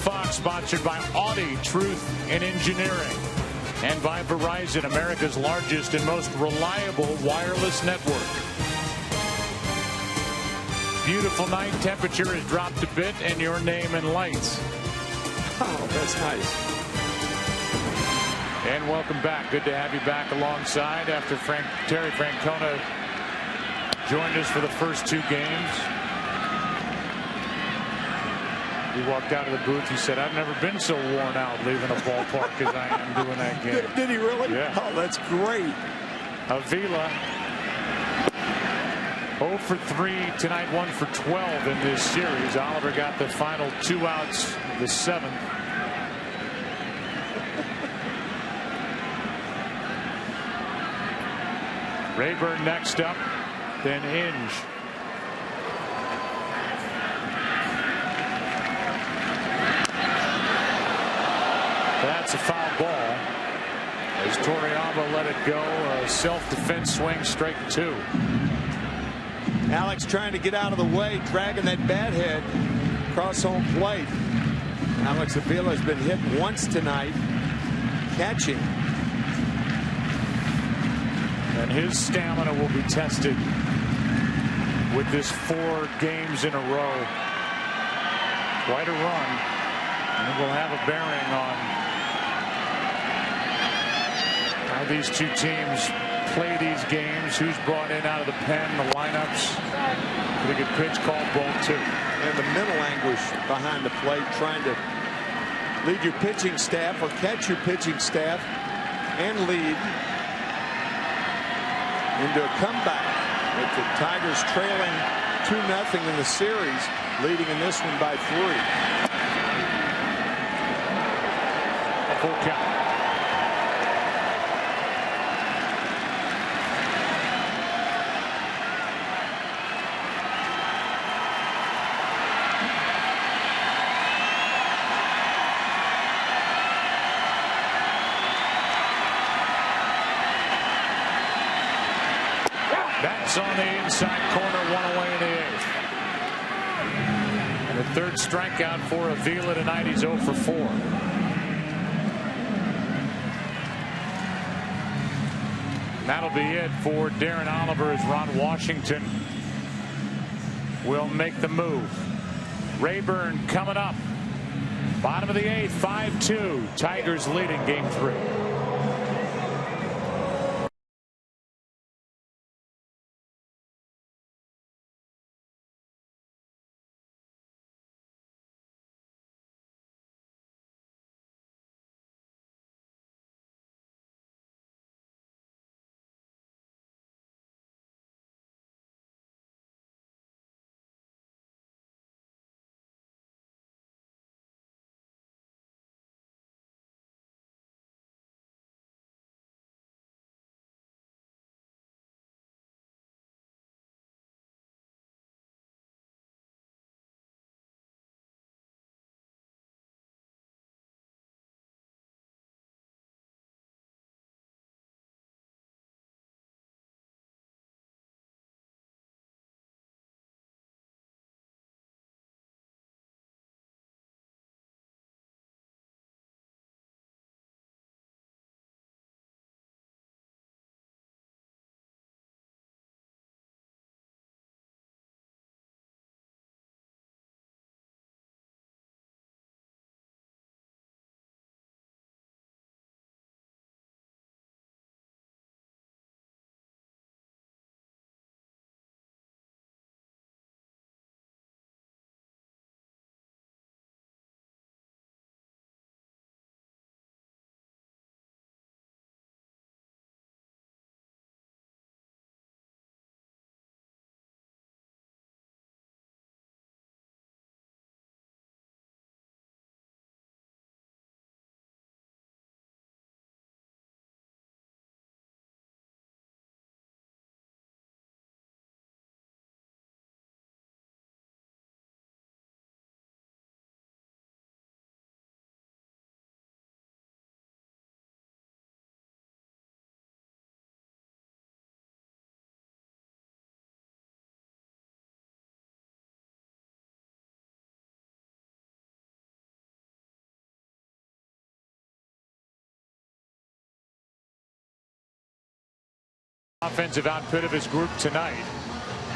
Fox, sponsored by Audi Truth in Engineering and by Verizon, America's largest and most reliable wireless network. Beautiful night. Temperature has dropped a bit, and your name and lights. Oh, that's nice. And welcome back. Good to have you back alongside after Terry Francona joined us for the first 2 games. He walked out of the booth. He said, I've never been so worn out leaving a ballpark as I am doing that game. Did he really? Yeah. Oh, that's great. Avila 0 for 3 tonight, 1 for 12 in this series. Oliver got the final 2 outs, the 7th. Rayburn next up, then Inge. That's a foul ball as Toriyama let it go. A self-defense swing, strike 2. Alex trying to get out of the way, dragging that bat head across home plate. Alex Avila has been hit once tonight, catching. And his stamina will be tested with with this 4 games in a row. Quite a run, and it will have a bearing on how these two teams play these games. Who's brought in out of the pen, the lineups. Pretty good pitch called, ball 2. And the mental anguish behind the plate, trying to lead your pitching staff or catch your pitching staff and lead into a comeback with the Tigers trailing 2-0 in the series, leading in this one by 3. A full count. That's on the inside corner, 1 away in the 8th. And the 3rd strikeout for Avila tonight. He's 0 for 4. And that'll be it for Darren Oliver as Ron Washington will make the move. Rayburn coming up. Bottom of the 8th, 5-2. Tigers leading game 3. Offensive output of his group tonight.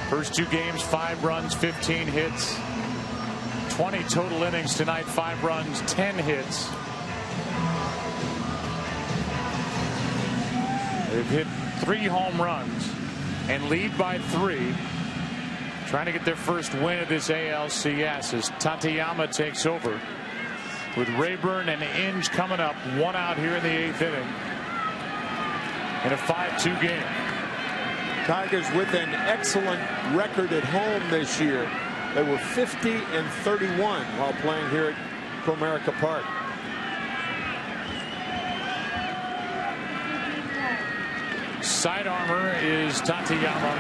First 2 games, 5 runs, 15 hits. 20 total innings tonight, 5 runs, 10 hits. They've hit 3 home runs and lead by 3. Trying to get their first win of this ALCS as Tateyama takes over with Rayburn and Inge coming up. 1 out here in the 8th inning in a 5-2 game. Tigers with an excellent record at home this year. They were 50-31 while playing here at Comerica Park. Side armor is Tateyama,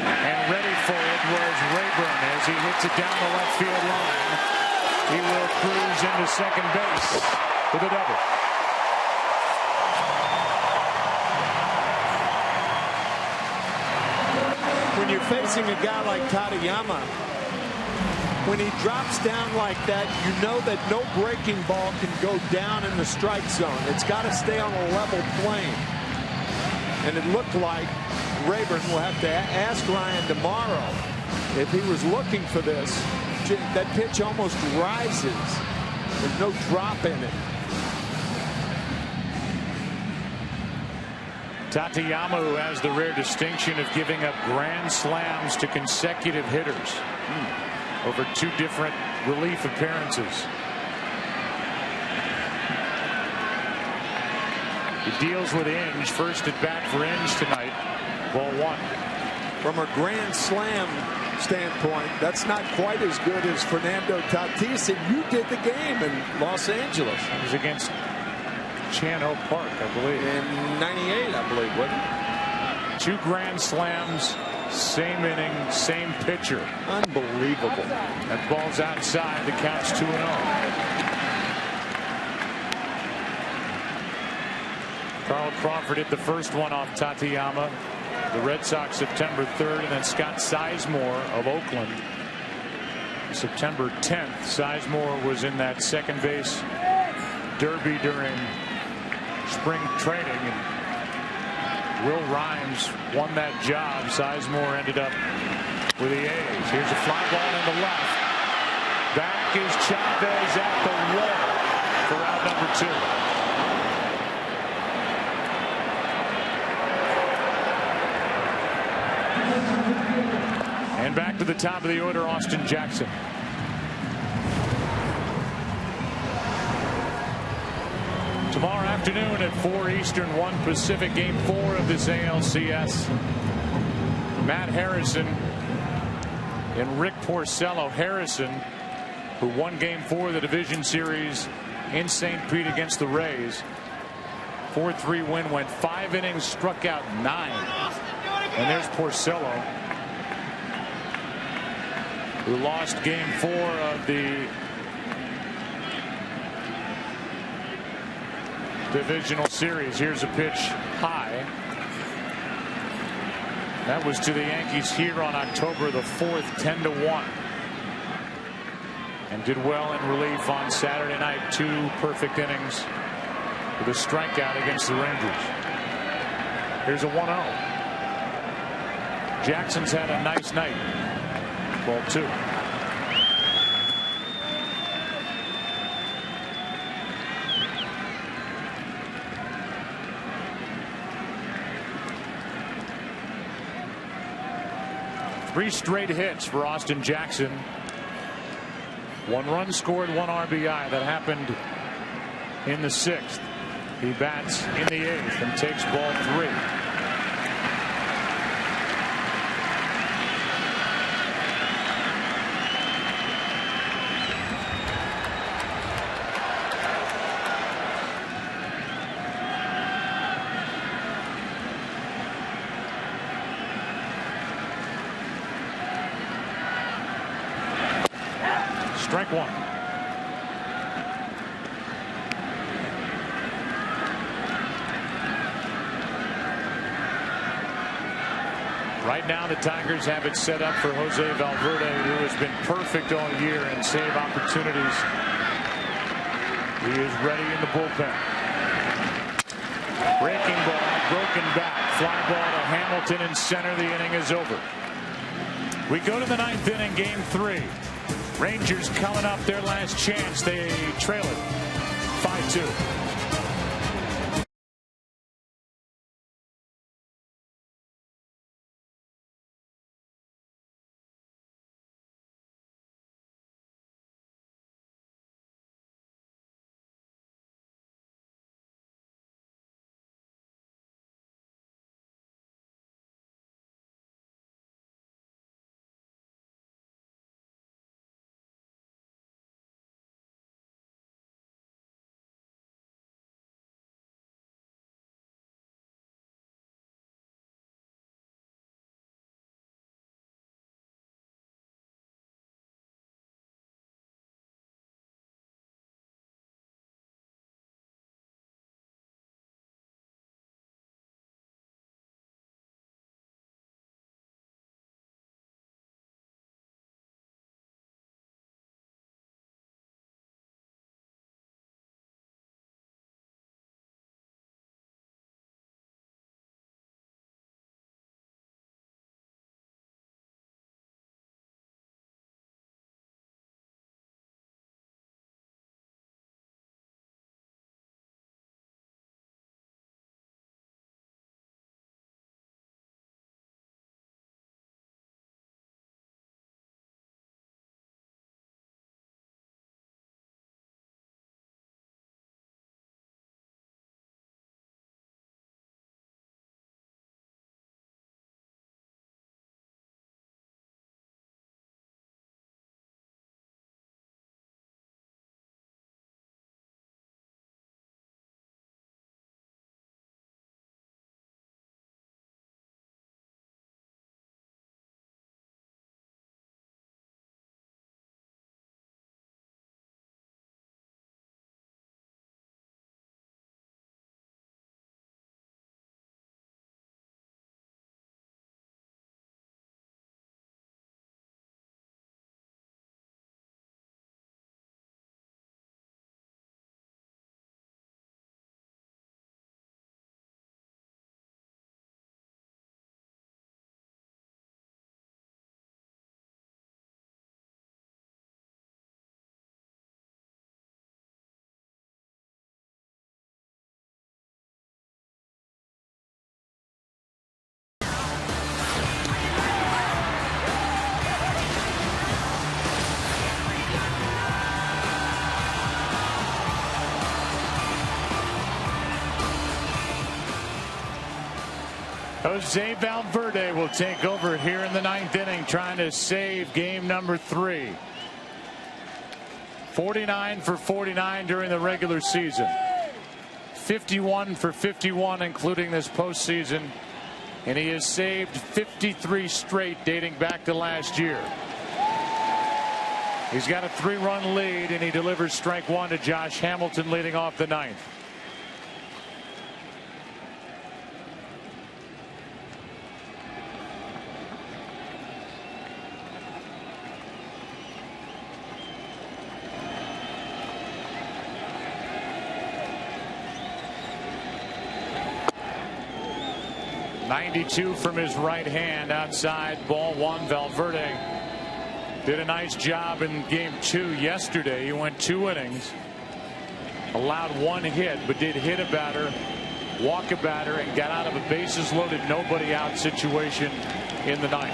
and ready for it was Rayburn as he hits it down the left field line. He will cruise into second base with a double. When you're facing a guy like Tateyama, when he drops down like that, you know that no breaking ball can go down in the strike zone. It's got to stay on a level plane. And it looked like Rayburn. We'll have to ask Ryan tomorrow if he was looking for this. That pitch almost rises. There's no drop in it. Tateyama, who has the rare distinction of giving up grand slams to consecutive hitters over 2 different relief appearances. He deals with Inge. First at bat for Inge tonight. Ball 1. From a grand slam standpoint, that's not quite as good as Fernando Tatis, and you did the game in Los Angeles. It was against Chan-Ho Park, I believe. In 98, I believe, wasn't it? 2 grand slams, same inning, same pitcher. Unbelievable. That ball's outside. The count's 2-0. Carl Crawford hit the first one off Tateyama. The Red Sox September 3rd, and then Scott Sizemore of Oakland September 10th. Sizemore was in that second base derby during spring training, and Will Rhymes won that job. Sizemore ended up with the A's. Here's a fly ball in the left. Back is Chavez at the wall for out number 2. And back to the top of the order, Austin Jackson. Tomorrow afternoon at 4 Eastern, 1 Pacific, Game 4 of this ALCS. Matt Harrison and Rick Porcello. Harrison, who won Game 4 of the division series in St. Pete against the Rays. 4-3 win, went 5 innings, struck out 9. And there's Porcello, who lost Game 4 of the divisional series. Here's a pitch high. That was to the Yankees here on October the 4th, 10-1. And did well in relief on Saturday night. 2 perfect innings with a strikeout against the Rangers. Here's a 1-0. Jackson's had a nice night. Ball 2. Three straight hits for Austin Jackson. 1 run scored, 1 RBI. That happened in the 6th. He bats in the 8th and takes ball 3. Strike 1. Right now the Tigers have it set up for Jose Valverde, who has been perfect all year in save opportunities. He is ready in the bullpen. Breaking ball, broken back, fly ball to Hamilton in center. The inning is over. We go to the 9th inning, Game 3. Rangers coming up their last chance. They trail it 5-2. Jose Valverde will take over here in the 9th inning, trying to save game number 3. 49 for 49 during the regular season. 51 for 51 including this postseason. And he has saved 53 straight dating back to last year. He's got a 3-run lead, and he delivers strike 1 to Josh Hamilton leading off the 9th. .92 from his right hand outside, ball 1. Valverde did a nice job in game 2 yesterday. He went 2 innings, allowed 1 hit, but did hit a batter, walk a batter, and got out of a bases loaded, nobody out situation in the 9th.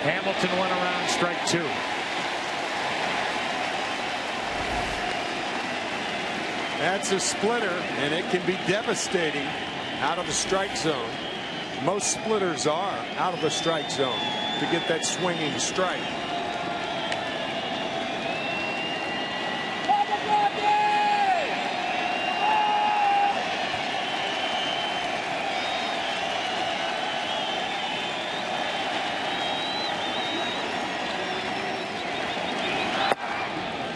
Hamilton went around, strike 2. That's a splitter, and it can be devastating out of the strike zone. Most splitters are out of the strike zone to get that swinging strike.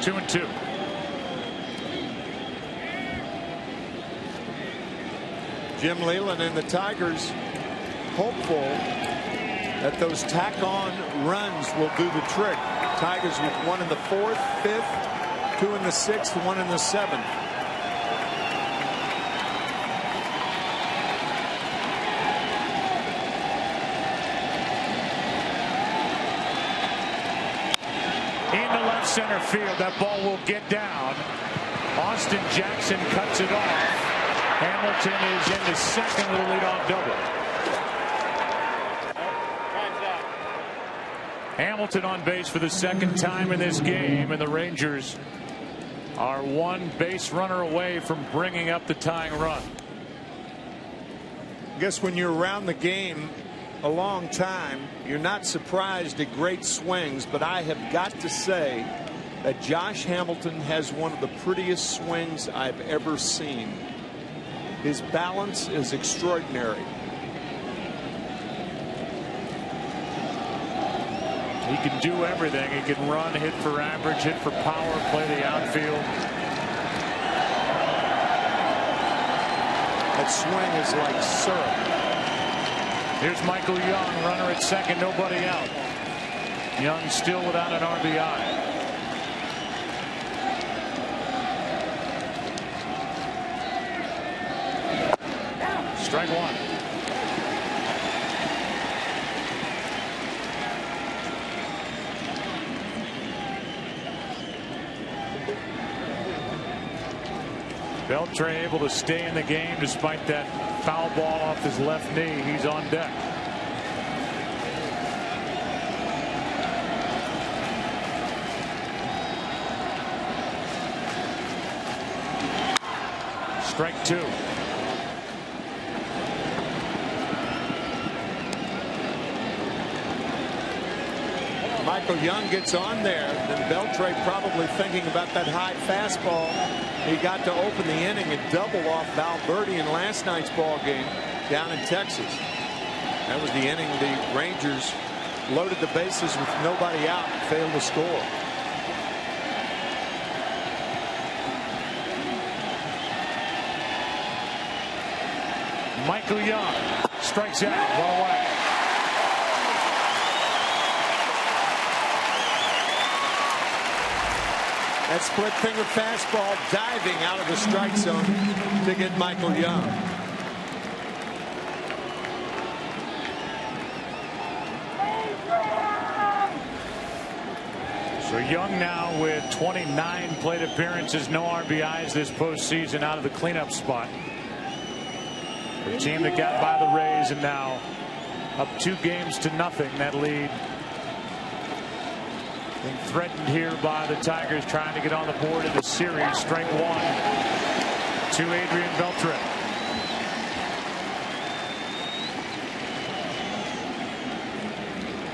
Two and two. Jim Leyland and the Tigers hopeful that those tack-on runs will do the trick. Tigers with 1 in the 4th, 5th, 2 in the 6th, 1 in the 7th. Into left center field. That ball will get down. Austin Jackson cuts it off. Hamilton is into second with a leadoff double. Hamilton on base for the 2nd time in this game, and the Rangers are 1 base runner away from bringing up the tying run. I guess when you're around the game a long time, you're not surprised at great swings, but I have got to say that Josh Hamilton has one of the prettiest swings I've ever seen. His balance is extraordinary. He can do everything. He can run, hit for average, hit for power, play the outfield. That swing is like syrup. Here's Michael Young, runner at second, nobody out. Young still without an RBI. Strike 1. Beltre able to stay in the game despite that foul ball off his left knee. He's on deck. Strike 2. Michael Young gets on there, then Beltre probably thinking about that high fastball. He got to open the inning and double off Valverde in last night's ball game down in Texas. That was the inning the Rangers loaded the bases with nobody out and failed to score. Michael Young strikes out, 1 away. That split finger fastball diving out of the strike zone to get Michael Young. So Young now with 29 plate appearances, no RBIs this postseason out of the cleanup spot. The team that got by the Rays and now up 2 games to nothing. That lead Being threatened here by the Tigers trying to get on the board in the series. Strike one to Adrian Beltre.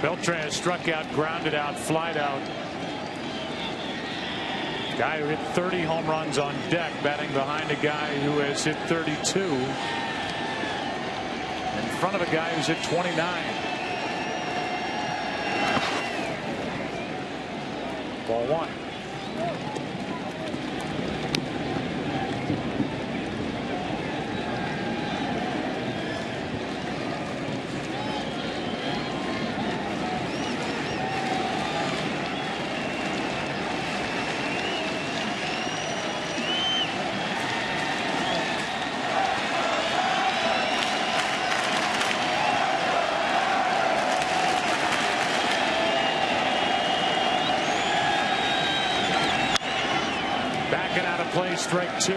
Beltre has struck out, grounded out, flied out. Guy who hit 30 home runs on deck, batting behind a guy who has hit 32. In front of a guy who's hit 29. Ball one. Play, strike two.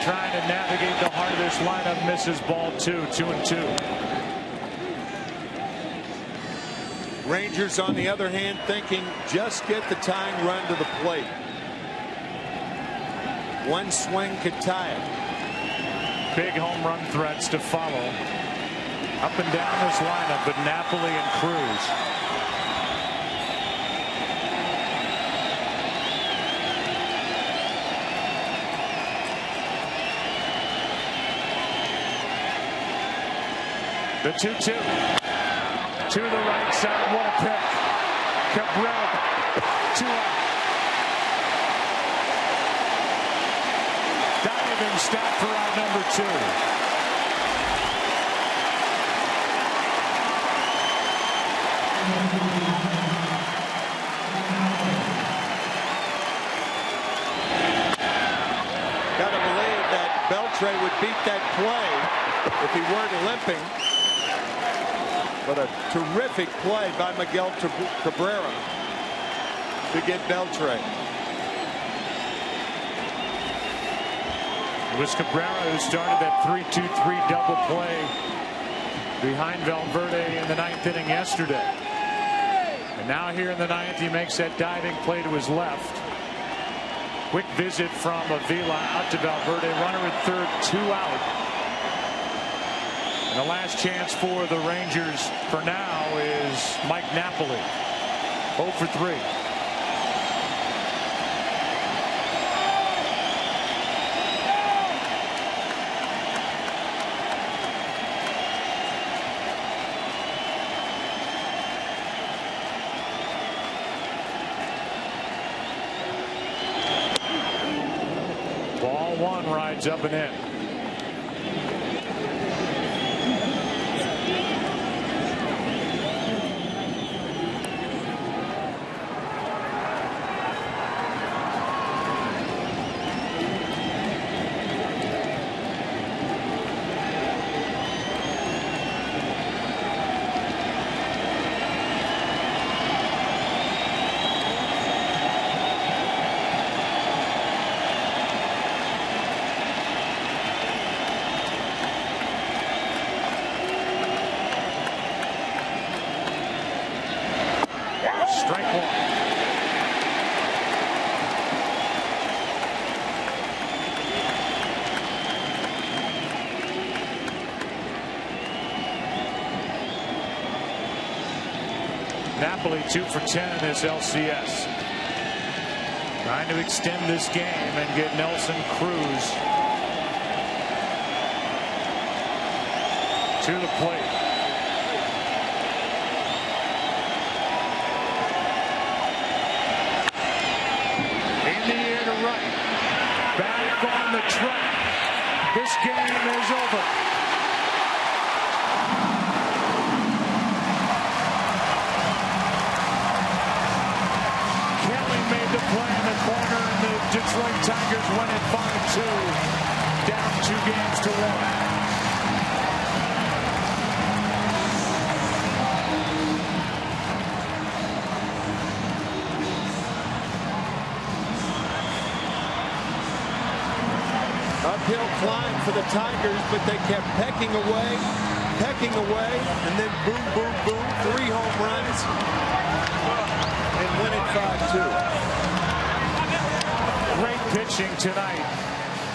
Trying to navigate the heart of this lineup, misses ball two, 2-2. Rangers, on the other hand, thinking just get the tying run to the plate. One swing could tie it. Big home run threats to follow. Up and down this lineup, but Napoli and Cruz. The 2-2 to the right side. What a pick. Cabrera, 2 out. Diving stop for out number 2. Gotta believe that Beltre would beat that play if he weren't limping. But a terrific play by Miguel Cabrera to get Beltre. It was Cabrera who started that 3-2-3 double play behind Valverde in the 9th inning yesterday. And now here in the 9th, he makes that diving play to his left. Quick visit from Avila out to Valverde. Runner at third, 2 out. And the last chance for the Rangers for now is Mike Napoli. 0 for 3. Ball one rides up and in. Strike one. Napoli 2 for 10 in this LCS. Trying to extend this game and get Nelson Cruz to the plate. Back on the track. This game is over. Wrestling. Tigers win it 5-2, down 2 games to 1. Uphill climb for the Tigers, but they kept pecking away, and then boom, boom, boom, 3 home runs, and win it 5-2. Great pitching tonight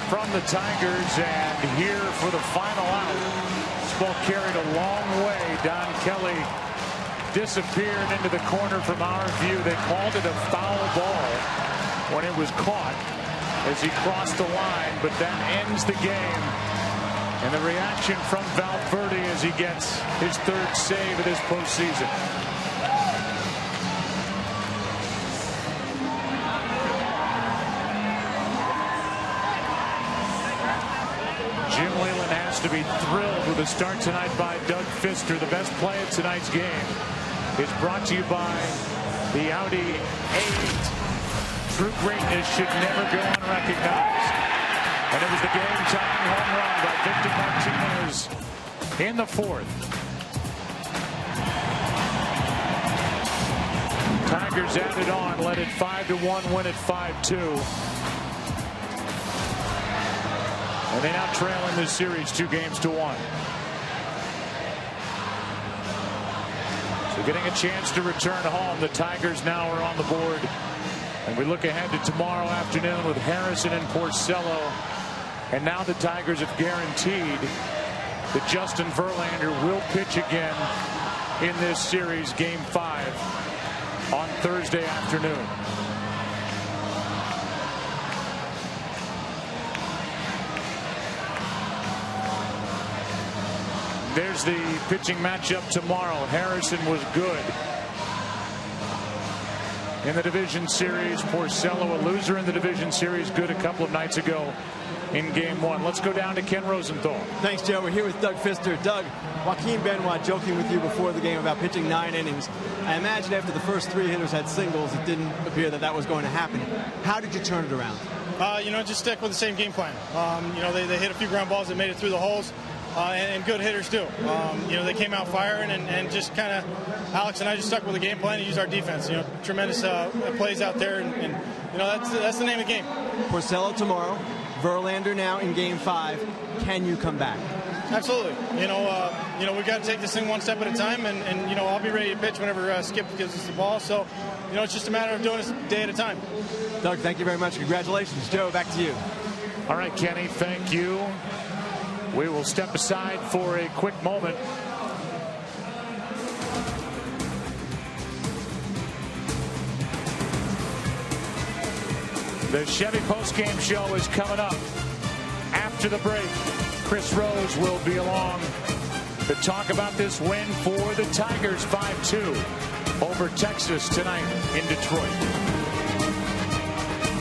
from the Tigers, and here for the final out. This ball carried a long way. Don Kelly disappeared into the corner from our view. They called it a foul ball when it was caught as he crossed the line, but that ends the game. And the reaction from Valverde as he gets his 3rd save of this postseason. Jim Leyland has to be thrilled with the start tonight by Doug Fister. The best play of tonight's game is brought to you by the Audi A8. True greatness should never go unrecognized. And it was the game-tying home run by Victor Martinez in the 4th. Tigers added on, led it 5-1, win it 5-2. And they now trail in this series 2 games to 1. So getting a chance to return home. The Tigers now are on the board. And we look ahead to tomorrow afternoon with Harrison and Porcello. And now the Tigers have guaranteed that Justin Verlander will pitch again in this series, Game 5, on Thursday afternoon. There's the pitching matchup tomorrow. Harrison was good in the division series. Porcello, a loser in the division series, good a couple of nights ago in Game 1. Let's go down to Ken Rosenthal. Thanks, Joe. We're here with Doug Fister. Doug, Joaquin Benoit joking with you before the game about pitching 9 innings. I imagine after the first 3 hitters had singles, it didn't appear that that was going to happen. How did you turn it around? Just stick with the same game plan. They hit a few ground balls that made it through the holes. And good hitters too. They came out firing and just kind of, Alex and I just stuck with the game plan and used our defense. Tremendous plays out there, and that's the name of the game. Porcello tomorrow, Verlander now in Game 5. Can you come back? Absolutely. We've got to take this thing one step at a time, and I'll be ready to pitch whenever Skip gives us the ball. So, it's just a matter of doing this day at a time. Doug, thank you very much. Congratulations. Joe, back to you. All right, Kenny, thank you. We will step aside for a quick moment. The Chevy postgame show is coming up after the break. Chris Rose will be along to talk about this win for the Tigers, 5-2 over Texas tonight in Detroit.